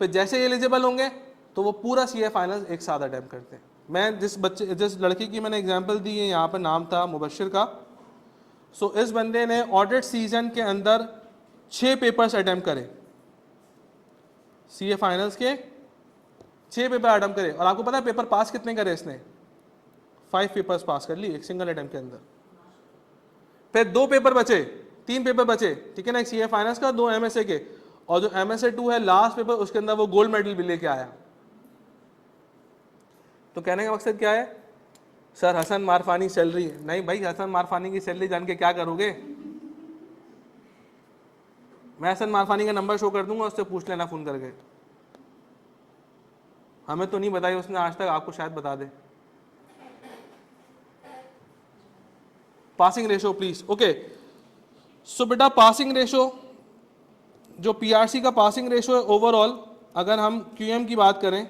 फिर जैसे ही एलिजिबल होंगे तो वो पूरा सीए फाइनल्स एक साथ अटेम्प्ट करते हैं। मैं जिस लड़की की मैंने एग्जाम्पल दी है, यहाँ पर नाम था मुबशिर का, सो इस बंदे ने ऑडिट सीजन के अंदर 6 पेपर्स अटेम्प्ट करे, सीए फाइनल्स के 6 पेपर अटेम्प्ट करे, और आपको पता है पेपर पास कितने करे इसने? 5 पेपर्स पास कर ली एक सिंगल अटेम्प्ट के अंदर। फिर 2 पेपर बचे, 3 पेपर बचे, ठीक है ना, एक सीए फाइनल्स का, 2 एमएसए के, और जो एमएसए 2 है लास्ट पेपर उसके अंदर वो गोल्ड मेडल भी लेके आया। तो कहने का मकसद क्या है? सर हसन मारफानी सैलरी, नहीं भाई, हसन मारफानी की सैलरी जान के क्या करोगे? मैं हसन मारफानी का नंबर शो कर दूंगा, उससे पूछ लेना फोन करके, हमें तो नहीं बताई उसने आज तक, आपको शायद बता दे। Passing ratio please, okay. So बेटा पासिंग रेशो, जो पीआरसी का पासिंग रेशो है ओवरऑल, अगर हम क्यूएम की बात करें,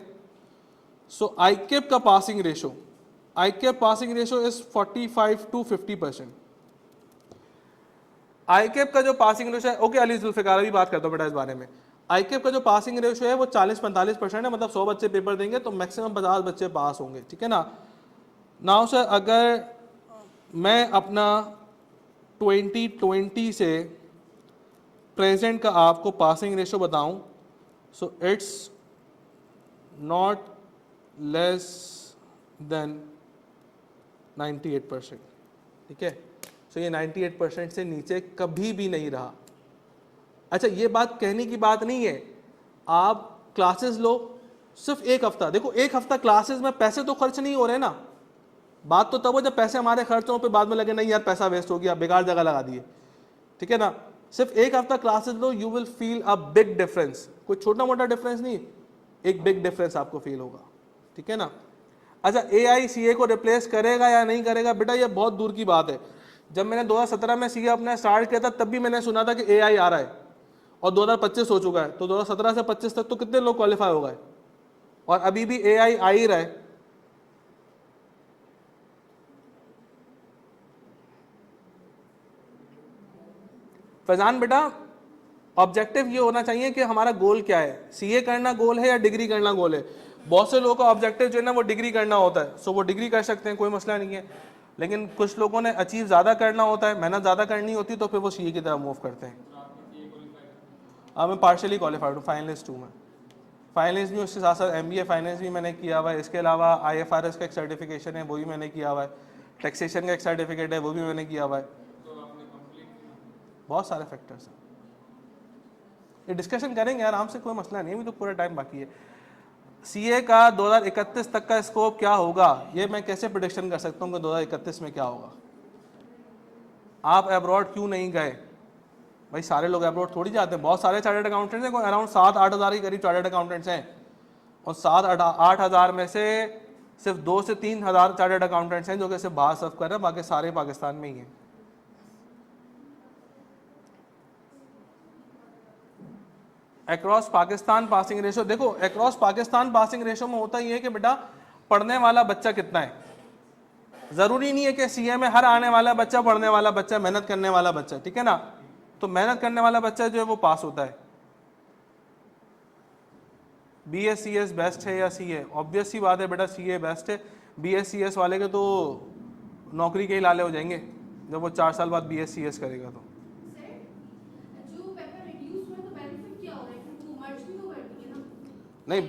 सो आईकेप का passing ratio, ICAP passing ratio is 45 to 50%। ICAP का जो पासिंग रेशो है, ओके अली जुल्फिकार भी बात करता हूँ बेटा इस बारे में। आईकेप का जो पासिंग रेशो है वो 40-45% है, मतलब 100 बच्चे पेपर देंगे तो मैक्सिमम 50 बच्चे पास होंगे, ठीक है ना। नाउ सर अगर मैं अपना 2020 से प्रेजेंट का आपको पासिंग रेशो बताऊं, so it's not less than 98%, ठीक है। सो ये 98% से नीचे कभी भी नहीं रहा। अच्छा ये बात कहने की बात नहीं है, आप क्लासेस लो सिर्फ 1 हफ्ता, देखो 1 हफ्ता क्लासेस में पैसे तो खर्च नहीं हो रहे ना, बात तो तब हो जब पैसे हमारे खर्च हो, पे बाद में लगे नहीं यार पैसा वेस्ट हो गया, बेकार जगह लगा दिए, ठीक है ना। सिर्फ 1 हफ्ता classes low, you will feel a big difference, कोई छोटा मोटा डिफरेंस नहीं, एक बिग डिफरेंस आपको फील होगा, ठीक है ना। अच्छा एआई सीए को रिप्लेस करेगा या नहीं करेगा, बेटा ये बहुत दूर की बात है। जब मैंने 2017 में सीए अपने स्टार्ट किया था तब भी मैंने सुना था कि एआई आ रहा है, और 2025 हो चुका है, तो 2017 से 25 तक तो कितने लोग क्वालिफाई हो गए, और अभी भी एआई आ ही रहा है। फैजान बेटा ऑब्जेक्टिव ये होना चाहिए कि हमारा गोल क्या है, सीए करना गोल है या डिग्री करना गोल है। बहुत से लोगों का ऑब्जेक्टिव जो है ना वो डिग्री करना होता है, सो वो डिग्री कर सकते हैं, कोई मसला नहीं है, लेकिन कुछ लोगों ने अचीव ज़्यादा करना होता है, मेहनत ज़्यादा करनी होती है, तो फिर वो सीए की तरफ मूव करते हैं। हाँ मैं पार्शली क्वालिफाइड हूँ, फाइनलिस्ट हूँ मैं, फाइनलिस्ट भी, उसके साथ साथ एमबीए फाइनेंस भी मैंने किया हुआ है, इसके अलावा आईएफआरएस का एक सर्टिफिकेशन है वो भी मैंने किया हुआ है, टैक्सेशन का एक सर्टिफिकेट है वो भी मैंने किया हुआ है। बहुत सारे फैक्टर्स हैं, ये डिस्कशन करेंगे आराम से, कोई मसला नहीं है, अभी तो पूरा टाइम बाकी है। सीए का 2031 तक का स्कोप क्या होगा, ये मैं कैसे प्रेडिक्शन कर सकता हूँ कि 2031 में क्या होगा। आप अब्रॉड क्यों नहीं गए भाई, सारे लोग अब्रॉड थोड़ी जाते हैं, बहुत सारे चार्टर्ड अकाउंटेंट्स हैं, कोई अराउंड 7-8 हज़ार के करीब चार्टर्ड अकाउंटेंट्स हैं, और 7-8 हज़ार में से सिर्फ 2 से 3 हज़ार चार्टर्ड अकाउंटेंट्स हैं जो कि सिर्फ बाहर सर्व कर रहे हैं, बाकी सारे पाकिस्तान में ही हैं। अक्रॉस पाकिस्तान पासिंग रेशो, देखो अक्रॉस पाकिस्तान पासिंग रेशो में होता ही है कि बेटा पढ़ने वाला बच्चा कितना है, जरूरी नहीं है कि सीए में हर आने वाला बच्चा पढ़ने वाला बच्चा, मेहनत करने वाला बच्चा, ठीक है ना। तो मेहनत करने वाला बच्चा जो है वो पास होता है। बीएससीएस बेस्ट है या सीए, ऑब्वियस सी बात है बेटा सीए बेस्ट है, बीएससीएस वाले के तो नौकरी के ही लाले हो जाएंगे जब वो 4 साल बाद बीएससीएस करेगा। तो नहीं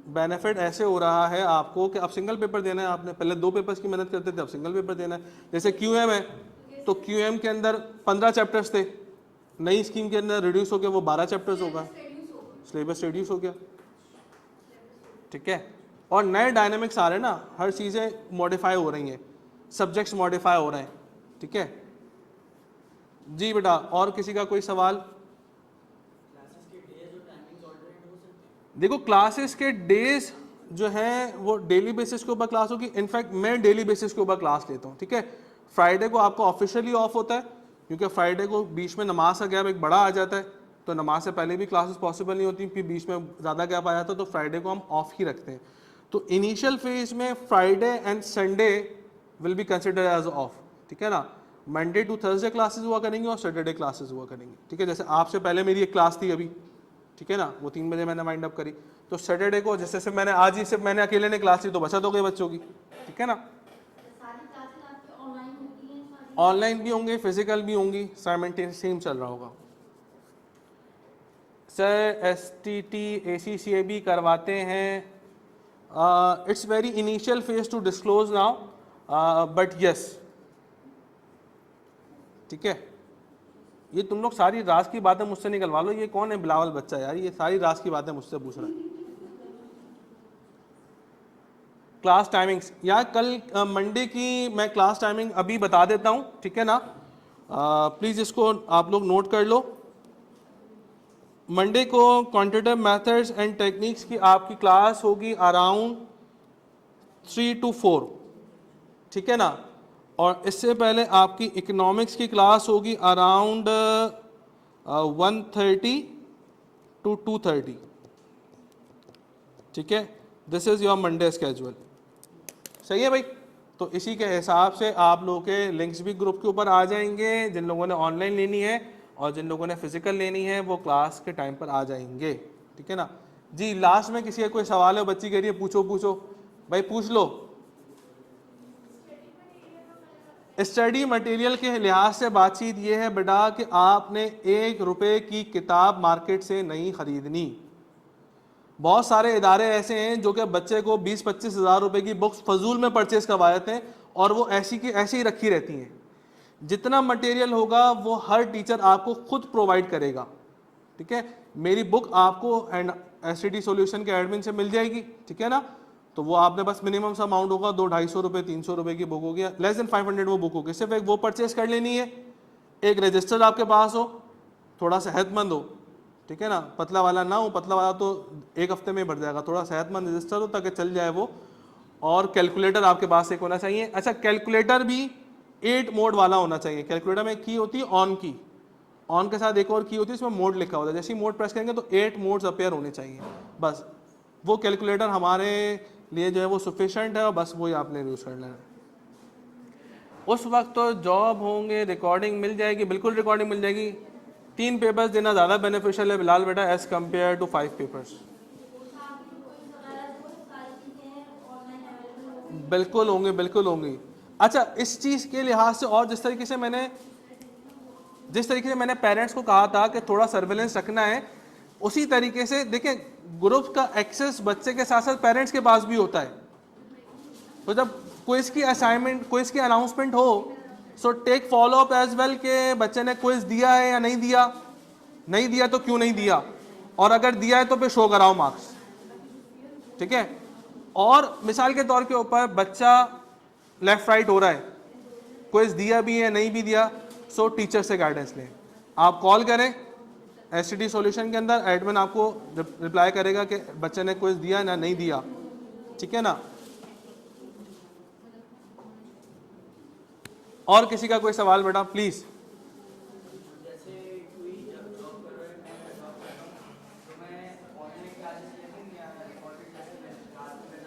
बेनिफिट ऐसे हो रहा है आपको कि अब सिंगल पेपर देना है आपने, पहले 2 पेपर्स की मेहनत करते थे, अब सिंगल पेपर देना है। जैसे क्यूएम है तो क्यूएम के अंदर 15 चैप्टर्स थे, नई स्कीम के अंदर रिड्यूस हो गया, वो 12 चैप्टर्स होगा, सिलेबस रिड्यूस हो गया, ठीक है। और नए डायनेमिक्स आ रहे हैं ना, हर चीज़ें मॉडिफाई हो रही हैं, सब्जेक्ट्स मॉडिफाई हो रहे हैं, ठीक है जी बेटा। और किसी का कोई सवाल? देखो क्लासेस के डेज जो हैं वो डेली बेसिस के ऊपर क्लास होगी। इनफैक्ट मैं डेली बेसिस के ऊपर क्लास लेता हूँ, ठीक है। फ्राइडे को आपको ऑफिशियली ऑफ होता है क्योंकि फ्राइडे को बीच में नमाज का गैप एक बड़ा आ जाता है, तो नमाज से पहले भी क्लासेस पॉसिबल नहीं होती, फिर बीच में ज़्यादा गैप आ जाता है, तो फ्राइडे को हम ऑफ ही रखते हैं। तो इनिशियल फेज में Friday and Sunday will be consider as off, ठीक है ना। मंडे टू थर्सडे क्लासेस हुआ करेंगे और सैटरडे क्लासेस हुआ करेंगे, ठीक है। जैसे आपसे पहले मेरी एक क्लास थी अभी, ठीक है ना, वो 3 बजे मैंने माइंड अप करी, तो सैटरडे को जैसे सिर्फ मैंने आज ही सिर्फ मैंने अकेले ने क्लास ली तो बचत हो गई बच्चों की, ठीक है ना। सारी क्लासेस आपकी ऑनलाइन होती हैं सारी? ऑनलाइन भी होंगे, फिजिकल भी होंगी, साइमल्टेनियस सेम चल रहा होगा। सर STT ACCAB करवाते हैं, it's very initial phase two disclose now, but yes, ठीक है। ये तुम लोग सारी राज की बातें मुझसे निकलवा लो, ये कौन है बिलावल बच्चा यार, ये सारी राज की बातें मुझसे पूछ रहा है। क्लास टाइमिंग्स यार, कल मंडे की मैं क्लास टाइमिंग अभी बता देता हूँ, ठीक है ना। प्लीज़ इसको आप लोग नोट कर लो। मंडे को क्वांटिटेटिव मेथड्स एंड टेक्निक्स की आपकी क्लास होगी अराउंड 3 to 4, ठीक है ना। और इससे पहले आपकी इकोनॉमिक्स की क्लास होगी अराउंड 1:30 to 2:30, ठीक है। This is your Monday schedule, सही है भाई। तो इसी के हिसाब से आप लोगों के लिंक्स भी ग्रुप के ऊपर आ जाएंगे, जिन लोगों ने ऑनलाइन लेनी है और जिन लोगों ने फिजिकल लेनी है वो क्लास के टाइम पर आ जाएंगे, ठीक है ना जी। लास्ट में किसी का कोई सवाल है, बच्ची कह रही है पूछो पूछो, भाई पूछ लो। स्टडी मटेरियल के लिहाज से बातचीत ये है बेटा कि आपने 1 रुपए की किताब मार्केट से नहीं खरीदनी। बहुत सारे इदारे ऐसे हैं जो कि बच्चे को 20-25 हज़ार रुपए की बुक्स फजूल में परचेज करवा देते हैं और वो ऐसी की ऐसी ही रखी रहती हैं। जितना मटेरियल होगा वो हर टीचर आपको खुद प्रोवाइड करेगा, ठीक है। मेरी बुक आपको एंड STT सॉल्यूशन के एडमिन से मिल जाएगी, ठीक है ना। तो वो आपने बस मिनिमम सा अमाउंट होगा, 200-250 रुपये 300 रुपये की बुक होगी, लेस देन 500 वो बुक होगी, सिर्फ एक वो परचेज कर लेनी है। एक रजिस्टर आपके पास हो, थोड़ा सेहतमंद हो, ठीक है ना, पतला वाला ना हो, पतला वाला तो 1 हफ्ते में भर जाएगा, थोड़ा सेहतमंद रजिस्टर हो ताकि चल जाए वो। और कैलकुलेटर आपके पास एक होना चाहिए। अच्छा, कैलकुलेटर भी 8 मोड वाला होना चाहिए। कैलकुलेटर में की होती है ऑन की, ऑन के साथ एक और की होती है, इसमें मोड लिखा होता है, जैसे ही मोड प्रेस करेंगे तो 8 मोड्स अपेयर होने चाहिए। बस वो कैलकुलेटर हमारे लिए जो है वो सफिशेंट है और बस वही आपने यूज़ करना है। उस वक्त तो जॉब होंगे, रिकॉर्डिंग मिल जाएगी, बिल्कुल रिकॉर्डिंग मिल जाएगी। 3 पेपर्स देना ज़्यादा बेनिफिशियल है बिलाल बेटा एज़ कम्पेयर टू 5 पेपर्स। बिल्कुल होंगे, बिल्कुल होंगी। अच्छा, इस चीज़ के लिहाज से और जिस तरीके से मैंने पेरेंट्स को कहा था कि थोड़ा सर्विलेंस रखना है, उसी तरीके से देखिए ग्रुप का एक्सेस बच्चे के साथ साथ पेरेंट्स के पास भी होता है। तो जब क्विज की असाइनमेंट, क्विज की अनाउंसमेंट हो, so take follow up as well के बच्चे ने क्विज दिया है या नहीं दिया, नहीं दिया तो क्यों नहीं दिया, और अगर दिया है तो फिर शो कराओ मार्क्स, ठीक है। और मिसाल के तौर के ऊपर बच्चा लेफ्ट राइट हो रहा है, क्विज दिया भी है नहीं भी दिया, सो टीचर से गाइडेंस लें। आप कॉल करें STT सॉल्यूशन के अंदर, एडमिन आपको रिप्लाई करेगा कि बच्चे ने क्विज दिया ना नहीं दिया, ठीक है ना। और किसी का कोई सवाल बेटा प्लीज?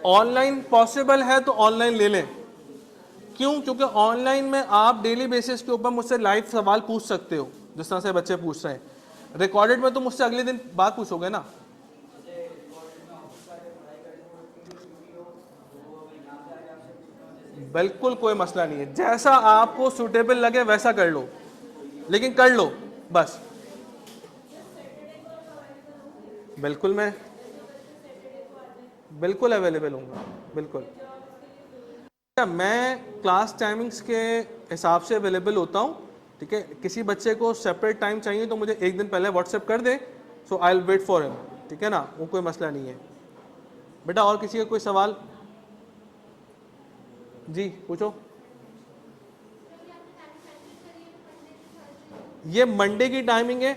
ऑनलाइन पॉसिबल है तो ऑनलाइन ले लें। क्यों? क्योंकि ऑनलाइन में आप डेली बेसिस के ऊपर मुझसे लाइव सवाल पूछ सकते हो, जिस तरह से बच्चे पूछ रहे हैं। रिकॉर्डेड में तो मुझसे अगले दिन बात पूछोगे ना। बिल्कुल कोई मसला नहीं है, जैसा आपको सूटेबल लगे वैसा कर लो, लेकिन कर लो बस। बिल्कुल मैं बिल्कुल अवेलेबल हूँ, बिल्कुल। मैं क्लास टाइमिंग्स के हिसाब से अवेलेबल होता हूँ, ठीक है। किसी बच्चे को सेपरेट टाइम चाहिए तो मुझे एक दिन पहले व्हाट्सएप कर दे, so I will wait for him, ठीक है ना, वो कोई मसला नहीं है बेटा। और किसी का कोई सवाल? जी पूछो। ये मंडे की टाइमिंग है,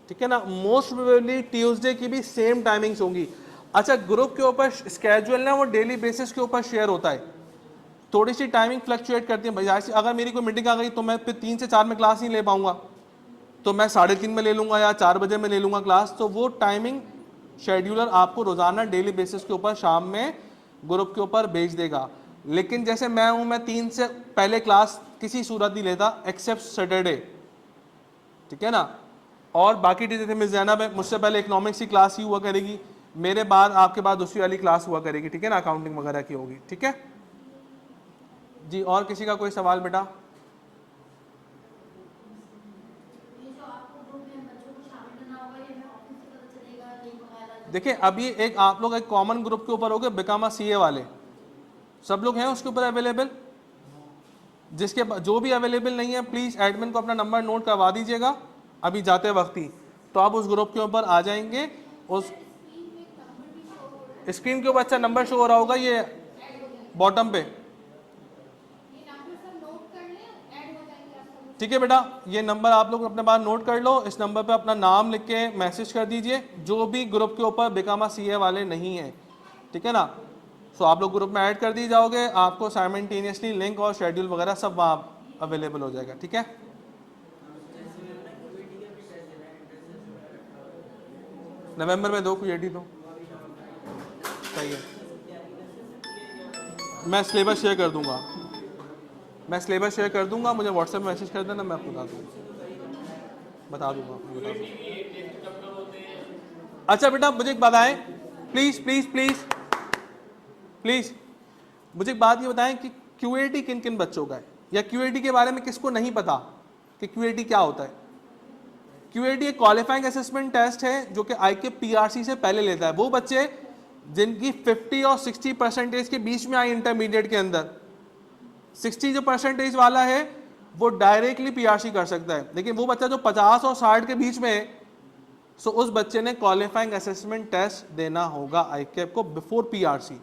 ठीक है ना। मोस्ट प्रोबेबली ट्यूसडे की भी सेम टाइमिंग्स होंगी। अच्छा, ग्रुप के ऊपर स्केड्यूल ना वो डेली बेसिस के ऊपर शेयर होता है, थोड़ी सी टाइमिंग फ्लक्चुएट करती है भैया। अगर मेरी कोई मीटिंग आ गई तो मैं फिर 3 से 4 में क्लास नहीं ले पाऊंगा, तो मैं 3:30 में ले लूंगा या 4 बजे में ले लूंगा क्लास। तो वो टाइमिंग शेड्यूलर आपको रोजाना डेली बेसिस के ऊपर शाम में ग्रुप के ऊपर भेज देगा। लेकिन जैसे मैं हूं, मैं 3 से पहले क्लास किसी सूरत नहीं लेता एक्सेप्ट सैटरडे, ठीक है ना। और बाकी डेज जैसे मिस जैनब है, मुझसे पहले इकोनॉमिक्स की क्लास ही हुआ करेगी, मेरे बाद आपके बाद दूसरी वाली क्लास हुआ करेगी, ठीक है ना, अकाउंटिंग वगैरह की होगी, ठीक है जी। और किसी का कोई सवाल बेटा? ये जो आपको ग्रुप में बच्चों को शामिल करना होगा, ये हमें ऑफिस से पता चलेगा लिंक वगैरह? देखिए अभी एक आप लोग एक कॉमन ग्रुप के ऊपर हो गए, बिकामा सीए वाले सब लोग हैं उसके ऊपर अवेलेबल। जिसके जो भी अवेलेबल नहीं है प्लीज एडमिन को अपना नंबर नोट करवा दीजिएगा अभी जाते वक्त ही, तो आप उस ग्रुप के ऊपर आ जाएंगे। उस स्क्रीन के ऊपर अच्छा नंबर शो हो रहा होगा, ये बॉटम पे, ठीक है बेटा। ये नंबर आप लोग अपने पास नोट कर लो, इस नंबर पे अपना नाम लिख के मैसेज कर दीजिए जो भी ग्रुप के ऊपर बिकामा सीए वाले नहीं हैं, ठीक है ना। सो आप लोग ग्रुप में ऐड कर दिए जाओगे, आपको साइमल्टेनियसली लिंक और शेड्यूल वगैरह सब वहाँ अवेलेबल हो जाएगा, ठीक है। नवंबर में दो क्यूएटी दो, सही है। मैं सिलेबस शेयर कर दूंगा, मैं सिलेबस शेयर कर दूंगा, मुझे व्हाट्सएप में मैसेज कर देना, मैं आपको बता दूंगा। अच्छा बेटा मुझे एक बताएं, प्लीज प्लीज प्लीज प्लीज मुझे एक बात ये बताएं कि क्यूएटी किन किन बच्चों का है, या क्यूएटी के बारे में किसको नहीं पता कि क्यूएटी क्या होता है। क्यूएटी एक क्वालिफाइंग असेसमेंट टेस्ट है जो कि आईके पीआरसी से पहले लेता है। वो बच्चे जिनकी 50 और 60% के बीच में आई इंटरमीडिएट के अंदर, 60 जो परसेंटेज वाला है वो डायरेक्टली पीआरसी कर सकता है, लेकिन वो बच्चा जो 50 और 60 के बीच में है, सो उस बच्चे ने क्वालिफाइंग असेसमेंट टेस्ट देना होगा आईकेप को बिफोर पीआरसी,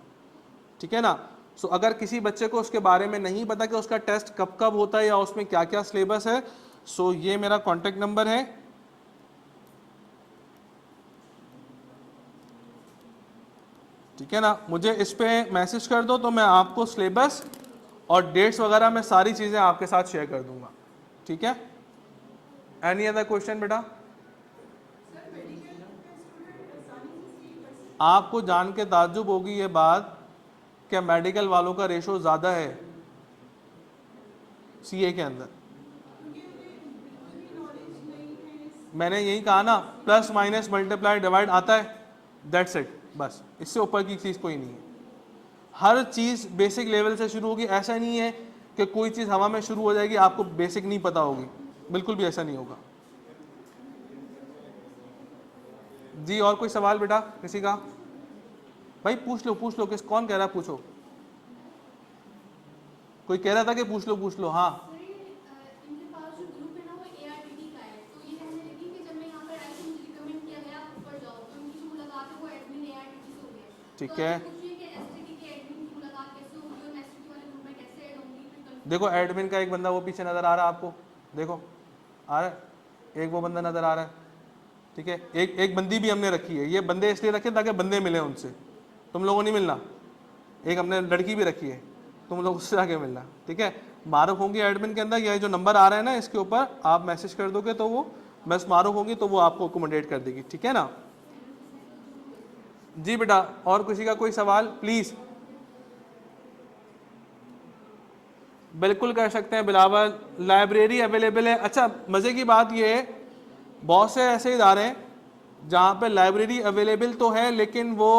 ठीक है ना। सो अगर किसी बच्चे को उसके बारे में नहीं पता कि उसका टेस्ट कब कब होता है या उसमें क्या क्या सिलेबस है, सो ये मेरा कॉन्टेक्ट नंबर है, ठीक है ना। मुझे इस पे मैसेज कर दो तो मैं आपको सिलेबस और डेट्स वगैरह में सारी चीज़ें आपके साथ शेयर कर दूंगा, ठीक है। एनी अदर क्वेश्चन बेटा? आपको जान के ताज्जुब होगी ये बात कि मेडिकल वालों का रेशो ज़्यादा है सीए के अंदर। मैंने यही कहा ना, प्लस माइनस मल्टीप्लाई डिवाइड आता है, दैट्स इट, बस इससे ऊपर की चीज़ कोई नहीं है। हर चीज़ बेसिक लेवल से शुरू होगी, ऐसा नहीं है कि कोई चीज़ हवा में शुरू हो जाएगी आपको बेसिक नहीं पता होगी, बिल्कुल भी ऐसा नहीं होगा जी। और कोई सवाल बेटा किसी का? भाई पूछ लो किस, कौन कह रहा है पूछो। कोई कह रहा था कि पूछ लो, हाँ। इनके पास जो ग्रुप है ना वो एआरटीटी का है, तो ये कहने लगी कि जब मैं यहाँ पर आई तो मुझे रिकमेंड किया गया ऊपर जाओ, तो इनकी जो मुलाकात है वो एडमिन एआरटीटी से हो गया। ठीक तो है, पूछिए कि एसटीटी के एडमिन की मुलाकात कैसे होगी और एसटीटी वाले ग्रुप में कैसे ऐड होंगी, फिर कंफ्यूजन। देखो एडमिन का एक बंदा वो पीछे नज़र आ रहा है आपको, देखो आ रहा है, एक वो बंदा नज़र आ रहा है, ठीक है। एक बंदी भी हमने रखी है, ये बंदे इसलिए रखे ताकि बंदे मिले उनसे, तुम लोगों नहीं मिलना। एक हमने लड़की भी रखी है, तुम लोग उससे आगे मिलना, ठीक है। मारूफ होंगी एडमिन के अंदर, यह जो नंबर आ रहा है ना इसके ऊपर आप मैसेज कर दोगे तो वो बस मारूफ होंगी तो वो आपको अकोमोडेट कर देगी, ठीक है ना जी बेटा। और किसी का कोई सवाल प्लीज? बिल्कुल कर सकते हैं बिलावल, लाइब्रेरी अवेलेबल है। अच्छा मज़े की बात यह है, बहुत से ऐसे इदारे हैं जहाँ पे लाइब्रेरी अवेलेबल तो है लेकिन वो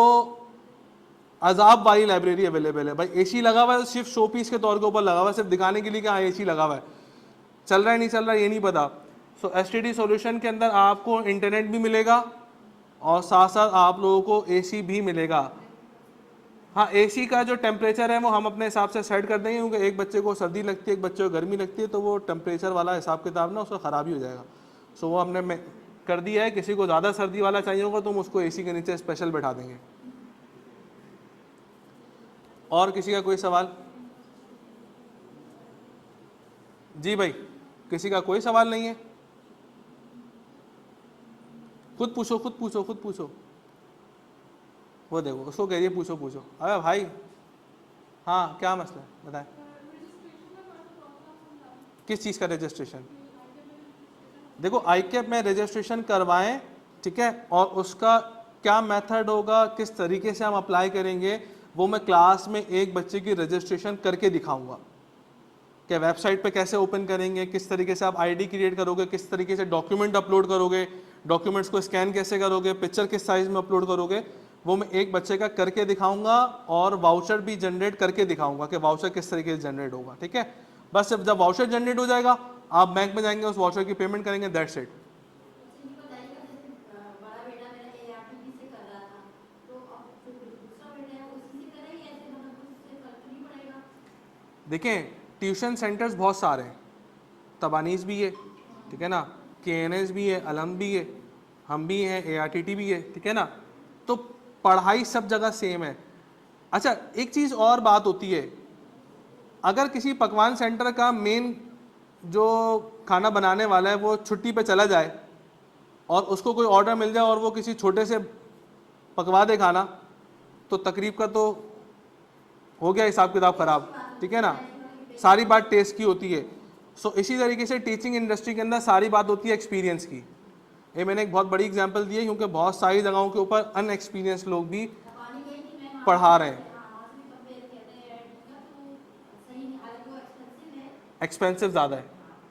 अजाब वाली लाइब्रेरी अवेलेबल है। भाई एसी लगा हुआ है, सिर्फ शो पीस के तौर के ऊपर लगा हुआ है, सिर्फ दिखाने के लिए कि हाँ एसी लगा हुआ है, चल रहा है नहीं चल रहा है ये नहीं पता। सो एसटीडी सॉल्यूशन के अंदर आपको इंटरनेट भी मिलेगा और साथ साथ आप लोगों को एसी भी मिलेगा। हाँ एसी का जो टेम्परेचर है वो हम अपने हिसाब से सेट कर देंगे, क्योंकि एक बच्चे को सर्दी लगती है एक बच्चे को गर्मी लगती है, तो वो टेम्परेचर वाला हिसाब किताब ना उसका ख़राब ही हो जाएगा। सो वो हमने कर दिया है, किसी को ज़्यादा सर्दी वाला चाहिए होगा तो हम उसको एसी के नीचे स्पेशल बैठा देंगे। और किसी का कोई सवाल? जी भाई किसी का कोई सवाल नहीं है? खुद पूछो खुद पूछो खुद पूछो। वो देखो उसको कहिए पूछो पूछो। अबे भाई हाँ क्या मसला है बताएं। किस चीज़ का रजिस्ट्रेशन? देखो ICAP में रजिस्ट्रेशन करवाएं, ठीक है, और उसका क्या मेथड होगा, किस तरीके से हम अप्लाई करेंगे, वो मैं क्लास में एक बच्चे की रजिस्ट्रेशन करके दिखाऊंगा। क्या वेबसाइट पे कैसे ओपन करेंगे, किस तरीके से आप ID क्रिएट करोगे, किस तरीके से डॉक्यूमेंट अपलोड करोगे, डॉक्यूमेंट्स को स्कैन कैसे करोगे, पिक्चर किस साइज में अपलोड करोगे, वो मैं एक बच्चे का करके दिखाऊंगा और वाउचर भी जनरेट करके दिखाऊंगा कि वाउचर किस तरीके से जनरेट होगा। ठीक है, बस जब वाउचर जनरेट हो जाएगा आप बैंक में जाएंगे, उस वाउचर की पेमेंट करेंगे, दैट्स इट। देखें ट्यूशन सेंटर्स बहुत सारे हैं, तबानीस भी है, ठीक है ना, KNS भी है, अलम भी है, हम भी हैं, ARTT भी है, ठीक है ना, तो पढ़ाई सब जगह सेम है। अच्छा एक चीज़ और बात होती है, अगर किसी पकवान सेंटर का मेन जो खाना बनाने वाला है वो छुट्टी पे चला जाए और उसको कोई ऑर्डर मिल जाए और वो किसी छोटे से पकवा दे खाना, तो तकरीब का तो हो गया हिसाब किताब ख़राब, ठीक है ना, सारी बात टेस्ट की होती है। सो इसी तरीके से टीचिंग इंडस्ट्री के अंदर सारी बात होती है एक्सपीरियंस की। ये मैंने एक बहुत बड़ी एग्जांपल दी है क्योंकि बहुत सारी जगहों के ऊपर अनएक्सपीरियंस लोग भी पढ़ा रहे हैं। एक्सपेंसिव ज़्यादा है,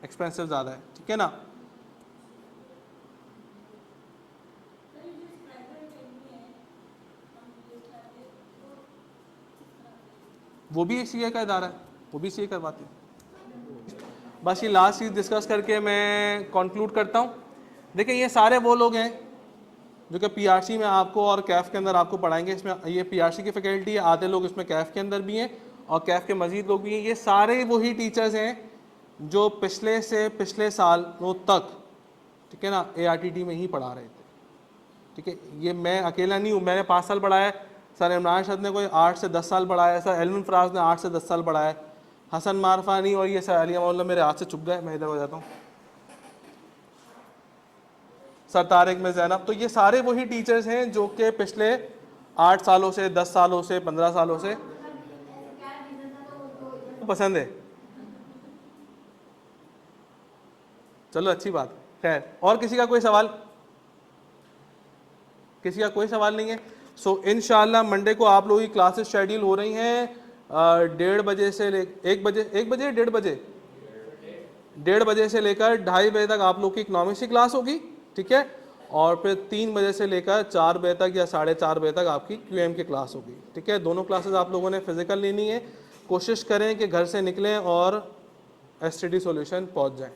एक्सपेंसिव ज़्यादा है, ठीक है ना। वो भी एक CA का इदारा है, वो भी CA करवाते हैं। बस ये लास्ट चीज़ डिस्कस करके मैं कंक्लूड करता हूँ। देखिए ये सारे वो लोग हैं जो कि PRC में आपको और कैफ के अंदर आपको पढ़ाएंगे। इसमें ये PRC की फैकल्टी है, आधे लोग इसमें कैफ के अंदर भी हैं और कैफ के मज़ीद लोग भी हैं। ये सारे वही टीचर्स हैं जो पिछले से पिछले सालों तक, ठीक है ना, ARTT में ही पढ़ा रहे थे, ठीक है। ये मैं अकेला नहीं हूँ, मैंने 5 साल पढ़ाया है, सर इमरान शद ने कोई 8 से 10 साल पढ़ाया है, सर एलविन फराज ने 8 से 10 साल पढ़ाया है, हसन मारफानी और ये सर अलिया मौला मेरे हाथ से चुप गए, मैं इधर हो जाता हूँ, सर तारिक में ज़ैनब, तो ये सारे वही टीचर्स हैं जो कि पिछले 8 सालों से 10 सालों से 15 सालों से पसंद है। चलो अच्छी बात, खैर और किसी का कोई सवाल? किसी का कोई सवाल नहीं है। सो इंशाल्लाह मंडे को आप लोगों की क्लासेस शेड्यूल हो रही हैं 1:30 बजे से 1 बजे 1:30 बजे 1:30 बजे से लेकर 2:30 बजे तक आप लोग की इकोनॉमिक्स की क्लास होगी, ठीक है, और फिर 3 बजे से लेकर 4 बजे तक या 4:30 बजे तक आपकी QM की क्लास होगी, ठीक है। दोनों क्लासेस आप लोगों ने फिजिकल लेनी है। कोशिश करें कि घर से निकलें और STD सॉल्यूशन पहुंच जाएं,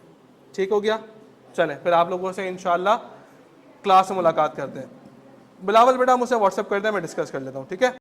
ठीक हो गया। चलें फिर आप लोगों से इंशाल्लाह क्लास में मुलाकात करते हैं। बिलावल बेटा मुझसे व्हाट्सएप कर दें, मैं डिस्कस कर लेता हूँ, ठीक है।